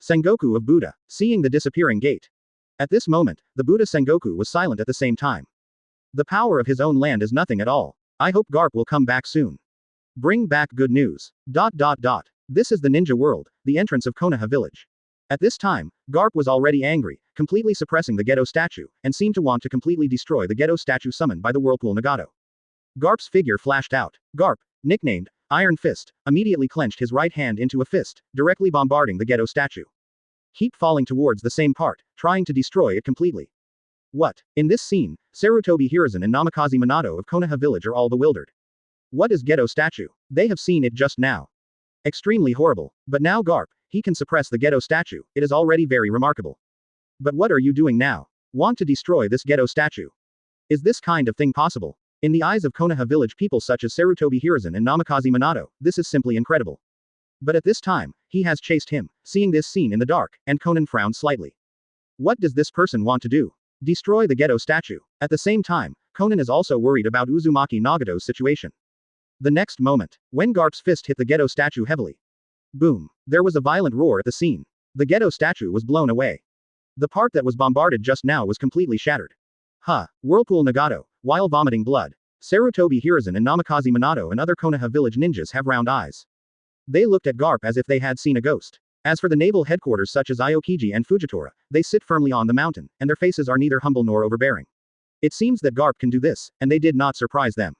Speaker 2: Sengoku of Buddha, seeing the disappearing gate. At this moment, the Buddha Sengoku was silent at the same time. The power of his own land is nothing at all. I hope Garp will come back soon. Bring back good news. ... This is the ninja world, the entrance of Konoha village. At this time, Garp was already angry, completely suppressing the Geto statue, and seemed to want to completely destroy the Geto statue summoned by the Whirlpool Nagato. Garp's figure flashed out. Garp, nicknamed Iron Fist, immediately clenched his right hand into a fist, directly bombarding the Geto statue. Keep falling towards the same part, trying to destroy it completely. What? In this scene, Sarutobi Hiruzen and Namikaze Minato of Konoha village are all bewildered. What is Geto statue? They have seen it just now. Extremely horrible. But now Garp, he can suppress the Geto statue, it is already very remarkable. But what are you doing now? Want to destroy this Geto statue? Is this kind of thing possible? In the eyes of Konoha village people such as Sarutobi Hiruzen and Namikaze Minato, this is simply incredible. But at this time, he has chased him, seeing this scene in the dark, and Conan frowned slightly. What does this person want to do? Destroy the Geto statue. At the same time, Conan is also worried about Uzumaki Nagato's situation. The next moment, when Garp's fist hit the Geto statue heavily. Boom. There was a violent roar at the scene. The Geto statue was blown away. The part that was bombarded just now was completely shattered. Whirlpool Nagato, while vomiting blood. Sarutobi Hiruzen and Namikaze Minato and other Konoha village ninjas have round eyes. They looked at Garp as if they had seen a ghost. As for the naval headquarters such as Aokiji and Fujitora, they sit firmly on the mountain, and their faces are neither humble nor overbearing. It seems that Garp can do this, and they did not surprise them.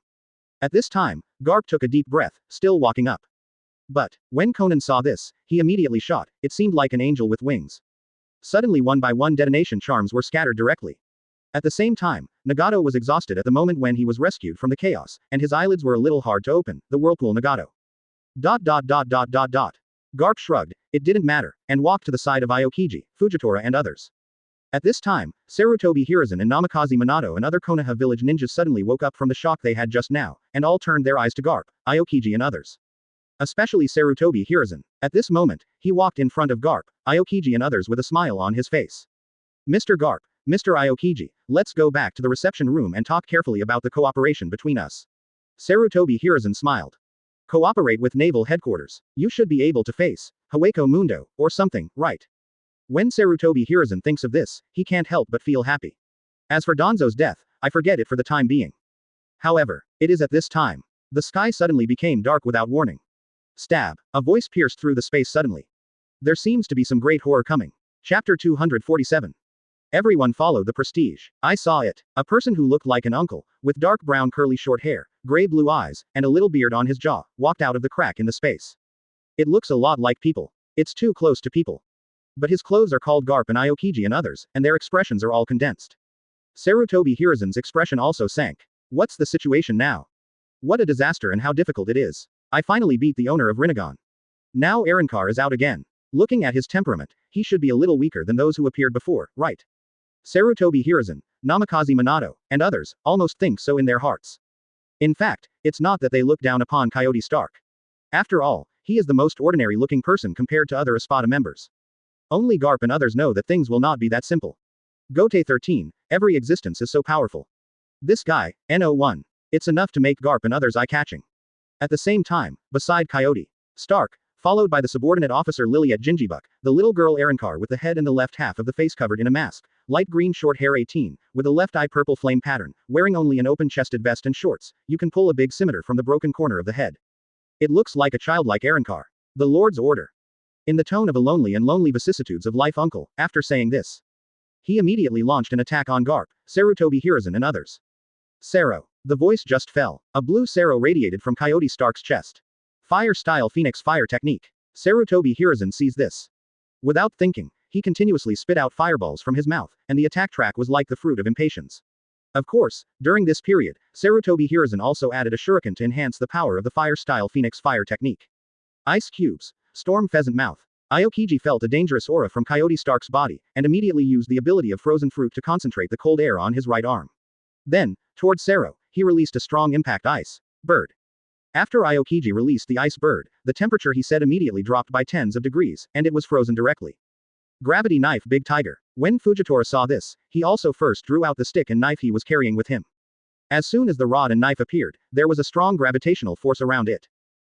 Speaker 2: At this time, Garp took a deep breath, still walking up. But, when Conan saw this, he immediately shot, it seemed like an angel with wings. Suddenly one by one detonation charms were scattered directly. At the same time, Nagato was exhausted at the moment when he was rescued from the chaos, and his eyelids were a little hard to open, the Whirlpool Nagato. Garp shrugged, it didn't matter, and walked to the side of Aokiji, Fujitora and others. At this time, Sarutobi Hiruzen and Namikaze Minato and other Konoha village ninjas suddenly woke up from the shock they had just now, and all turned their eyes to Garp, Aokiji and others. Especially Sarutobi Hiruzen. At this moment, he walked in front of Garp, Aokiji and others with a smile on his face. Mr. Garp, Mr. Aokiji, let's go back to the reception room and talk carefully about the cooperation between us. Sarutobi Hiruzen smiled. Cooperate with naval headquarters. You should be able to face Hueco Mundo, or something, right? When Sarutobi Hiruzen thinks of this, he can't help but feel happy. As for Danzo's death, I forget it for the time being. However, it is at this time. The sky suddenly became dark without warning. Stab. A voice pierced through the space suddenly. There seems to be some great horror coming. Chapter 247. Everyone followed the prestige. I saw it. A person who looked like an uncle, with dark brown curly short hair, gray blue eyes, and a little beard on his jaw, walked out of the crack in the space. It looks a lot like people. It's too close to people. But his clothes are called Garp and Aokiji and others, and their expressions are all condensed. Sarutobi Hiruzen's expression also sank. What's the situation now? What a disaster and how difficult it is. I finally beat the owner of Rinnegan. Now Arankar is out again. Looking at his temperament, he should be a little weaker than those who appeared before, right? Sarutobi Hiruzen, Namikaze Minato, and others, almost think so in their hearts. In fact, it's not that they look down upon Coyote Stark. After all, he is the most ordinary looking person compared to other Espada members. Only Garp and others know that things will not be that simple. Gotei 13, every existence is so powerful. This guy, N01. It's enough to make Garp and others eye-catching. At the same time, beside Coyote Stark, followed by the subordinate officer Lily at Jinjibuk, the little girl Arankar with the head and the left half of the face covered in a mask, light green short hair 18, with a left eye purple flame pattern, wearing only an open-chested vest and shorts, you can pull a big scimitar from the broken corner of the head. It looks like a childlike Arankar. The Lord's order. In the tone of a lonely vicissitudes of life uncle, after saying this, he immediately launched an attack on Garp, Sarutobi Hiruzen and others. Sero. The voice just fell. A blue Sero radiated from Coyote Stark's chest. Fire-style Phoenix fire technique. Sarutobi Hiruzen sees this. Without thinking, he continuously spit out fireballs from his mouth, and the attack track was like the fruit of impatience. Of course, during this period, Sarutobi Hiruzen also added a shuriken to enhance the power of the fire-style Phoenix fire technique. Ice cubes. Storm pheasant mouth. Aokiji felt a dangerous aura from Coyote Stark's body, and immediately used the ability of frozen fruit to concentrate the cold air on his right arm. Then, towards Sero, he released a strong impact ice bird. After Aokiji released the ice bird, the temperature he said immediately dropped by tens of degrees, and it was frozen directly. Gravity knife Big Tiger. When Fujitora saw this, he also first drew out the stick and knife he was carrying with him. As soon as the rod and knife appeared, there was a strong gravitational force around it.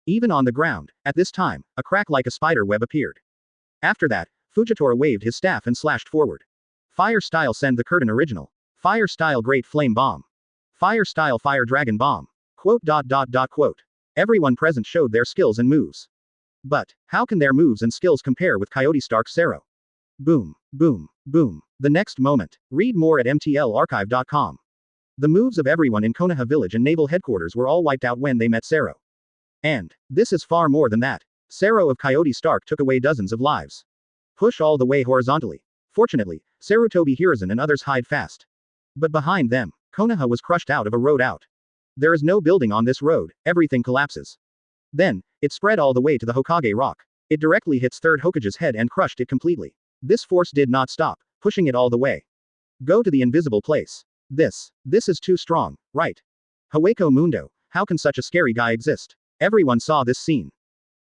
Speaker 2: Even on the ground, at this time, a crack like a spider web appeared. After that, Fujitora waved his staff and slashed forward. Fire style Send the Curtain Original. Fire style Great Flame Bomb. Fire style Fire Dragon Bomb. Quote. Everyone present showed their skills and moves. But, how can their moves and skills compare with Coyote Stark's Seireitei? Boom, boom, boom. The next moment. Read more at mtlarchive.com. The moves of everyone in Konoha village and naval headquarters were all wiped out when they met Seireitei. And, this is far more than that. Seireitei of Coyote Stark took away dozens of lives. Push all the way horizontally. Fortunately, Sarutobi Hiruzen and others hide fast. But behind them, Konoha was crushed out of a road out. There is no building on this road, everything collapses. Then, it spread all the way to the Hokage rock. It directly hits third Hokage's head and crushed it completely. This force did not stop, pushing it all the way. Go to the invisible place. This is too strong, right? Haweko Mundo, how can such a scary guy exist? Everyone saw this scene.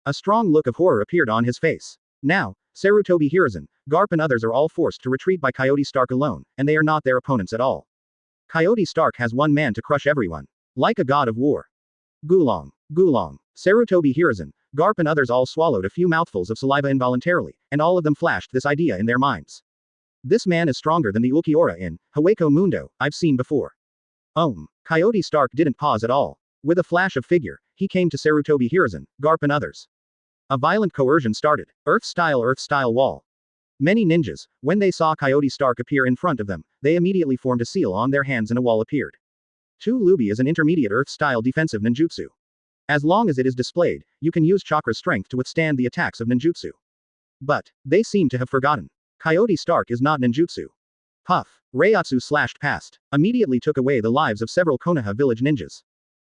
Speaker 2: A strong look of horror appeared on his face. Now, Sarutobi Hiruzen, Garp and others are all forced to retreat by Coyote Stark alone, and they are not their opponents at all. Coyote Stark has one man to crush everyone. Like a god of war. Gulong, Gulong, Sarutobi Hiruzen, Garp and others all swallowed a few mouthfuls of saliva involuntarily, and all of them flashed this idea in their minds. This man is stronger than the Ulquiorra in Haweko Mundo I've seen before. Coyote Stark didn't pause at all. With a flash of figure, he came to Sarutobi Hiruzen, Garp and others. A violent coercion started. Earth-style wall. Many ninjas, when they saw Coyote Stark appear in front of them, they immediately formed a seal on their hands and a wall appeared. 2 Lubi is an intermediate Earth-style defensive ninjutsu. As long as it is displayed, you can use chakra's strength to withstand the attacks of ninjutsu. But, they seem to have forgotten. Coyote Stark is not ninjutsu. Puff. Reiatsu slashed past, immediately took away the lives of several Konoha village ninjas.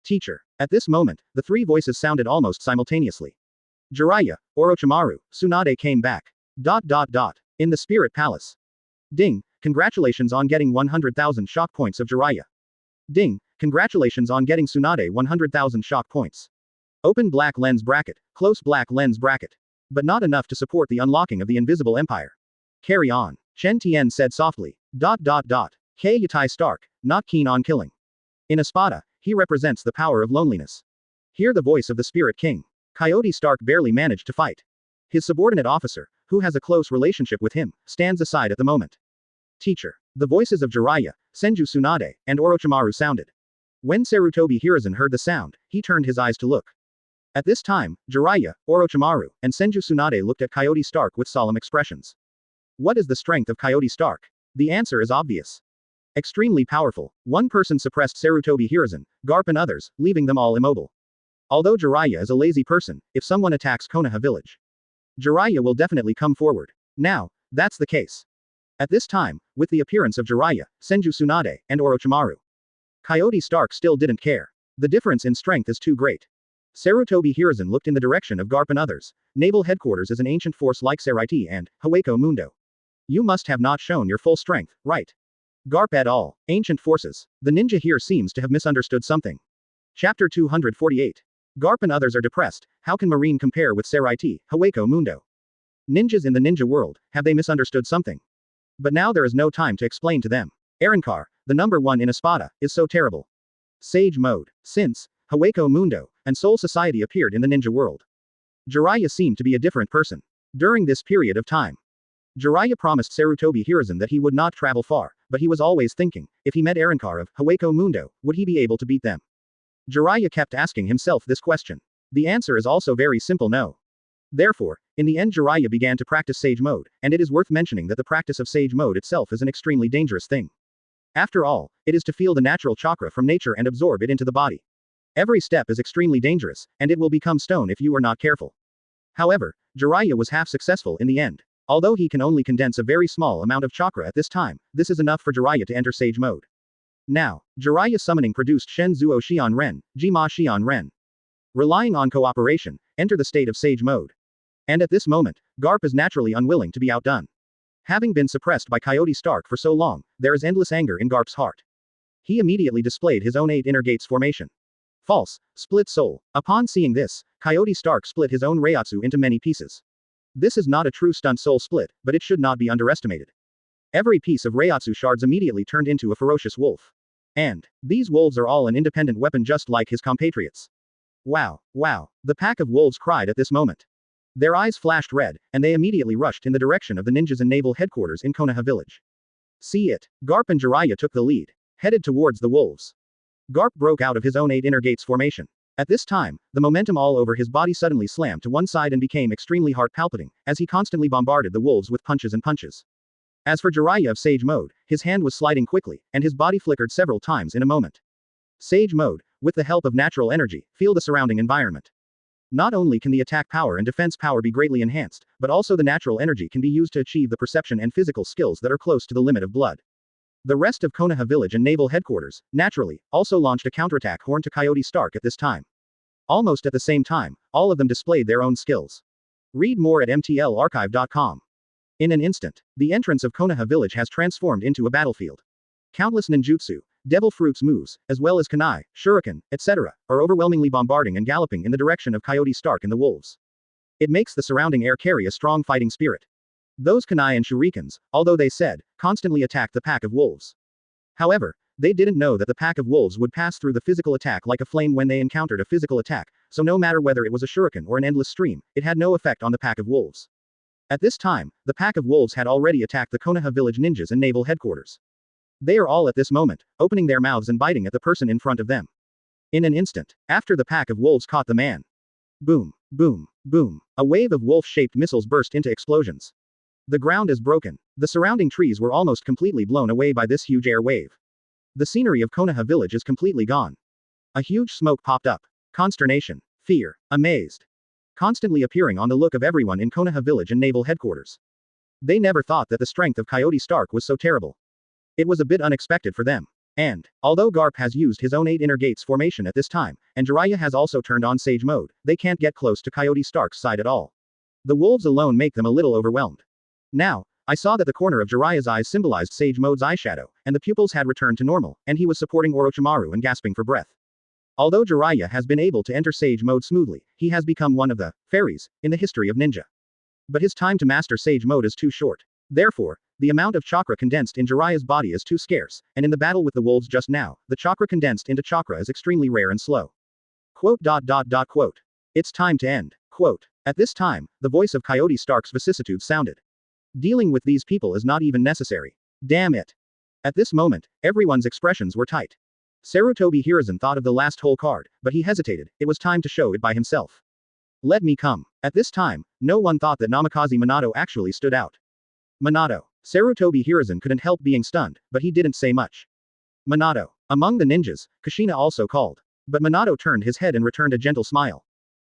Speaker 2: Teacher. At this moment, the 3 voices sounded almost simultaneously. Jiraiya, Orochimaru, Tsunade came back. In the Spirit Palace. Ding, congratulations on getting 100,000 shock points of Jiraiya. Ding, congratulations on getting Tsunade 100,000 shock points. Open black lens bracket, close black lens bracket. But not enough to support the unlocking of the Invisible Empire. Carry on, Chen Tian said softly. Keiyatai Stark, not keen on killing. In Espada, he represents the power of loneliness. Hear the voice of the Spirit King. Coyote Stark barely managed to fight. His subordinate officer, who has a close relationship with him, stands aside at the moment. Teacher. The voices of Jiraiya, Senju Tsunade, and Orochimaru sounded. When Sarutobi Hiruzen heard the sound, he turned his eyes to look. At this time, Jiraiya, Orochimaru, and Senju Tsunade looked at Coyote Stark with solemn expressions. What is the strength of Coyote Stark? The answer is obvious. Extremely powerful. One person suppressed Sarutobi Hiruzen, Garp and others, leaving them all immobile. Although Jiraiya is a lazy person, if someone attacks Konoha village, Jiraiya will definitely come forward. Now, that's the case. At this time, with the appearance of Jiraiya, Senju Tsunade, and Orochimaru, Coyote Stark still didn't care. The difference in strength is too great. Sarutobi Hiruzen looked in the direction of Garp and others. Naval headquarters is an ancient force like Seireitei and Haweko Mundo. You must have not shown your full strength, right? Garp et al. Ancient forces. The ninja here seems to have misunderstood something. Chapter 248. Garp and others are depressed. How can Marine compare with Seireitei, Haweko Mundo? Ninjas in the ninja world, have they misunderstood something? But now there is no time to explain to them. Arrancar, the number 1 in Espada, is so terrible. Sage mode. Since Haweko Mundo and Soul Society appeared in the ninja world, Jiraiya seemed to be a different person. During this period of time, Jiraiya promised Sarutobi Hiruzen that he would not travel far, but he was always thinking, if he met Arrancar of Haweko Mundo, would he be able to beat them? Jiraiya kept asking himself this question. The answer is also very simple: no. Therefore, in the end Jiraiya began to practice Sage Mode, and it is worth mentioning that the practice of Sage Mode itself is an extremely dangerous thing. After all, it is to feel the natural chakra from nature and absorb it into the body. Every step is extremely dangerous, and it will become stone if you are not careful. However, Jiraiya was half successful in the end. Although he can only condense a very small amount of chakra at this time, this is enough for Jiraiya to enter Sage Mode. Now, Jiraiya summoning produced Shen Zuo Xian Ren, Jima Xian Ren. Relying on cooperation, enter the state of Sage Mode. And at this moment, Garp is naturally unwilling to be outdone. Having been suppressed by Coyote Stark for so long, there is endless anger in Garp's heart. He immediately displayed his own 8 inner gates formation. False. Split soul. Upon seeing this, Coyote Stark split his own Reiatsu into many pieces. This is not a true stunt soul split, but it should not be underestimated. Every piece of Reiatsu shards immediately turned into a ferocious wolf. And these wolves are all an independent weapon just like his compatriots. Wow, wow, the pack of wolves cried at this moment. Their eyes flashed red, and they immediately rushed in the direction of the ninjas and naval headquarters in Konoha village. See it. Garp and Jiraiya took the lead, headed towards the wolves. Garp broke out of his own 8 inner gates formation. At this time, the momentum all over his body suddenly slammed to one side and became extremely heart-palpitating, as he constantly bombarded the wolves with punches and punches. As for Jiraiya of Sage Mode, his hand was sliding quickly, and his body flickered several times in a moment. Sage Mode, with the help of natural energy, feel the surrounding environment. Not only can the attack power and defense power be greatly enhanced, but also the natural energy can be used to achieve the perception and physical skills that are close to the limit of blood. The rest of Konoha village and naval headquarters, naturally, also launched a counterattack horn to Coyote Stark at this time. Almost at the same time, all of them displayed their own skills. Read more at mtlarchive.com. In an instant, the entrance of Konoha village has transformed into a battlefield. Countless ninjutsu, devil fruits moves, as well as kunai, shuriken, etc., are overwhelmingly bombarding and galloping in the direction of Coyote Stark and the wolves. It makes the surrounding air carry a strong fighting spirit. Those kunai and shurikens, although they said, constantly attacked the pack of wolves. However, they didn't know that the pack of wolves would pass through the physical attack like a flame when they encountered a physical attack, so no matter whether it was a shuriken or an endless stream, it had no effect on the pack of wolves. At this time, the pack of wolves had already attacked the Konoha village ninjas and naval headquarters. They are all at this moment, opening their mouths and biting at the person in front of them. In an instant, after the pack of wolves caught the man. Boom, boom, boom, a wave of wolf-shaped missiles burst into explosions. The ground is broken. The surrounding trees were almost completely blown away by this huge air wave. The scenery of Konoha village is completely gone. A huge smoke popped up. Consternation, fear, amazed. Constantly appearing on the look of everyone in Konoha village and naval headquarters. They never thought that the strength of Coyote Stark was so terrible. It was a bit unexpected for them. And, although Garp has used his own 8 inner gates formation at this time, and Jiraiya has also turned on Sage Mode, they can't get close to Coyote Stark's side at all. The wolves alone make them a little overwhelmed. Now, I saw that the corner of Jiraiya's eyes symbolized Sage Mode's eyeshadow, and the pupils had returned to normal, and he was supporting Orochimaru and gasping for breath. Although Jiraiya has been able to enter Sage Mode smoothly, he has become one of the fairies in the history of ninja. But his time to master Sage Mode is too short. Therefore, the amount of chakra condensed in Jiraiya's body is too scarce, and in the battle with the wolves just now, the chakra condensed into chakra is extremely rare and slow. Quote. It's time to end. Quote. At this time, the voice of Coyote Stark's vicissitudes sounded. Dealing with these people is not even necessary. Damn it. At this moment, everyone's expressions were tight. Sarutobi Hiruzen thought of the last whole card, but he hesitated. It was time to show it by himself. Let me come. At this time, no one thought that Namikaze Minato actually stood out. Minato. Sarutobi Hiruzen couldn't help being stunned, but he didn't say much. Minato. Among the ninjas, Kushina also called. But Minato turned his head and returned a gentle smile.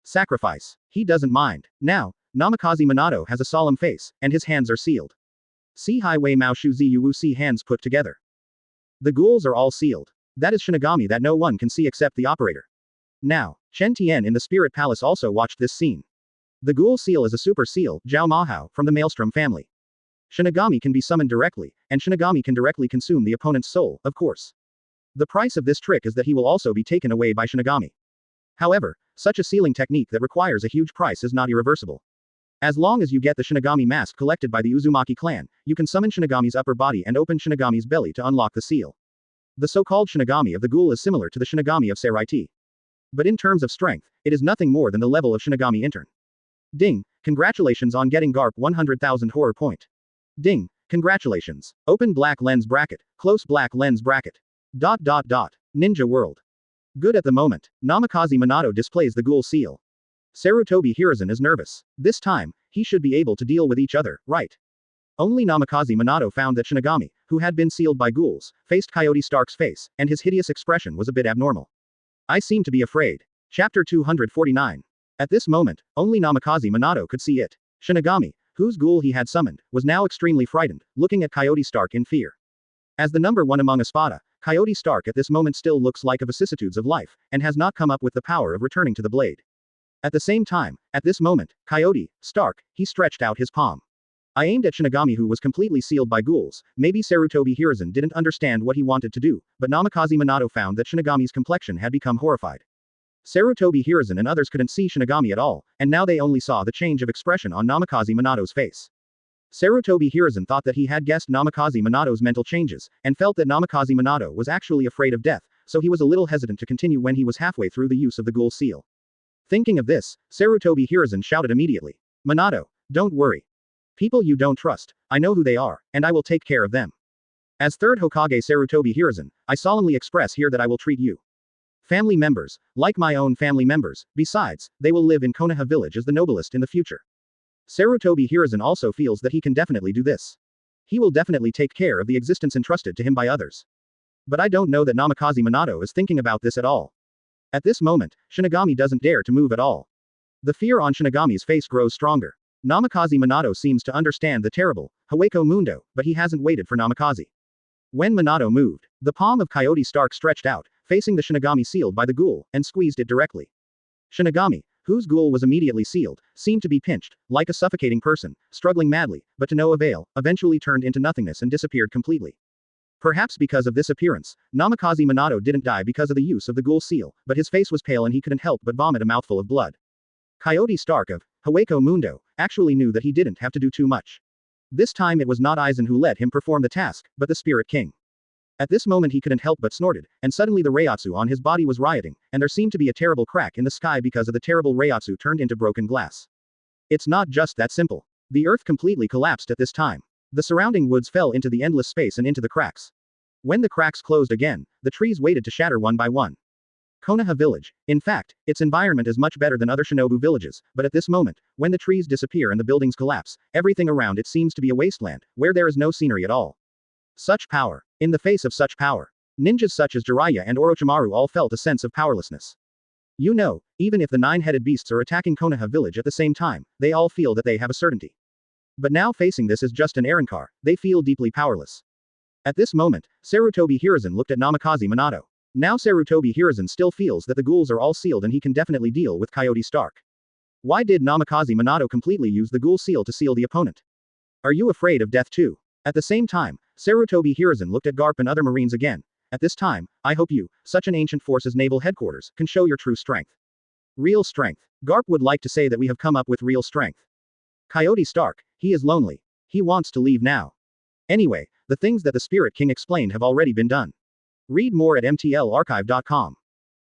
Speaker 2: Sacrifice. He doesn't mind. Now, Namikaze Minato has a solemn face, and his hands are sealed. See Highway Mao Shu Ziyu see hands put together. The ghouls are all sealed. That is Shinigami that no one can see except the operator. Now, Chen Tian in the Spirit Palace also watched this scene. The ghoul seal is a super seal, Zhao Mahao, from the Maelstrom family. Shinigami can be summoned directly, and Shinigami can directly consume the opponent's soul, of course. The price of this trick is that he will also be taken away by Shinigami. However, such a sealing technique that requires a huge price is not irreversible. As long as you get the Shinigami mask collected by the Uzumaki clan, you can summon Shinigami's upper body and open Shinigami's belly to unlock the seal. The so-called Shinigami of the ghoul is similar to the Shinigami of Seireitei. But in terms of strength, it is nothing more than the level of Shinigami intern. Ding, congratulations on getting Garp 100,000 horror point. Ding, congratulations. Open black lens bracket, close black lens bracket. ... Ninja World. Good at the moment, Namikaze Minato displays the ghoul seal. Sarutobi Hiruzen is nervous. This time, he should be able to deal with each other, right? Only Namikaze Minato found that Shinigami, who had been sealed by ghouls, faced Coyote Stark's face, and his hideous expression was a bit abnormal. I seem to be afraid. Chapter 249. At this moment, only Namikaze Minato could see it. Shinigami, whose ghoul he had summoned, was now extremely frightened, looking at Coyote Stark in fear. As the number one among Espada, Coyote Stark at this moment still looks like a vicissitudes of life, and has not come up with the power of returning to the blade. At the same time, at this moment, Coyote Stark, he stretched out his palm. I aimed at Shinigami who was completely sealed by ghouls. Maybe Sarutobi Hiruzen didn't understand what he wanted to do, but Namikaze Minato found that Shinigami's complexion had become horrified. Seireitei Hiruzen and others couldn't see Shinigami at all, and now they only saw the change of expression on Namikaze Minato's face. Seireitei Hiruzen thought that he had guessed Namikaze Minato's mental changes, and felt that Namikaze Minato was actually afraid of death, so he was a little hesitant to continue when he was halfway through the use of the ghoul seal. Thinking of this, Seireitei Hiruzen shouted immediately. Minato, don't worry. People you don't trust, I know who they are, and I will take care of them. As third Hokage Seireitei Hiruzen, I solemnly express here that I will treat you family members, like my own family members. Besides, they will live in Konoha village as the noblest in the future. Seireitei Hiruzen also feels that he can definitely do this. He will definitely take care of the existence entrusted to him by others. But I don't know that Namikaze Minato is thinking about this at all. At this moment, Shinigami doesn't dare to move at all. The fear on Shinigami's face grows stronger. Namikaze Minato seems to understand the terrible Haweko Mundo, but he hasn't waited for Namikaze. When Minato moved, the palm of Coyote Stark stretched out, facing the Shinigami sealed by the ghoul, and squeezed it directly. Shinigami, whose ghoul was immediately sealed, seemed to be pinched, like a suffocating person, struggling madly, but to no avail, eventually turned into nothingness and disappeared completely. Perhaps because of this appearance, Namikaze Minato didn't die because of the use of the ghoul seal, but his face was pale and he couldn't help but vomit a mouthful of blood. Coyote Stark of Haweko Mundo actually knew that he didn't have to do too much. This time it was not Aizen who let him perform the task, but the Spirit King. At this moment he couldn't help but snorted, and suddenly the Reiatsu on his body was rioting, and there seemed to be a terrible crack in the sky because of the terrible Reiatsu turned into broken glass. It's not just that simple. The earth completely collapsed at this time. The surrounding woods fell into the endless space and into the cracks. When the cracks closed again, the trees waited to shatter one by one. Konoha village. In fact, its environment is much better than other shinobu villages, but at this moment, when the trees disappear and the buildings collapse, everything around it seems to be a wasteland, where there is no scenery at all. Such power. In the face of such power, ninjas such as Jiraiya and Orochimaru all felt a sense of powerlessness. You know, even if the nine-headed beasts are attacking Konoha village at the same time, they all feel that they have a certainty. But now facing this as just an Arrancar, they feel deeply powerless. At this moment, Seireitei Hiruzen looked at Namikaze Minato. Now Seireitei Hiruzen still feels that the ghouls are all sealed and he can definitely deal with Coyote Stark. Why did Namikaze Minato completely use the ghoul seal to seal the opponent? Are you afraid of death too? At the same time, Seireitei Hiruzen looked at Garp and other marines again. At this time, I hope you, such an ancient force's naval headquarters, can show your true strength. Real strength. Garp would like to say that we have come up with real strength. Coyote Stark, he is lonely. He wants to leave now. Anyway, the things that the Spirit King explained have already been done. Read more at mtlarchive.com.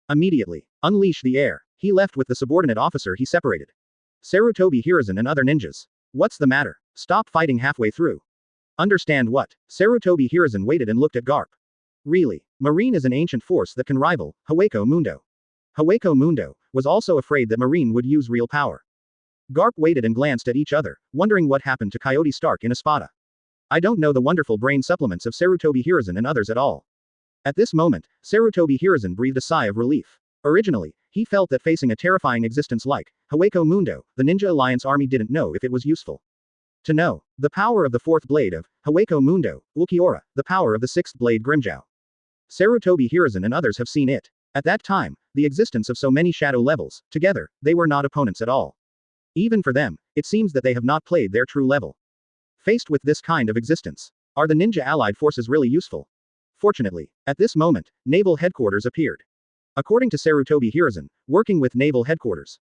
Speaker 2: Immediately, unleash the air. He left with the subordinate officer he separated. Seireitei Hiruzen and other ninjas. What's the matter? Stop fighting halfway through. Understand what? Seireitei Hiruzen waited and looked at Garp. Really, Marine is an ancient force that can rival Haweko Mundo. Haweko Mundo was also afraid that Marine would use real power. Garp waited and glanced at each other, wondering what happened to Coyote Stark in Espada. I don't know the wonderful brain supplements of Seireitei Hiruzen and others at all. At this moment, Seireitei Hiruzen breathed a sigh of relief. Originally, he felt that facing a terrifying existence like Haweko Mundo, the Ninja Alliance army didn't know if it was useful. To know the power of the fourth blade of Haweko Mundo, Ulquiorra, the power of the sixth blade Grimmjow. Seireitei Hiruzen and others have seen it. At that time, the existence of so many shadow levels, together, they were not opponents at all. Even for them, it seems that they have not played their true level. Faced with this kind of existence, are the ninja allied forces really useful? Fortunately, at this moment, naval headquarters appeared. According to Seireitei Hiruzen, working with naval headquarters,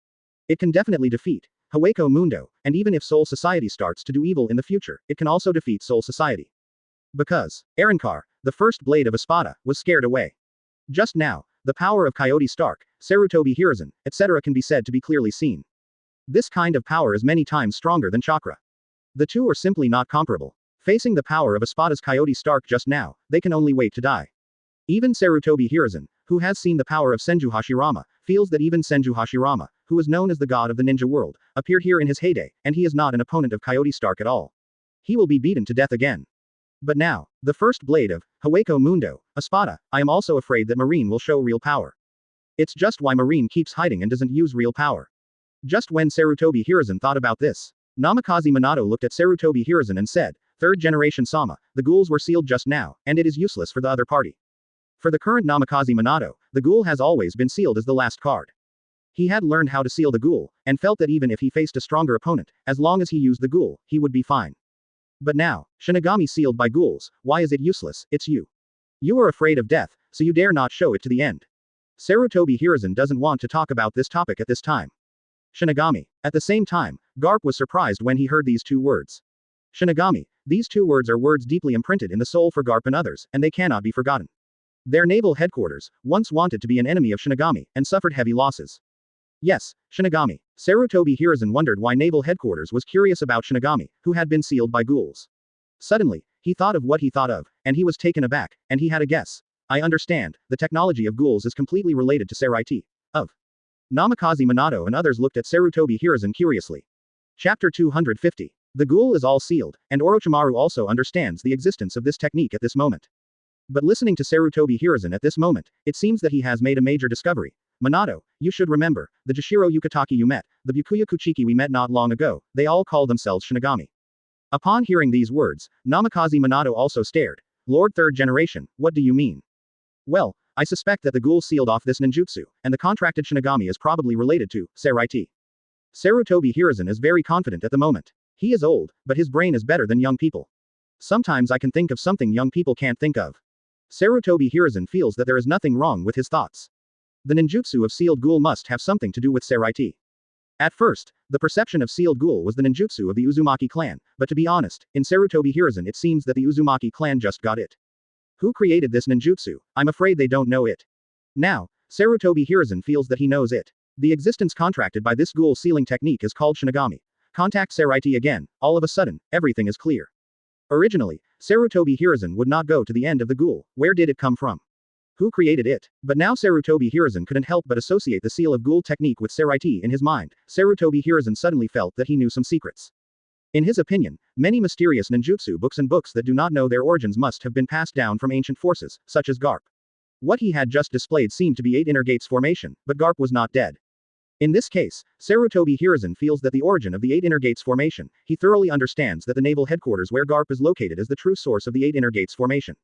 Speaker 2: it can definitely defeat Haweko Mundo, and even if Soul Society starts to do evil in the future, it can also defeat Soul Society. Because Arrancar, the first blade of Espada, was scared away. Just now, the power of Coyote Stark, Seireitei Hiruzen, etc. can be said to be clearly seen. This kind of power is many times stronger than chakra. The two are simply not comparable. Facing the power of Espada's Coyote Stark just now, they can only wait to die. Even Seireitei Hiruzen, who has seen the power of Senju Hashirama, feels that even Senju Hashirama, who is known as the god of the ninja world, appeared here in his heyday, and he is not an opponent of Coyote Stark at all. He will be beaten to death again. But now, the first blade of Haweko Mundo, Espada, I am also afraid that Marine will show real power. It's just why Marine keeps hiding and doesn't use real power. Just when Seireitei Hiruzen thought about this, Namikaze Minato looked at Seireitei Hiruzen and said, Third generation Sama, the ghouls were sealed just now, and it is useless for the other party. For the current Namikaze Minato, the ghoul has always been sealed as the last card. He had learned how to seal the ghoul, and felt that even if he faced a stronger opponent, as long as he used the ghoul, he would be fine. But now, Shinigami sealed by ghouls, why is it useless? It's you. You are afraid of death, so you dare not show it to the end. Sarutobi Hiruzen doesn't want to talk about this topic at this time. Shinigami. At the same time, Garp was surprised when he heard these two words. Shinigami. These two words are words deeply imprinted in the soul for Garp and others, and they cannot be forgotten. Their naval headquarters once wanted to be an enemy of Shinigami, and suffered heavy losses. Yes, Shinigami. Sarutobi Hiruzen wondered why naval headquarters was curious about Shinigami, who had been sealed by ghouls. Suddenly, he thought of what he thought of, and he was taken aback, and he had a guess. I understand, the technology of ghouls is completely related to Seireitei. Of. Namikaze Minato and others looked at Sarutobi Hiruzen curiously. Chapter 250. The ghoul is all sealed, and Orochimaru also understands the existence of this technique at this moment. But listening to Sarutobi Hiruzen at this moment, it seems that he has made a major discovery. Minato, you should remember, the Jashiro Yukatake you met, the Byakuya Kuchiki we met not long ago, they all call themselves Shinigami. Upon hearing these words, Namikaze Minato also stared. Lord Third Generation, what do you mean? Well, I suspect that the ghoul sealed off this ninjutsu, and the contracted Shinigami is probably related to Seireitei. Sarutobi Hiruzen is very confident at the moment. He is old, but his brain is better than young people. Sometimes I can think of something young people can't think of. Sarutobi Hiruzen feels that there is nothing wrong with his thoughts. The ninjutsu of sealed ghoul must have something to do with Seireitei. At first, the perception of sealed ghoul was the ninjutsu of the Uzumaki clan, but to be honest, in Sarutobi Hiruzen it seems that the Uzumaki clan just got it. Who created this ninjutsu? I'm afraid they don't know it. Now, Sarutobi Hiruzen feels that he knows it. The existence contracted by this ghoul sealing technique is called Shinigami. Contact Seireitei again, all of a sudden, everything is clear. Originally, Sarutobi Hiruzen would not go to the end of the ghoul. Where did it come from? Who created it? But now Sarutobi Hiruzen couldn't help but associate the seal of ghoul technique with Seireitei in his mind. Sarutobi Hiruzen suddenly felt that he knew some secrets. In his opinion, many mysterious ninjutsu books and books that do not know their origins must have been passed down from ancient forces, such as Garp. What he had just displayed seemed to be 8 inner gates formation, but Garp was not dead. In this case, Sarutobi Hiruzen feels that the origin of the 8 inner gates formation, he thoroughly understands that the naval headquarters where Garp is located is the true source of the 8 inner gates formation.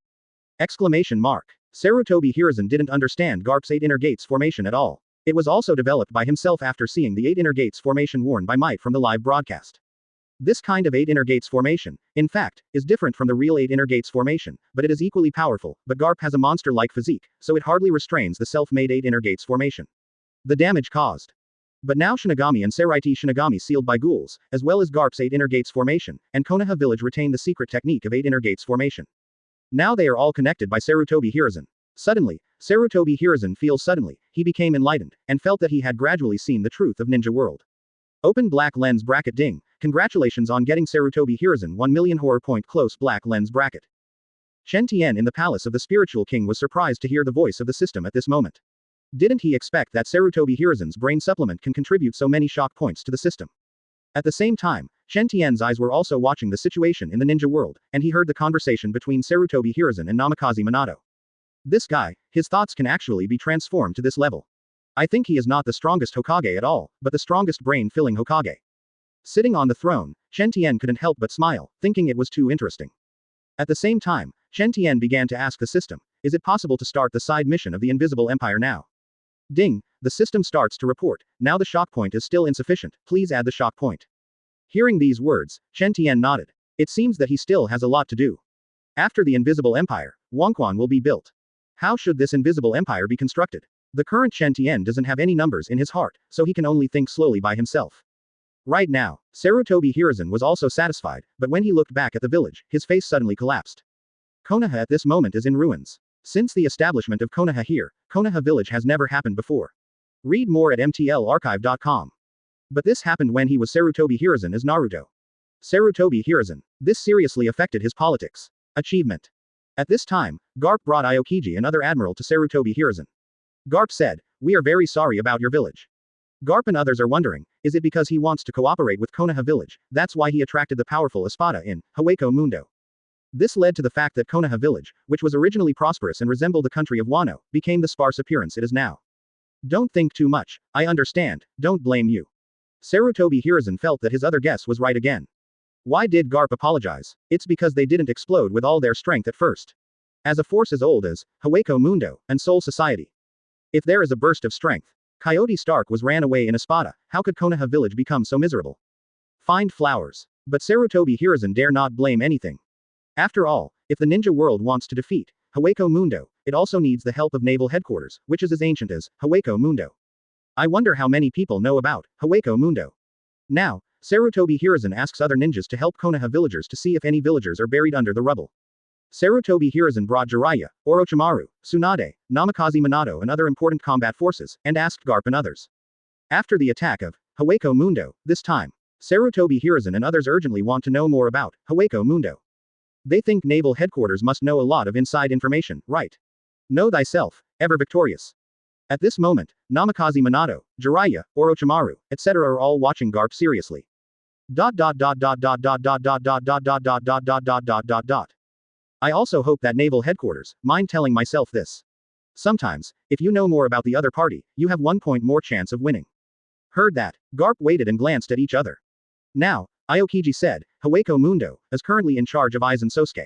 Speaker 2: Exclamation mark. Sarutobi Hiruzen didn't understand Garp's 8 inner gates formation at all. It was also developed by himself after seeing the 8 inner gates formation worn by Might from the live broadcast. This kind of 8 inner gates formation, in fact, is different from the real 8 inner gates formation, but it is equally powerful, but Garp has a monster-like physique, so it hardly restrains the self-made 8 inner gates formation. The damage caused. But now Shinigami and Seireitei Shinigami sealed by ghouls, as well as Garp's 8 inner gates formation, and Konoha village retain the secret technique of 8 inner gates formation. Now they are all connected by Sarutobi Hiruzen. Suddenly, Sarutobi Hiruzen feels suddenly, he became enlightened, and felt that he had gradually seen the truth of ninja world. Open black lens bracket ding. Congratulations on getting Sarutobi Hiruzen 1 million horror point close black lens bracket. Chen Tian in the palace of the spiritual king was surprised to hear the voice of the system at this moment. Didn't he expect that Sarutobi Hiruzen's brain supplement can contribute so many shock points to the system? At the same time, Chen Tian's eyes were also watching the situation in the ninja world, and he heard the conversation between Sarutobi Hiruzen and Namikaze Minato. This guy, his thoughts can actually be transformed to this level. I think he is not the strongest Hokage at all, but the strongest brain-filling Hokage. Sitting on the throne, Chen Tian couldn't help but smile, thinking it was too interesting. At the same time, Chen Tian began to ask the system, is it possible to start the side mission of the Invisible Empire now? Ding, the system starts to report, now the shock point is still insufficient, please add the shock point. Hearing these words, Chen Tian nodded. It seems that he still has a lot to do. After the Invisible Empire, Wangquan will be built. How should this Invisible Empire be constructed? The current Chen Tian doesn't have any numbers in his heart, so he can only think slowly by himself. Right now, Sarutobi Hiruzen was also satisfied, but when he looked back at the village, his face suddenly collapsed. Konoha at this moment is in ruins. Since the establishment of Konoha here, Konoha village has never happened before. Read more at mtlarchive.com. But this happened when he was Sarutobi Hiruzen as Naruto. Sarutobi Hiruzen. This seriously affected his politics. Achievement. At this time, Garp brought Aokiji and other admiral to Sarutobi Hiruzen. Garp said, we are very sorry about your village. Garp and others are wondering, is it because he wants to cooperate with Konoha village, that's why he attracted the powerful Espada in Hueco Mundo. This led to the fact that Konoha village, which was originally prosperous and resembled the country of Wano, became the sparse appearance it is now. Don't think too much, I understand, don't blame you. Sarutobi Hiruzen felt that his other guess was right again. Why did Garp apologize? It's because they didn't explode with all their strength at first. As a force as old as Hueco Mundo and Soul Society. If there is a burst of strength, Coyote Stark was ran away in Espada, how could Konoha village become so miserable? Find flowers. But Sarutobi Hiruzen dare not blame anything. After all, if the ninja world wants to defeat Hueco Mundo, it also needs the help of naval headquarters, which is as ancient as Hueco Mundo. I wonder how many people know about Hueco Mundo. Now, Sarutobi Hiruzen asks other ninjas to help Konoha villagers to see if any villagers are buried under the rubble. Sarutobi Hiruzen brought Jiraiya, Orochimaru, Tsunade, Namikaze Minato and other important combat forces, and asked Garp and others. After the attack of Hueco Mundo, this time, Sarutobi Hiruzen and others urgently want to know more about Hueco Mundo. They think naval headquarters must know a lot of inside information, right? Know thyself, ever victorious. At this moment, Namikaze Minato, Jiraiya, Orochimaru, etc. are all watching Garp seriously. I also hope that naval headquarters mind telling myself this. Sometimes, if you know more about the other party, you have 1 point more chance of winning. Heard that, Garp waited and glanced at each other. Now, Aokiji said, Hueco Mundo is currently in charge of Aizen Sosuke.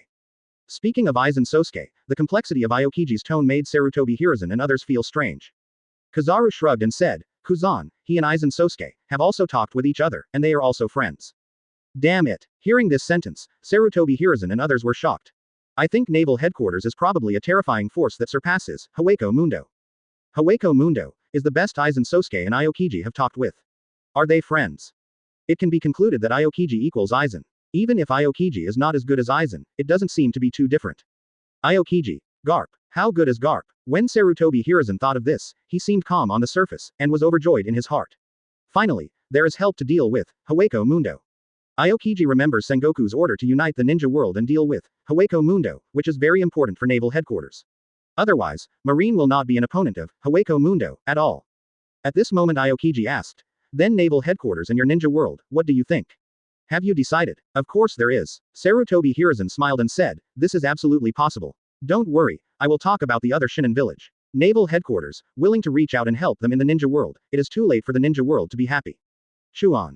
Speaker 2: Speaking of Aizen Sosuke, the complexity of Aokiji's tone made Sarutobi Hiruzen and others feel strange. Kizaru shrugged and said, Kuzan, he and Aizen Sosuke have also talked with each other, and they are also friends. Damn it. Hearing this sentence, Sarutobi Hiruzen and others were shocked. I think naval headquarters is probably a terrifying force that surpasses Hueco Mundo. Hueco Mundo is the best Aizen Sosuke and Aokiji have talked with. Are they friends? It can be concluded that Aokiji equals Aizen. Even if Aokiji is not as good as Aizen, it doesn't seem to be too different. Aokiji. Garp. How good is Garp? When Sarutobi Hiruzen thought of this, he seemed calm on the surface, and was overjoyed in his heart. Finally, there is help to deal with Hueco Mundo. Aokiji remembers Sengoku's order to unite the ninja world and deal with Hueco Mundo, which is very important for naval headquarters. Otherwise, Marine will not be an opponent of Hueco Mundo at all. At this moment Aokiji asked, then naval headquarters and your ninja world, what do you think? Have you decided? Of course there is. Sarutobi Hiruzen smiled and said, this is absolutely possible. Don't worry, I will talk about the other Shinin village. Naval headquarters, willing to reach out and help them in the ninja world, it is too late for the ninja world to be happy. Chuan.